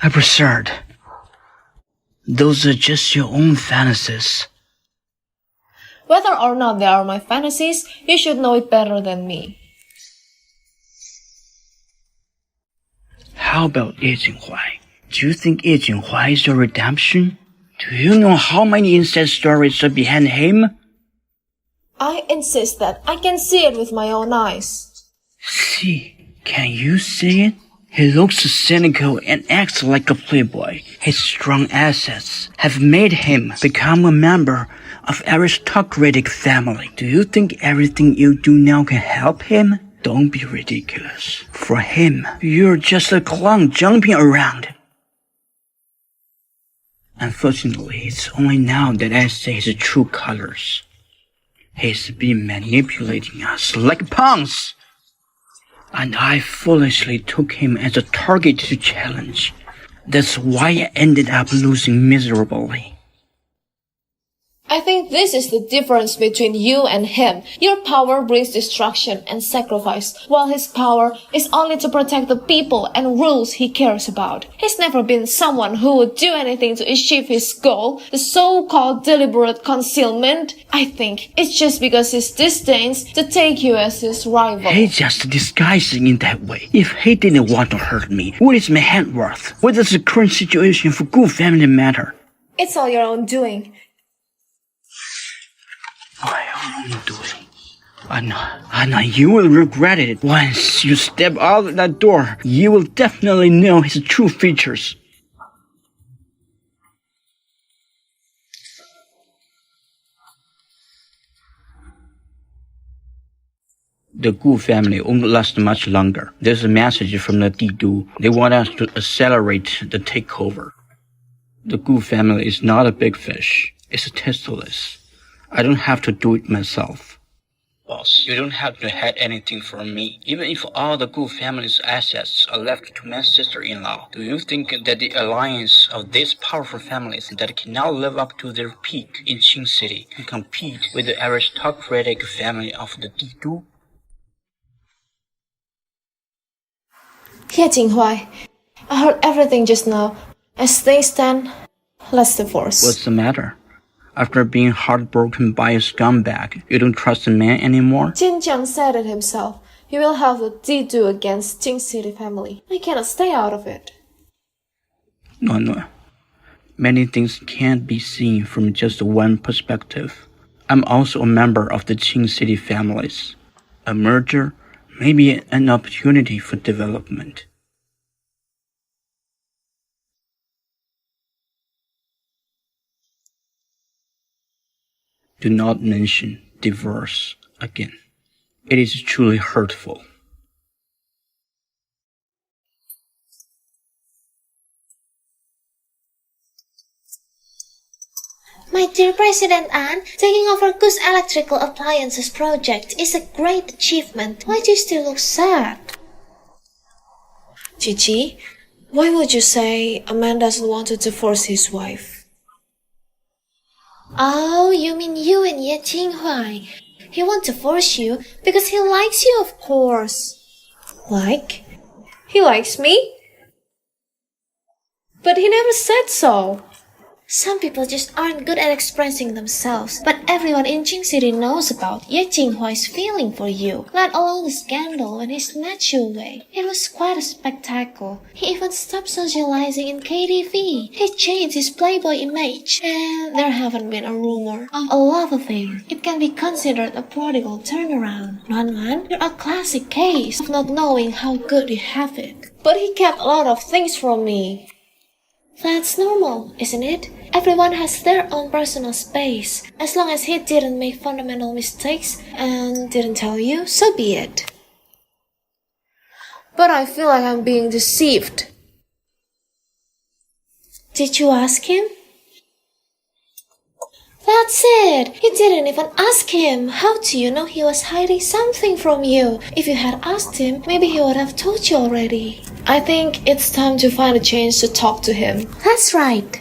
Absurd. Those are just your own fantasies. Whether or not they are my fantasies, you should know it better than me. How about Ye Jinghuai? Do you think Ye Jinghuai is your redemption? Do you know how many incest stories are behind him? I insist that I can see it with my own eyes. See, can you see it? He looks cynical and acts like a playboy. His strong assets have made him become a member of aristocratic family. Do you think everything you do now can help him? Don't be ridiculous. For him, you're just a clown jumping around. Unfortunately, it's only now that I see his true colors. He's been manipulating us like pawns. And I foolishly took him as a target to challenge. That's why I ended up losing miserably. I think this is the difference between you and him. Your power brings destruction and sacrifice, while his power is only to protect the people and rules he cares about. He's never been someone who would do anything to achieve his goal, the so-called deliberate concealment. I think it's just because he disdains to take you as his rival. He's just disguising in that way. If he didn't want to hurt me, what is my hand worth? What does the current situation for good family matter? It's all your own doing. My own doing. Anna, you will regret it. Once you step out of that door, you will definitely know his true features. The Gu family won't last much longer. There's a message from the Didu. They want us to accelerate the takeover. The Gu family is not a big fish. It's tasteless. I don't have to do it myself. Boss, you don't have to hide anything from me. Even if all the Gu family's assets are left to my sister-in-law, do you think that the alliance of these powerful families that can now live up to their peak in Qing City can compete with the aristocratic family of the Didu? Ye Jinghuai, I heard everything just now. As things stand, let's divorce. What's the matter? After being heartbroken by a scumbag, you don't trust a man anymore? Jin Jiang said it himself. He will have the Didu against Qing City family. I cannot stay out of it. No. Many things can't be seen from just one perspective. I'm also a member of the Qing City families. A merger may be an opportunity for development. Do not mention divorce again. It is truly hurtful. My dear President Anne, taking over Goose Electrical Appliances project is a great achievement. Why do you still look sad? Gigi, why would you say a man doesn't want to divorce his wife? Oh, you mean you and Ye Jinghuai. He won't divorce you because he likes you, of course. Like? He likes me? But he never said so. Some people just aren't good at expressing themselves, but everyone in Qing City knows about Ye Jinghuai's feeling for you, let alone the scandal when he snatched you away. It was quite a spectacle. He even stopped socializing in KTV. He changed his playboy image, and there haven't been a rumor of a love affair. It can be considered a prodigal turnaround. Nuan, you're a classic case of not knowing how good you have it. But he kept a lot of things from me. That's normal, isn't it? Everyone has their own personal space. As long as he didn't make fundamental mistakes and didn't tell you, so be it. but I feel like I'm being deceived. Did you ask him? That's it! You didn't even ask him! How do you know he was hiding something from you? If you had asked him, maybe he would have told you already. I think it's time to find a chance to talk to him. That's right.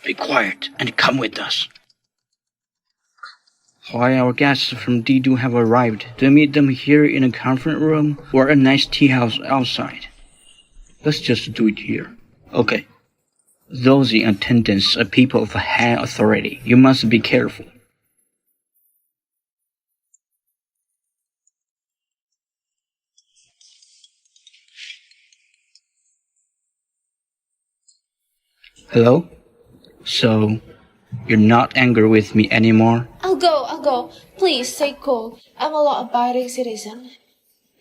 Be quiet and come with us. Why our guests from D2 have arrived, do we meet them here in a conference room or a nice tea house outside? Let's just do it here. Okay. Those in attendance are people of high authority. You must be careful. Hello? So, you're not angry with me anymore? I'll go. Please, stay cool. I'm a law-abiding citizen.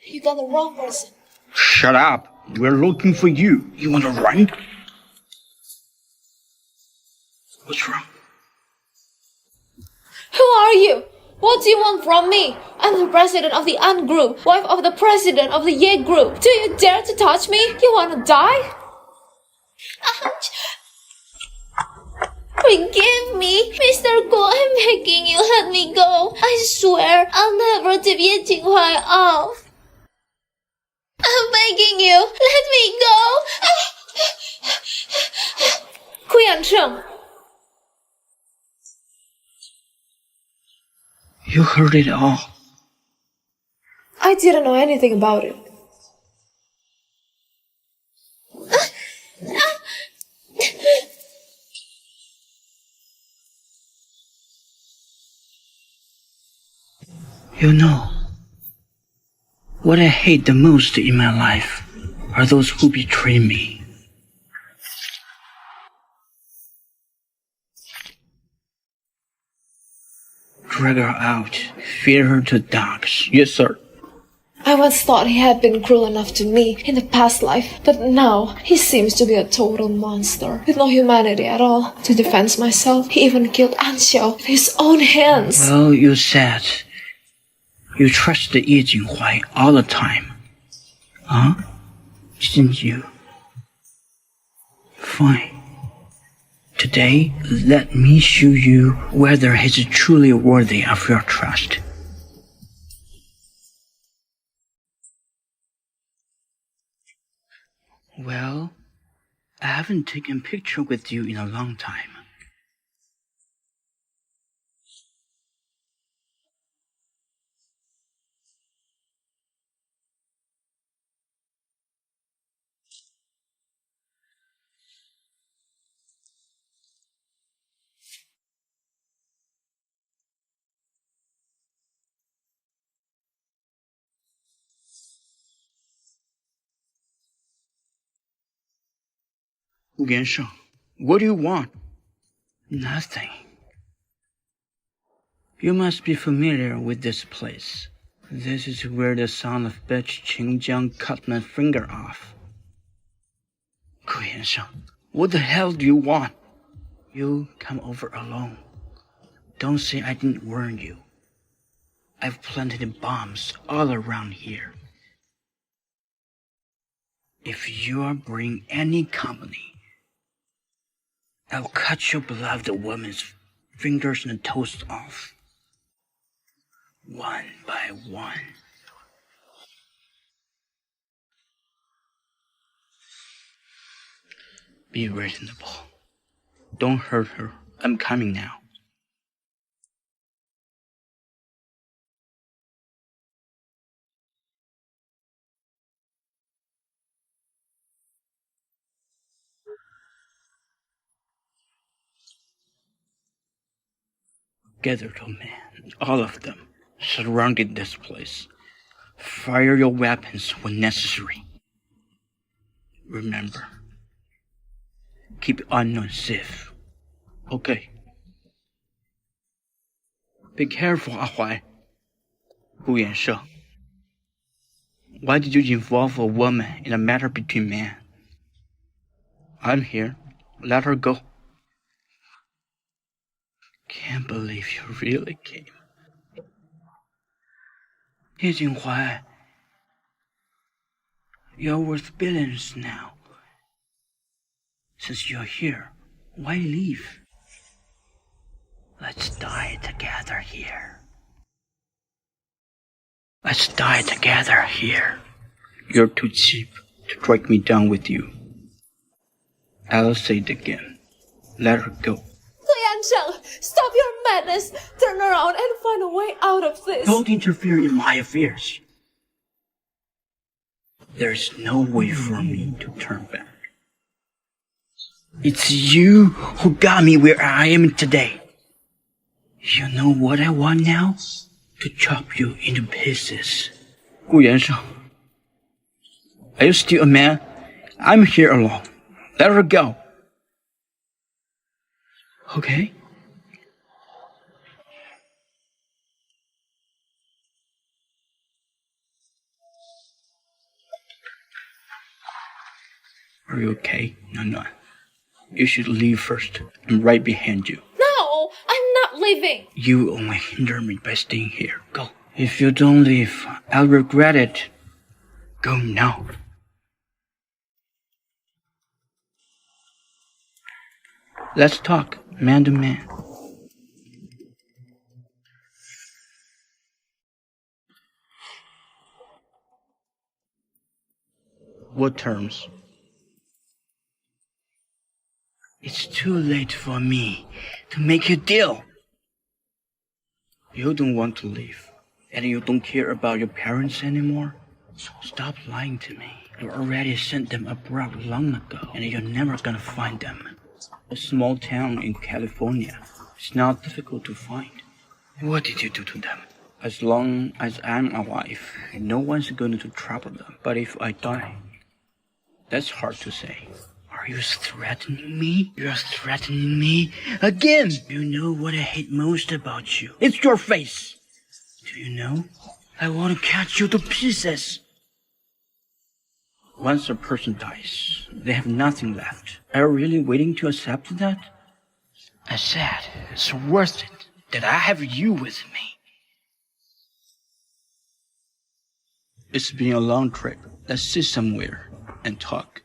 You got the wrong person. Shut up! We're looking for you. You wanna run? What's wrong? Who are you? What do you want from me? I'm the president of the An group, wife of the president of the Ye group. Do you dare to touch me? You wanna die? Ouch! Forgive me, Mr. Guo, I'm begging you, let me go. I swear I'll never tip Ye Jinghuai off. I'm begging you, let me go. Gu Yansheng, You heard it all. I didn't know anything about it. You know, what I hate the most in my life are those who betray me. Drag her out, feed her to dogs. Yes, sir. I once thought he had been cruel enough to me in the past life, but now he seems to be a total monster, with no humanity at all. To defend myself, he even killed Anxiao with his own hands. Well, you said you trusted Ye Jinghuai all the time. Huh? Didn't you? Fine. Today, let me show you whether he's truly worthy of your trust. Well, I haven't taken a picture with you in a long time. Yansheng, what do you want? Nothing. You must be familiar with this place. This is where the son of bitch Qingjiang cut my finger off. Yansheng, what the hell do you want? You come over alone. Don't say I didn't warn you. I've planted bombs all around here. If you bring any company, I'll cut your beloved woman's fingers and toes off, one by one. Be reasonable. Don't hurt her. I'm coming now. Gather the men, all of them, surrounded this place. Fire your weapons when necessary. Remember, keep unknown safe. Okay. Be careful, Ahuai. Gu Yansheng. Why did you involve a woman in a matter between men? I'm here. Let her go. Can't believe you really came. 叶景怀, you're worth billions now. Since you're here, why leave? Let's die together here. Let's die together here. You're too cheap to drag me down with you. I'll say it again. Let her go. Stop your madness. Turn around and find a way out of this. Don't interfere in my affairs. There's no way for me to turn back. It's you who got me where I am today. You know what I want now? To chop you into pieces. 顾元盛, are you still a man? I'm here alone. Let her go. Okay? Are you okay? No. You should leave first. I'm right behind you. No, I'm not leaving. You only hinder me by staying here. Go. If you don't leave, I'll regret it. Go now. Let's talk, man to man. What terms? It's too late for me to make a deal. You don't want to leave, and you don't care about your parents anymore? So stop lying to me. You already sent them abroad long ago, and you're never gonna find them. A small town in California. It's not difficult to find. What did you do to them? As long as I'm alive, no one's going to trouble them. But if I die, that's hard to say. Are you threatening me? You're threatening me again! You know what I hate most about you? It's your face! Do you know? I want to catch you to pieces! Once a person dies, they have nothing left. Are you really waiting to accept that? I said, it's worth it that I have you with me. It's been a long trip. Let's sit somewhere and talk.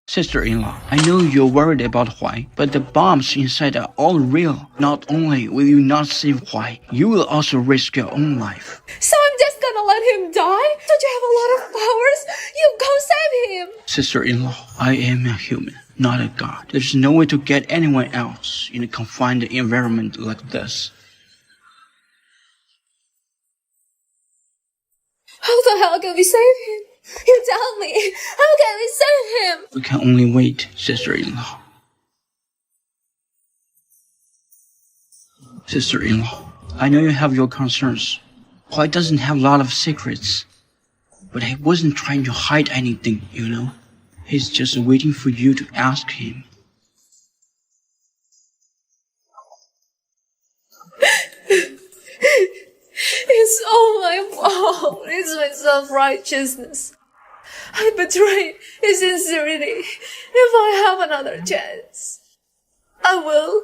Sister-in-law, I know you're worried about Huai, but the bombs inside are all real. Not only will you not save Huai, you will also risk your own life. So I'm just gonna let him die? Don't you have a lot of powers? You go save him! Sister-in-law, I am a human, not a god. There's no way to get anyone else in a confined environment like this. How the hell can we save him? You tell me, how can we save him? We can only wait, sister-in-law. Sister-in-law, I know you have your concerns. Huai doesn't have a lot of secrets. But he wasn't trying to hide anything, you know. He's just waiting for you to ask him. It's all my fault. It's my self-righteousness. I betrayed his sincerity. If I have another chance, I will.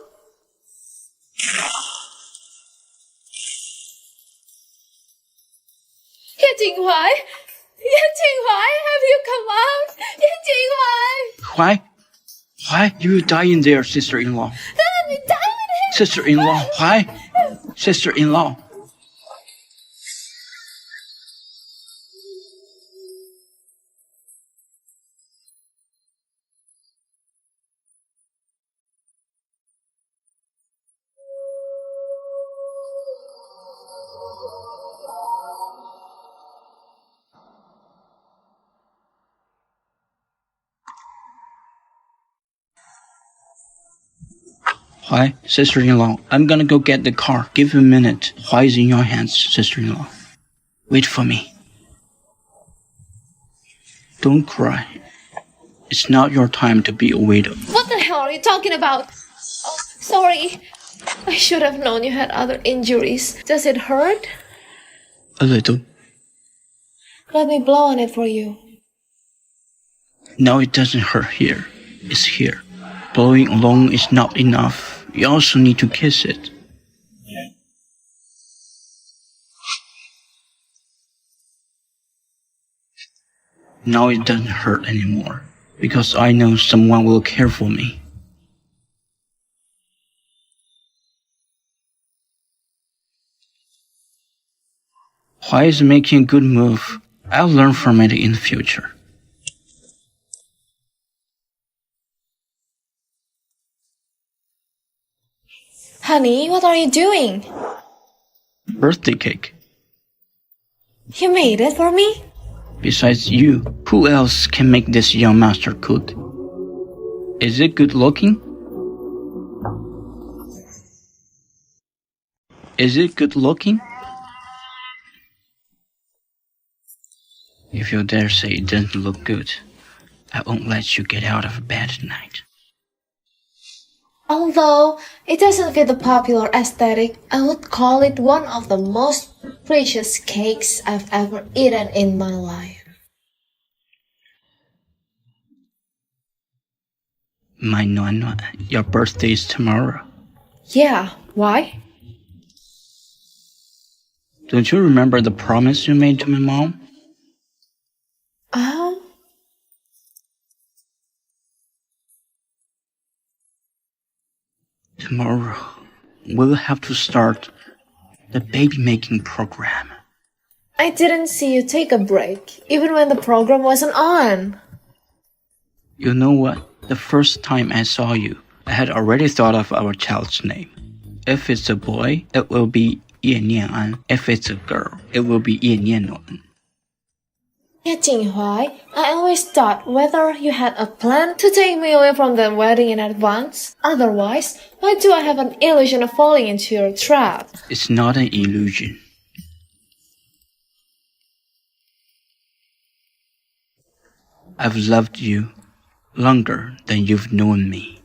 Ye Jinghuai, have you come out? Ye Jinghuai! Huai, you will die in there, sister-in-law. Then let me die with him! Sister-in-law, Huai! Sister-in-law. Huai, sister-in-law, I'm gonna go get the car. Give a minute. Huai is in your hands, sister-in-law. Wait for me. Don't cry. It's not your time to be a widow. What the hell are you talking about? Oh, sorry. I should have known you had other injuries. Does it hurt? A little. Let me blow on it for you. Now it doesn't hurt here. It's here. Blowing alone is not enough. You also need to kiss it. Now it doesn't hurt anymore, because I know someone will care for me. Why is making a good move? I'll learn from it in the future. Honey, what are you doing? Birthday cake. You made it for me? Besides you, who else can make this young master cook? Is it good looking? Is it good looking? If you dare say it doesn't look good, I won't let you get out of bed tonight. Although it doesn't fit the popular aesthetic, I would call it one of the most precious cakes I've ever eaten in my life. My Nuan, your birthday is tomorrow. Yeah, why? Don't you remember the promise you made to my mom? Tomorrow, we'll have to start the baby-making program. I didn't see you take a break, even when the program wasn't on. You know what? The first time I saw you, I had already thought of our child's name. If it's a boy, it will be Ye Nian. If it's a girl, it will be Ye Nian. Yeah, Jinghuai, I always thought whether you had a plan to take me away from the wedding in advance. Otherwise, why do I have an illusion of falling into your trap? It's not an illusion. I've loved you longer than you've known me.